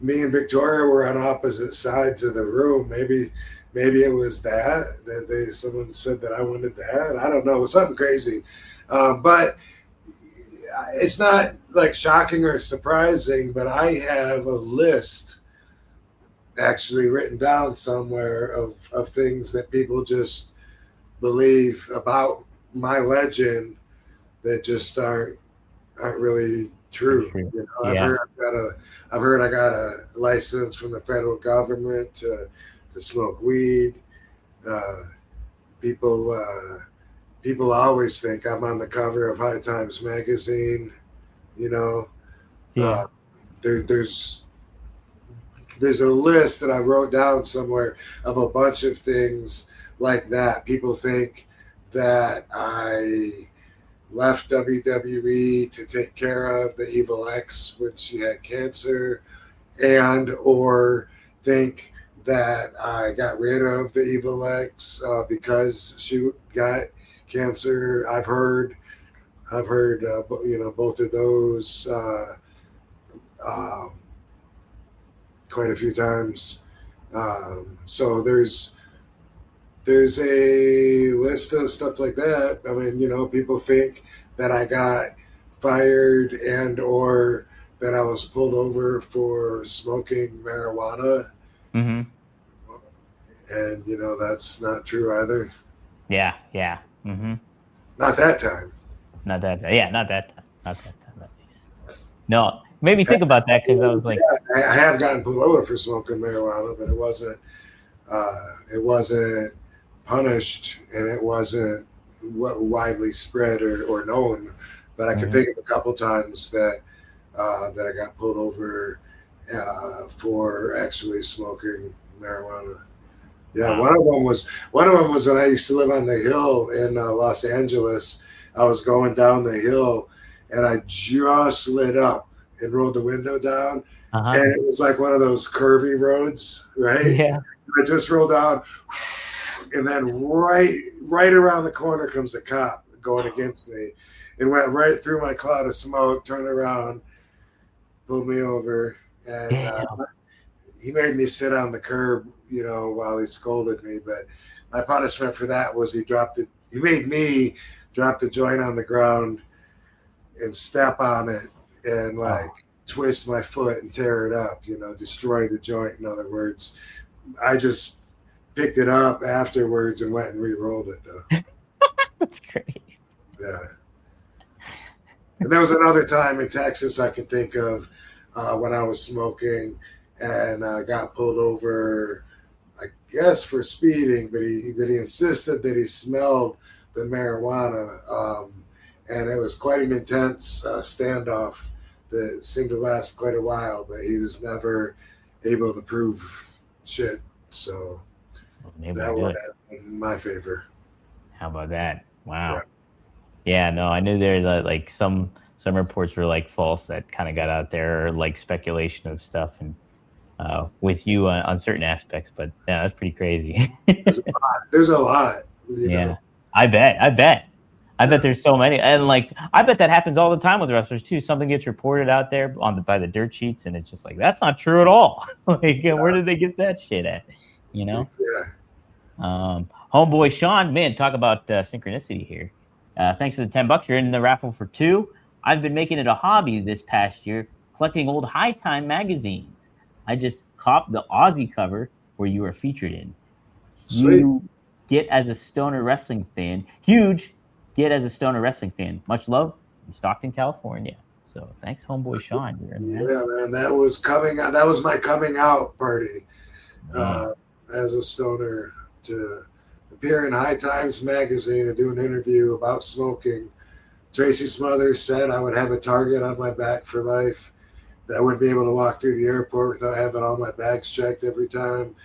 me and Victoria were on opposite sides of the room. Maybe it was that someone said that I wanted that. I don't know. It was something crazy. But it's not like shocking or surprising, but I have a list actually written down somewhere of things that people just believe about my legend that just aren't really true. You know, Yeah. I've heard I got a license from the federal government to smoke weed. People always think I'm on the cover of High Times magazine. You know, Yeah. There's a list that I wrote down somewhere of a bunch of things like that. People think that I left WWE to take care of the Evil X when she had cancer, and or think that I got rid of the Evil X because she got cancer. I've heard both of those quite a few times. So there's a list of stuff like that. I mean, people think that I got fired and or that I was pulled over for smoking marijuana. Mm-hmm. And that's not true either. Yeah. Mm-hmm. Not that time. Not that time. Yeah, not that time. Not that time, at least. No, it made me think about that because I was like, I have gotten pulled over for smoking marijuana, but it wasn't punished, and it wasn't widely spread or known. But I can think of a couple times that I got pulled over for actually smoking marijuana. Yeah, wow. one of them was when I used to live on the hill in Los Angeles. I was going down the hill, and I just lit up and rolled the window down, and it was like one of those curvy roads, right? Yeah. I just rolled down, and then right around the corner comes a cop going against me, and went right through my cloud of smoke, turned around, pulled me over, and he made me sit on the curb, while he scolded me. But my punishment for that was he made me drop the joint on the ground and step on it and twist my foot and tear it up, destroy the joint. In other words, I just picked it up afterwards and went and re-rolled it though. That's great. Yeah. And there was another time in Texas I could think of when I was smoking and got pulled over, I guess for speeding, but he insisted that he smelled the marijuana, and it was quite an intense standoff that seemed to last quite a while, but he was never able to prove shit. So that would have in my favor. How about that? Wow. Yeah, no, I knew there that like some reports were like false that kind of got out there, or like speculation of stuff, and with you on certain aspects. But yeah, that's pretty crazy. There's a lot. You know? I bet there's so many, and like I bet that happens all the time with wrestlers too. Something gets reported out there by the dirt sheets, and it's just like that's not true at all. Like, where did they get that shit at? Yeah. Homeboy Sean, man, talk about synchronicity here. Thanks for the $10. You're in the raffle for 2. I've been making it a hobby this past year, collecting old High Time magazines. I just copped the Aussie cover where you were featured in. Sweet. You get as a stoner wrestling fan. Huge get as a stoner wrestling fan. Much love from Stockton, California. So thanks, homeboy Sean. Yeah, man, that was my coming out party as a stoner, to appear in High Times magazine and do an interview about smoking. Tracy Smothers said I would have a target on my back for life. That I wouldn't be able to walk through the airport without having all my bags checked every time.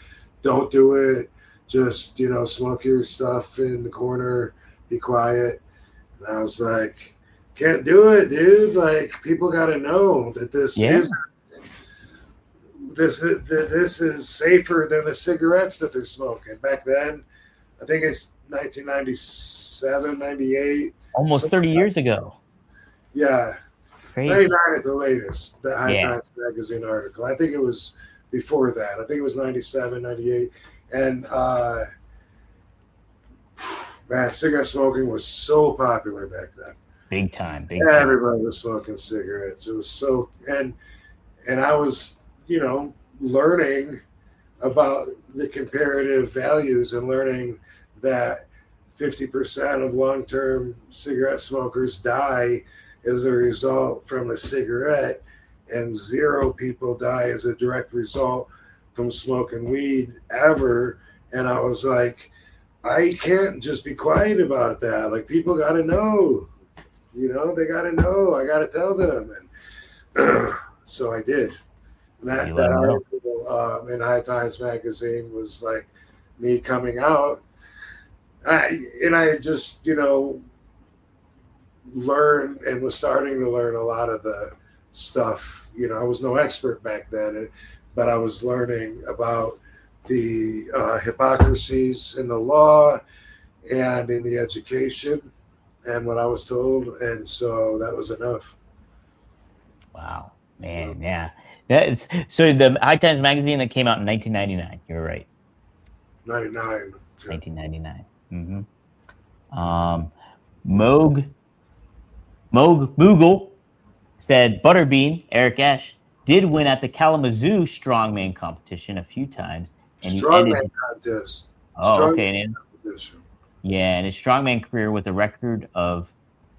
Don't do it. Just, smoke your stuff in the corner, be quiet. And I was like, can't do it, dude. Like, people got to know that this is safer than the cigarettes that they're smoking. Back then, I think it's 1997, 98. Almost 30 years ago. Yeah. Crazy. 99 at the latest, the High Times magazine article. I think it was before that. I think it was 97, 98. And, man, cigarette smoking was so popular back then. Big time. Everybody was smoking cigarettes. It was so, and I was, learning about the comparative values and learning that 50% of long-term cigarette smokers die as a result from a cigarette, and 0 people die as a direct result from smoking weed ever. And I was like, I can't just be quiet about that. Like, people got to know, they got to know. I got to tell them. And so I did. And that article in High Times magazine was like me coming out. I just, learned and was starting to learn a lot of the stuff. I was no expert back then, but I was learning about the hypocrisies in the law and in the education and what I was told. And so that was enough. Wow, man. Yeah. So the High Times magazine that came out in 1999. You're right. 99. 1999. Moogle said Butterbean, Eric Esch, did win at the Kalamazoo strongman competition a few times. And Strongman contest. Oh, okay. And his strongman career with a record of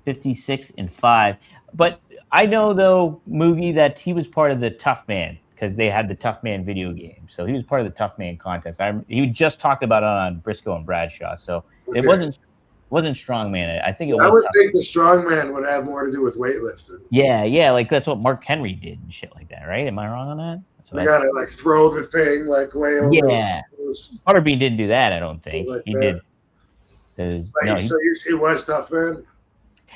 56-5. But I know, though, Moogie, that he was part of the Tough Man because they had the Tough Man video game. So he was part of the Tough Man contest. He just talked about it on Briscoe and Bradshaw. So it wasn't strongman. I think it was. I would think the strongman would have more to do with weightlifting. Yeah. Like that's what Mark Henry did and shit like that, right? Am I wrong on that? You gotta like throw the thing like way over. Yeah. Butterbean didn't do that, I don't think. Like he that. did. So he was Tough Man?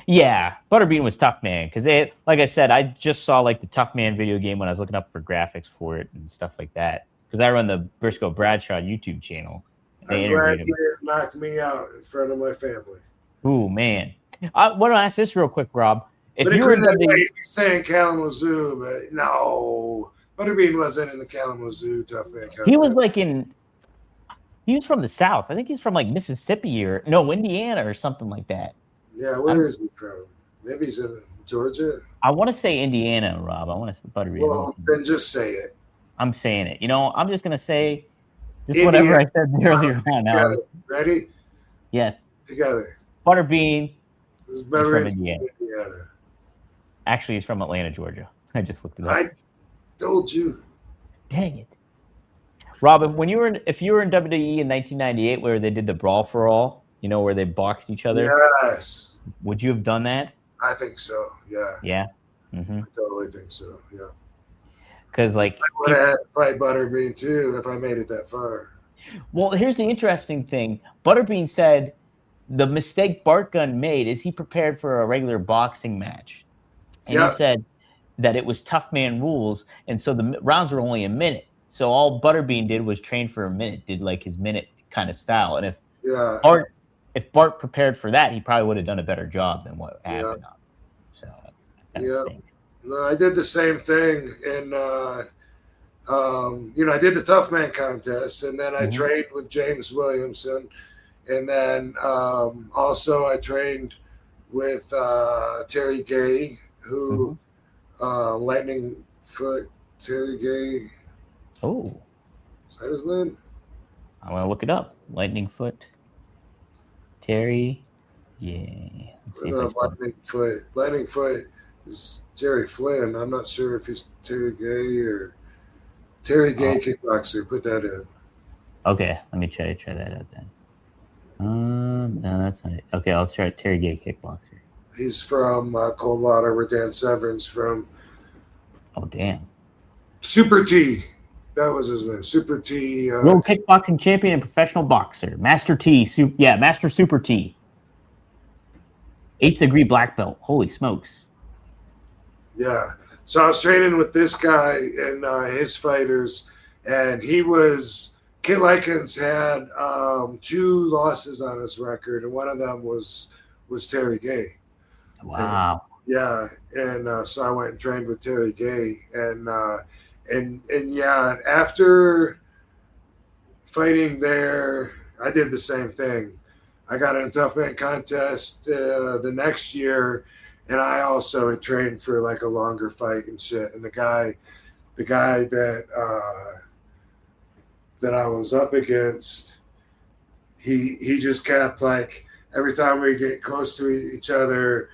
Yeah, Butterbean was Tough Man because like I said, I just saw like the Tough Man video game when I was looking up for graphics for it and stuff like that. Because I run the Briscoe Bradshaw YouTube channel. I'm glad you didn't knock me out in front of my family. Ooh, man. I want to ask this real quick, Rob. If you were he's saying Kalamazoo, but no. Butterbean wasn't in the Kalamazoo Tough Man contest. He was from the South. I think he's from like Mississippi or Indiana or something like that. Yeah, where is he from? Maybe he's in Georgia. I want to say Indiana, Rob. I want to say Butterbean. Well, then just say it. I'm saying it. I'm just gonna say just whatever I said earlier on. Now. Ready? Yes. Together. Butterbean. He's from Indiana. Actually, he's from Atlanta, Georgia. I just looked it up. I told you. Dang it. Rob, if you were in WWE in 1998 where they did the Brawl for All, where they boxed each other? Yes. Would you have done that? I think so, yeah. Yeah? Mm-hmm. I totally think so, yeah. Because, like... I would have had to fight Butterbean, too, if I made it that far. Well, here's the interesting thing. Butterbean said the mistake Bart Gunn made is he prepared for a regular boxing match. And he said that it was Tough Man rules, and so the rounds were only a minute. So all Butterbean did was train for a minute, did like his minute kind of style. And if Bart prepared for that, he probably would have done a better job than what happened. So no, I did the same thing, and I did the Tough Man contest, and then I trained with James Williamson, and then also I trained with Terry Gay, who Lightning Foot Terry Gay. Oh, is that his name? I want to look it up. Lightning Foot. Terry. Yeah. Lightning Foot is Jerry Flynn. I'm not sure if he's Terry Gay or Terry Gay kickboxer. Put that in. Okay, let me try that out then. No, that's not it. Okay, I'll try Terry Gay kickboxer. He's from Coldwater, where Dan Severn's from. Oh, damn. Super T. That was his name. Super T. World kickboxing champion and professional boxer. Master T. Master Super T. 8th degree black belt. Holy smokes. Yeah. So I was training with this guy and his fighters, and Kit Likens had 2 losses on his record, and one of them was Terry Gay. Wow. And so I went and trained with Terry Gay, and after fighting there, I did the same thing. I got in a Tough Man contest the next year, and I also had trained for like a longer fight and shit. And the guy that I was up against, he just kept like every time we get close to each other,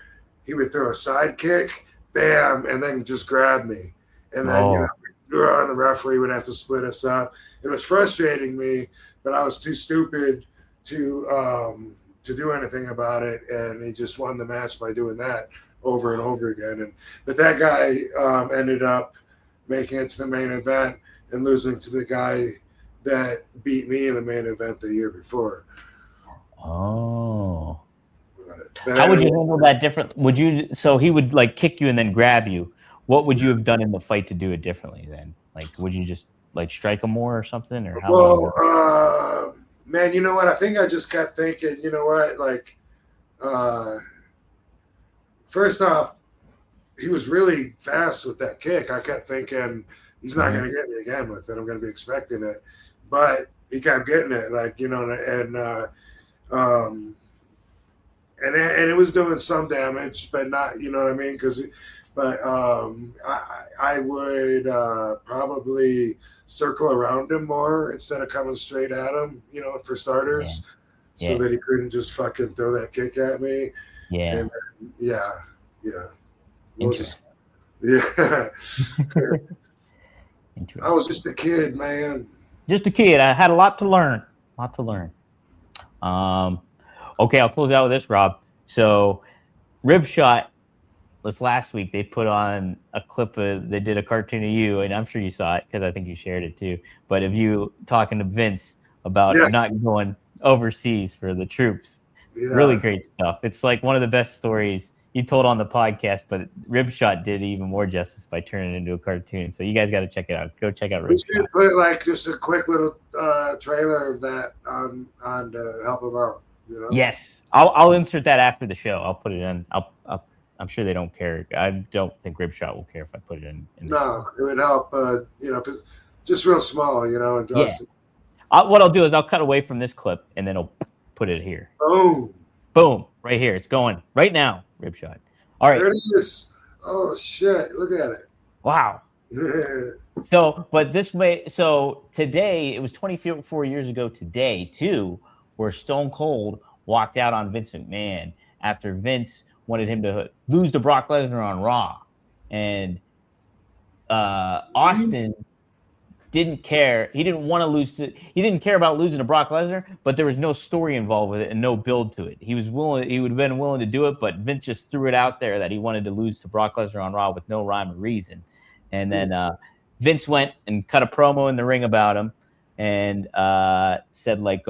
he would throw a side kick, bam, and then just grab me. And then, the referee would have to split us up. It was frustrating me, but I was too stupid to do anything about it, and he just won the match by doing that over and over again. But that guy ended up making it to the main event and losing to the guy that beat me in the main event the year before. Oh. But How would you handle that different? So he would like kick you and then grab you. What would you have done in the fight to do it differently then? Like, would you just like strike him more or something? Or how? Well, man, you know what? I think I just kept thinking, you know what? Like, first off, he was really fast with that kick. I kept thinking he's not going to get me again with it. I'm going to be expecting it, but he kept getting it. Like, you know, and it was doing some damage, but not, you know what I mean? I would probably circle around him more instead of coming straight at him, you know, for starters, so that he couldn't just fucking throw that kick at me. Yeah. And then, Interesting. I was just a kid, man. Just a kid. I had a lot to learn. Okay, I'll close out with this, Rob. So, Rib Shot, this last week, they put on a clip they did a cartoon of you, and I'm sure you saw it because I think you shared it too, but of you talking to Vince about not going overseas for the troops. Yeah. Really great stuff. It's like one of the best stories you told on the podcast, but Rib Shot did even more justice by turning it into a cartoon. So you guys got to check it out. Go check out Rib Shot. We should put like just a quick little trailer of that on to help him out. You know? Yes, I'll insert that after the show. I'll put it in. I'm sure they don't care. I don't think Rib Shot will care if I put it in. No, it would help. You know, if it's just real small. You know, and what I'll do is I'll cut away from this clip and then I'll put it here. Boom, right here. It's going right now. Rib Shot. All right. There it is. Oh shit! Look at it. Wow. So today, it was 24 years ago today, too, where Stone Cold walked out on Vince McMahon after Vince wanted him to lose to Brock Lesnar on Raw. And Austin didn't care. He didn't want to lose he didn't care about losing to Brock Lesnar, but there was no story involved with it and no build to it. He would have been willing to do it, but Vince just threw it out there that he wanted to lose to Brock Lesnar on Raw with no rhyme or reason. And then Vince went and cut a promo in the ring about him and said like,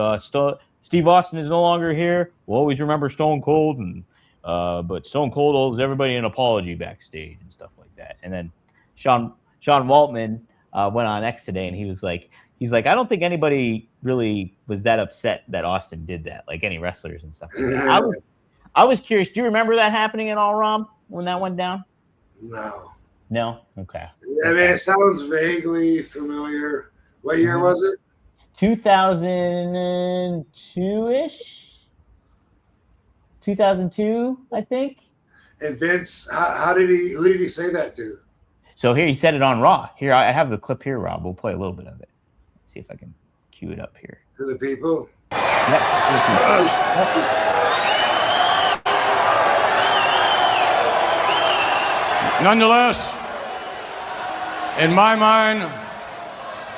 Steve Austin is no longer here. We'll always remember Stone Cold, and but Stone Cold owes everybody an apology backstage and stuff like that. And then Sean Waltman went on X today, and he's like, I don't think anybody really was that upset that Austin did that, like any wrestlers and stuff like that. I was curious. Do you remember that happening at all, Rob, when that went down? No? Okay. I mean, it sounds vaguely familiar. What year was it? 2002-ish? 2002, I think. And Vince, who did he say that to? So here, he said it on Raw. Here, I have the clip here, Rob. We'll play a little bit of it. Let's see if I can cue it up here. To the people? Yep. Nonetheless, in my mind,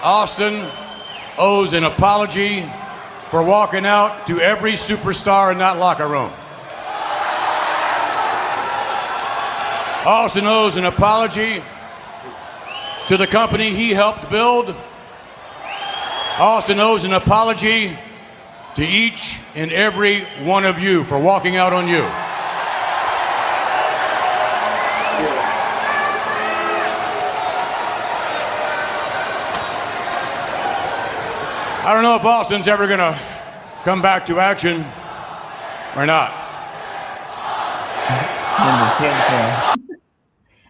Austin owes an apology for walking out to every superstar in that locker room. Austin owes an apology to the company he helped build. Austin owes an apology to each and every one of you for walking out on you. I don't know if Austin's ever going to come back to action or not.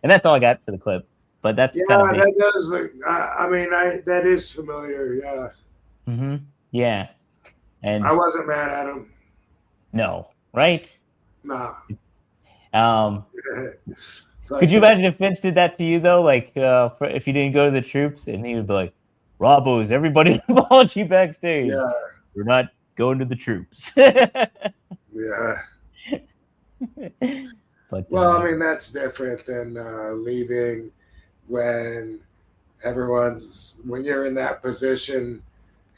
And that's all I got for the clip. But that's kind of that does. That is familiar. Yeah. Mm-hmm. Yeah. And I wasn't mad at him. No, right? Nah. Could you imagine if Vince did that to you though? Like, if you didn't go to the troops, and he would be like, "Rob owes everybody an apology backstage. Yeah. We're not going to the troops." Yeah. But well, I mean, that's different than leaving when you're in that position.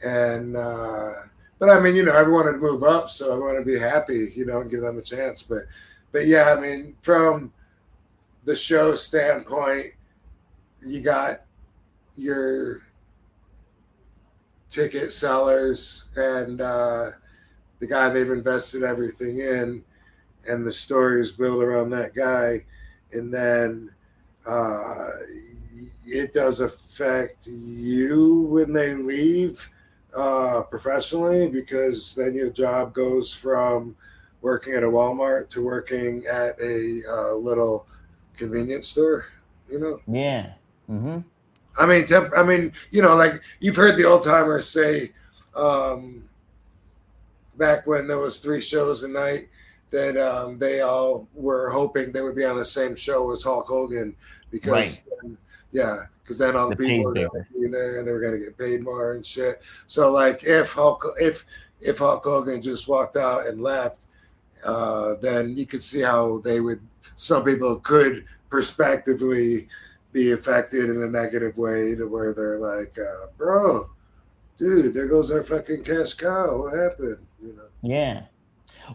And but But I mean, everyone would move up, so everyone would be happy, and give them a chance. But yeah, I mean, from the show standpoint, you got your ticket sellers and the guy they've invested everything in, and the story is built around that guy. And then it does affect you when they leave professionally, because then your job goes from working at a Walmart to working at a little convenience store, Yeah. Mm-hmm. I mean, like you've heard the old timers say, back when there was 3 shows a night, that they all were hoping they would be on the same show as Hulk Hogan, because because then all the people were going to be there and they were going to get paid more and shit. So like if Hulk Hogan just walked out and left, then you could see how some people could prospectively be affected in a negative way, to where they're like, bro, dude, there goes our fucking cash cow. What happened? Yeah.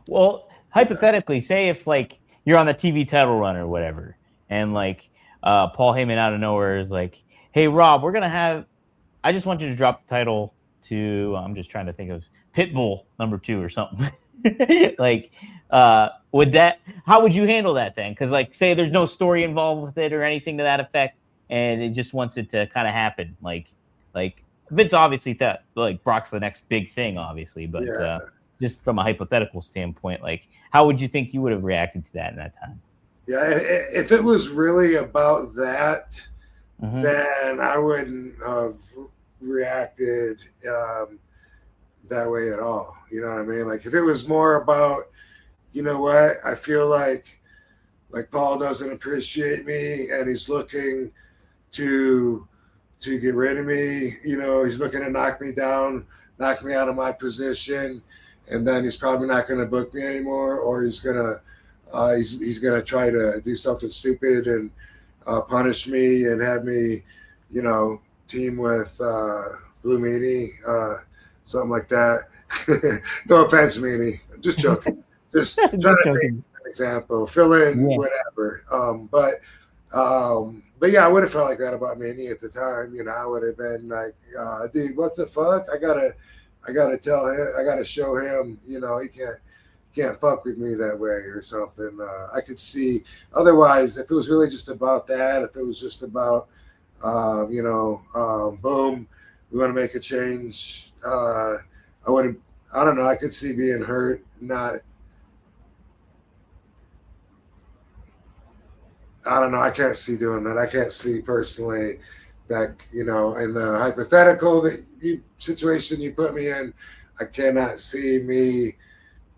Well, hypothetically, say if like you're on the TV title run or whatever, and like Paul Heyman out of nowhere is like, hey Rob, I just want you to drop the title to, I'm just trying to think of Pitbull #2 or something. Like, how would you handle that then? Because like, say there's no story involved with it or anything to that effect, and it just wants it to kind of happen. Like Vince obviously thought like Brock's the next big thing, obviously, but just from a hypothetical standpoint, like how would you think you would have reacted to that in that time? Yeah, if it was really about that, then I wouldn't have reacted that way at all. You know what I mean? Like if it was more about, what, I feel like Paul doesn't appreciate me and he's looking to get rid of me. He's looking to knock me down, knock me out of my position, and then he's probably not going to book me anymore, or he's gonna try to do something stupid and punish me and have me, team with Blue Meanie, something like that. No offense, Meanie. I'm just joking. Just trying to make an example, fill in whatever. But yeah, I would have felt like that about Meanie at the time. I would have been like, dude, what the fuck? I gotta tell him. I gotta show him. He can't fuck with me that way or something. I could see. Otherwise, if it was really just about that, if it was just about, boom, we want to make a change. I would have. I don't know. I could see being hurt. I don't know. I can't see doing that. I can't see personally that, in the hypothetical situation you put me in, I cannot see me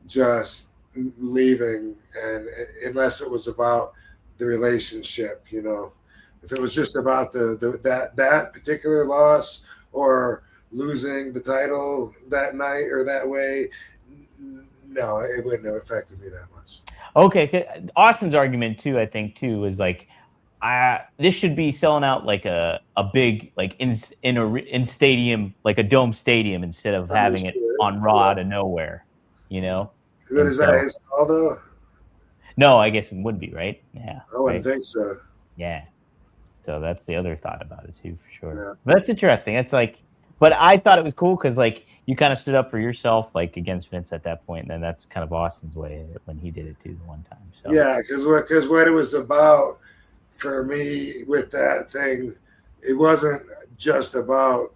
just leaving, and unless it was about the relationship, if it was just about that particular loss or losing the title that night or that way, no, it wouldn't have affected me that much. Okay, Austin's argument too, I think too, is like, this should be selling out like a big, like in stadium, like a dome stadium, instead of having it on Raw out of nowhere, What is that installed though? No, I guess it would be, right? Yeah, I wouldn't think so. Yeah, so that's the other thought about it too, for sure. Yeah. But that's interesting. It's like, but I thought it was cool because like you kind of stood up for yourself, like against Vince at that point, and then that's kind of Austin's way when he did it too the one time. So. Yeah, because what it was about for me with that thing, it wasn't just about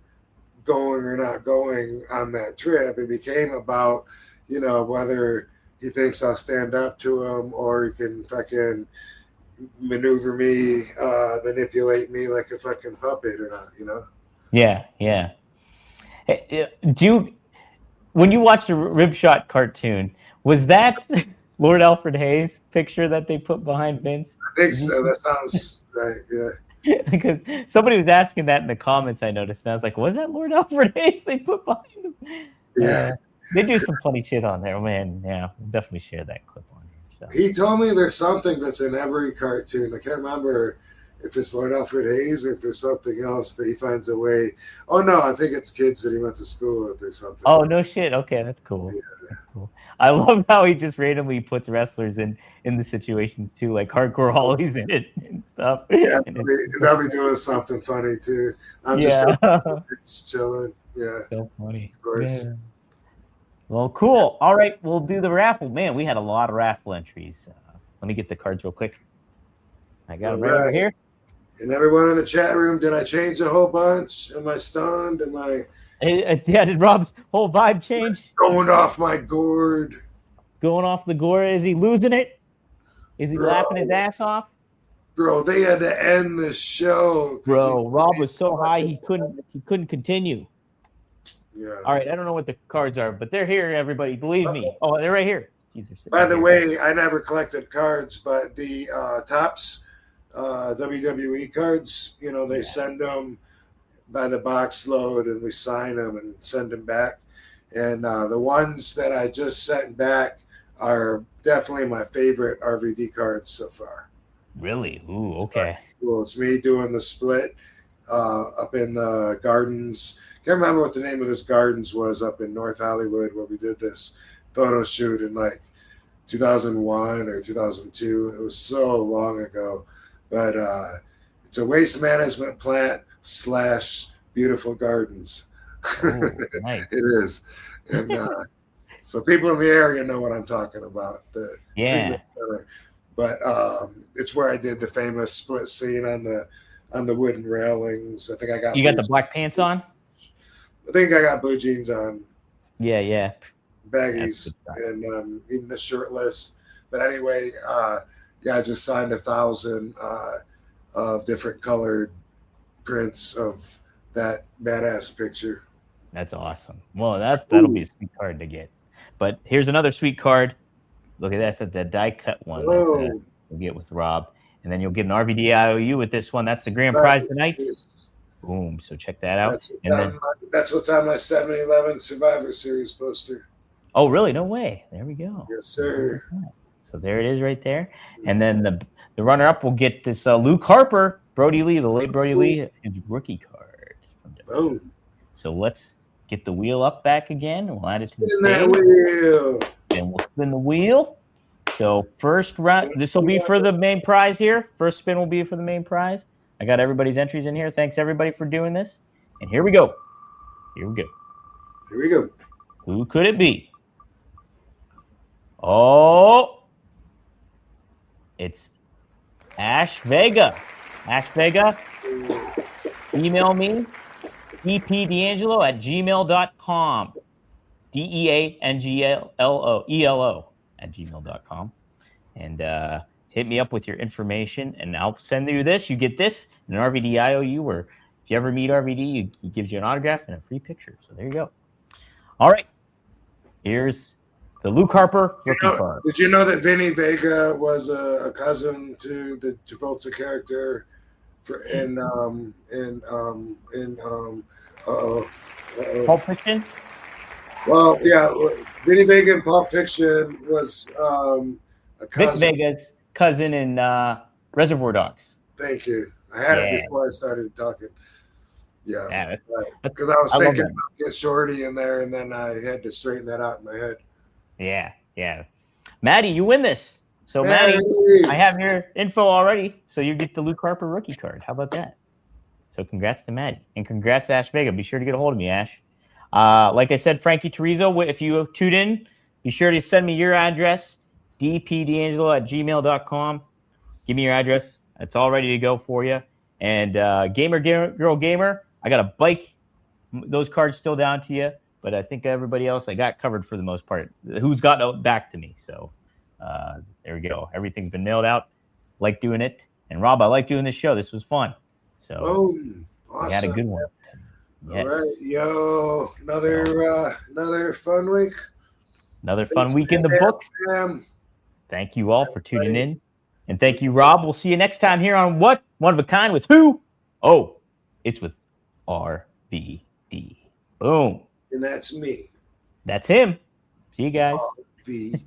going or not going on that trip. It became about, whether he thinks I'll stand up to him or he can fucking maneuver me, manipulate me like a fucking puppet or not, Yeah. When you watched the Ribshot cartoon, was that Lord Alfred Hayes picture that they put behind Vince? I think so. That sounds right. Yeah. Because somebody was asking that in the comments, I noticed, and I was like, was that Lord Alfred Hayes they put behind him? Yeah. They do some funny shit on there, man. Yeah, we'll definitely share that clip on here. So. He told me there's something that's in every cartoon. I can't remember if it's Lord Alfred Hayes or if there's something else that he finds a way. Oh no, I think it's kids that he went to school with or something. Oh no shit. Okay, that's cool. Yeah. That's cool. I love how he just randomly puts wrestlers in the situations too, like Hardcore Holly's in it and stuff. Yeah, And they'll be doing something funny too. I'm just chilling. Yeah, so funny. of course. Yeah. Well, cool. All right, we'll do the raffle. Man, we had a lot of raffle entries. Let me get the cards real quick. I got them right over here. And everyone in the chat room, did I change a whole bunch? Am I stunned? Am I? Yeah, did Rob's whole vibe change? Going off my gourd. Going off the gourd? Is he losing it? Is he laughing his ass off? Bro, they had to end the show. Bro, Rob was so high he couldn't continue. Yeah. All right, I don't know what the cards are, but they're here, everybody. Believe me. Oh, they're right here. By the way, I never collected cards, but the Topps WWE cards, they send them by the box load and we sign them and send them back. And the ones that I just sent back are definitely my favorite RVD cards so far. Really? Ooh, okay. Well, it's me doing the split up in the gardens. Can't remember what the name of this gardens was up in North Hollywood where we did this photo shoot in like 2001 or 2002. It was so long ago, but it's a waste management plant / beautiful gardens. Oh, nice. It is. And so people in the area know what I'm talking about. The treatment center. But it's where I did the famous split scene on the wooden railings. I think I got. You got the black pants on? I think I got blue jeans on. Yeah. Baggies and even the shirtless. But anyway, I just signed 1,000 of different colored prints of that badass picture. That's awesome. Well, that'll be a sweet card to get. But here's another sweet card. Look at that. That's the die cut one. You'll get with Rob. And then you'll get an RVD IOU with this one. That's the grand prize tonight. Boom. So check that out. That's what's on my 7-Eleven Survivor Series poster. Oh, really? No way. There we go. Yes, sir. So there it is right there. And then the runner-up will get this Luke Harper, Brody Lee, the late Brody Lee, his rookie card. Boom. So let's get the wheel up back again. We'll add it to the Spin that wheel. And we'll spin the wheel. So first round, this will be for the main prize here. First spin will be for the main prize. I got everybody's entries in here. Thanks, everybody, for doing this. And here we go. Here we go. Who could it be? Oh, it's Ash Vega. Ash Vega, email me, dpdangelo@gmail.com. DEANGLO@gmail.com. And hit me up with your information, and I'll send you this. You get this, an RVD IOU, where if you ever meet RVD, he gives you an autograph and a free picture. So there you go. All right. Here's the Luke Harper rookie card. Did you know that Vinny Vega was a cousin to the Travolta character in Pulp Fiction? Well, yeah, Vinny Vega in Pulp Fiction was a cousin. Vic Vega's cousin in Reservoir Dogs. Thank you. I had it before I started talking. Yeah, because I was thinking about get Shorty in there, and then I had to straighten that out in my head. Yeah. Maddie, you win this. So, Maddie, I have your info already, so you get the Luke Harper rookie card. How about that? So congrats to Maddie, and congrats to Ash Vega. Be sure to get a hold of me, Ash. Like I said, Frankie Terrizzo, if you tuned in, be sure to send me your address, dpdangelo@gmail.com. Give me your address. It's all ready to go for you. And Girl Gamer, I got a bike. Those cards still down to you, but I think everybody else I got covered for the most part. Who's got back to me? So there we go. Everything's been mailed out. Like doing it. And Rob, I like doing this show. This was fun. So awesome. We had a good one. Yes. All right, yo, another fun week. Another fun week in the books. Thank you all for tuning in. And thank you, Rob. We'll see you next time here on What? One of a Kind with who? Oh, it's with RVD. Boom. And that's me. That's him. See you guys. RVD.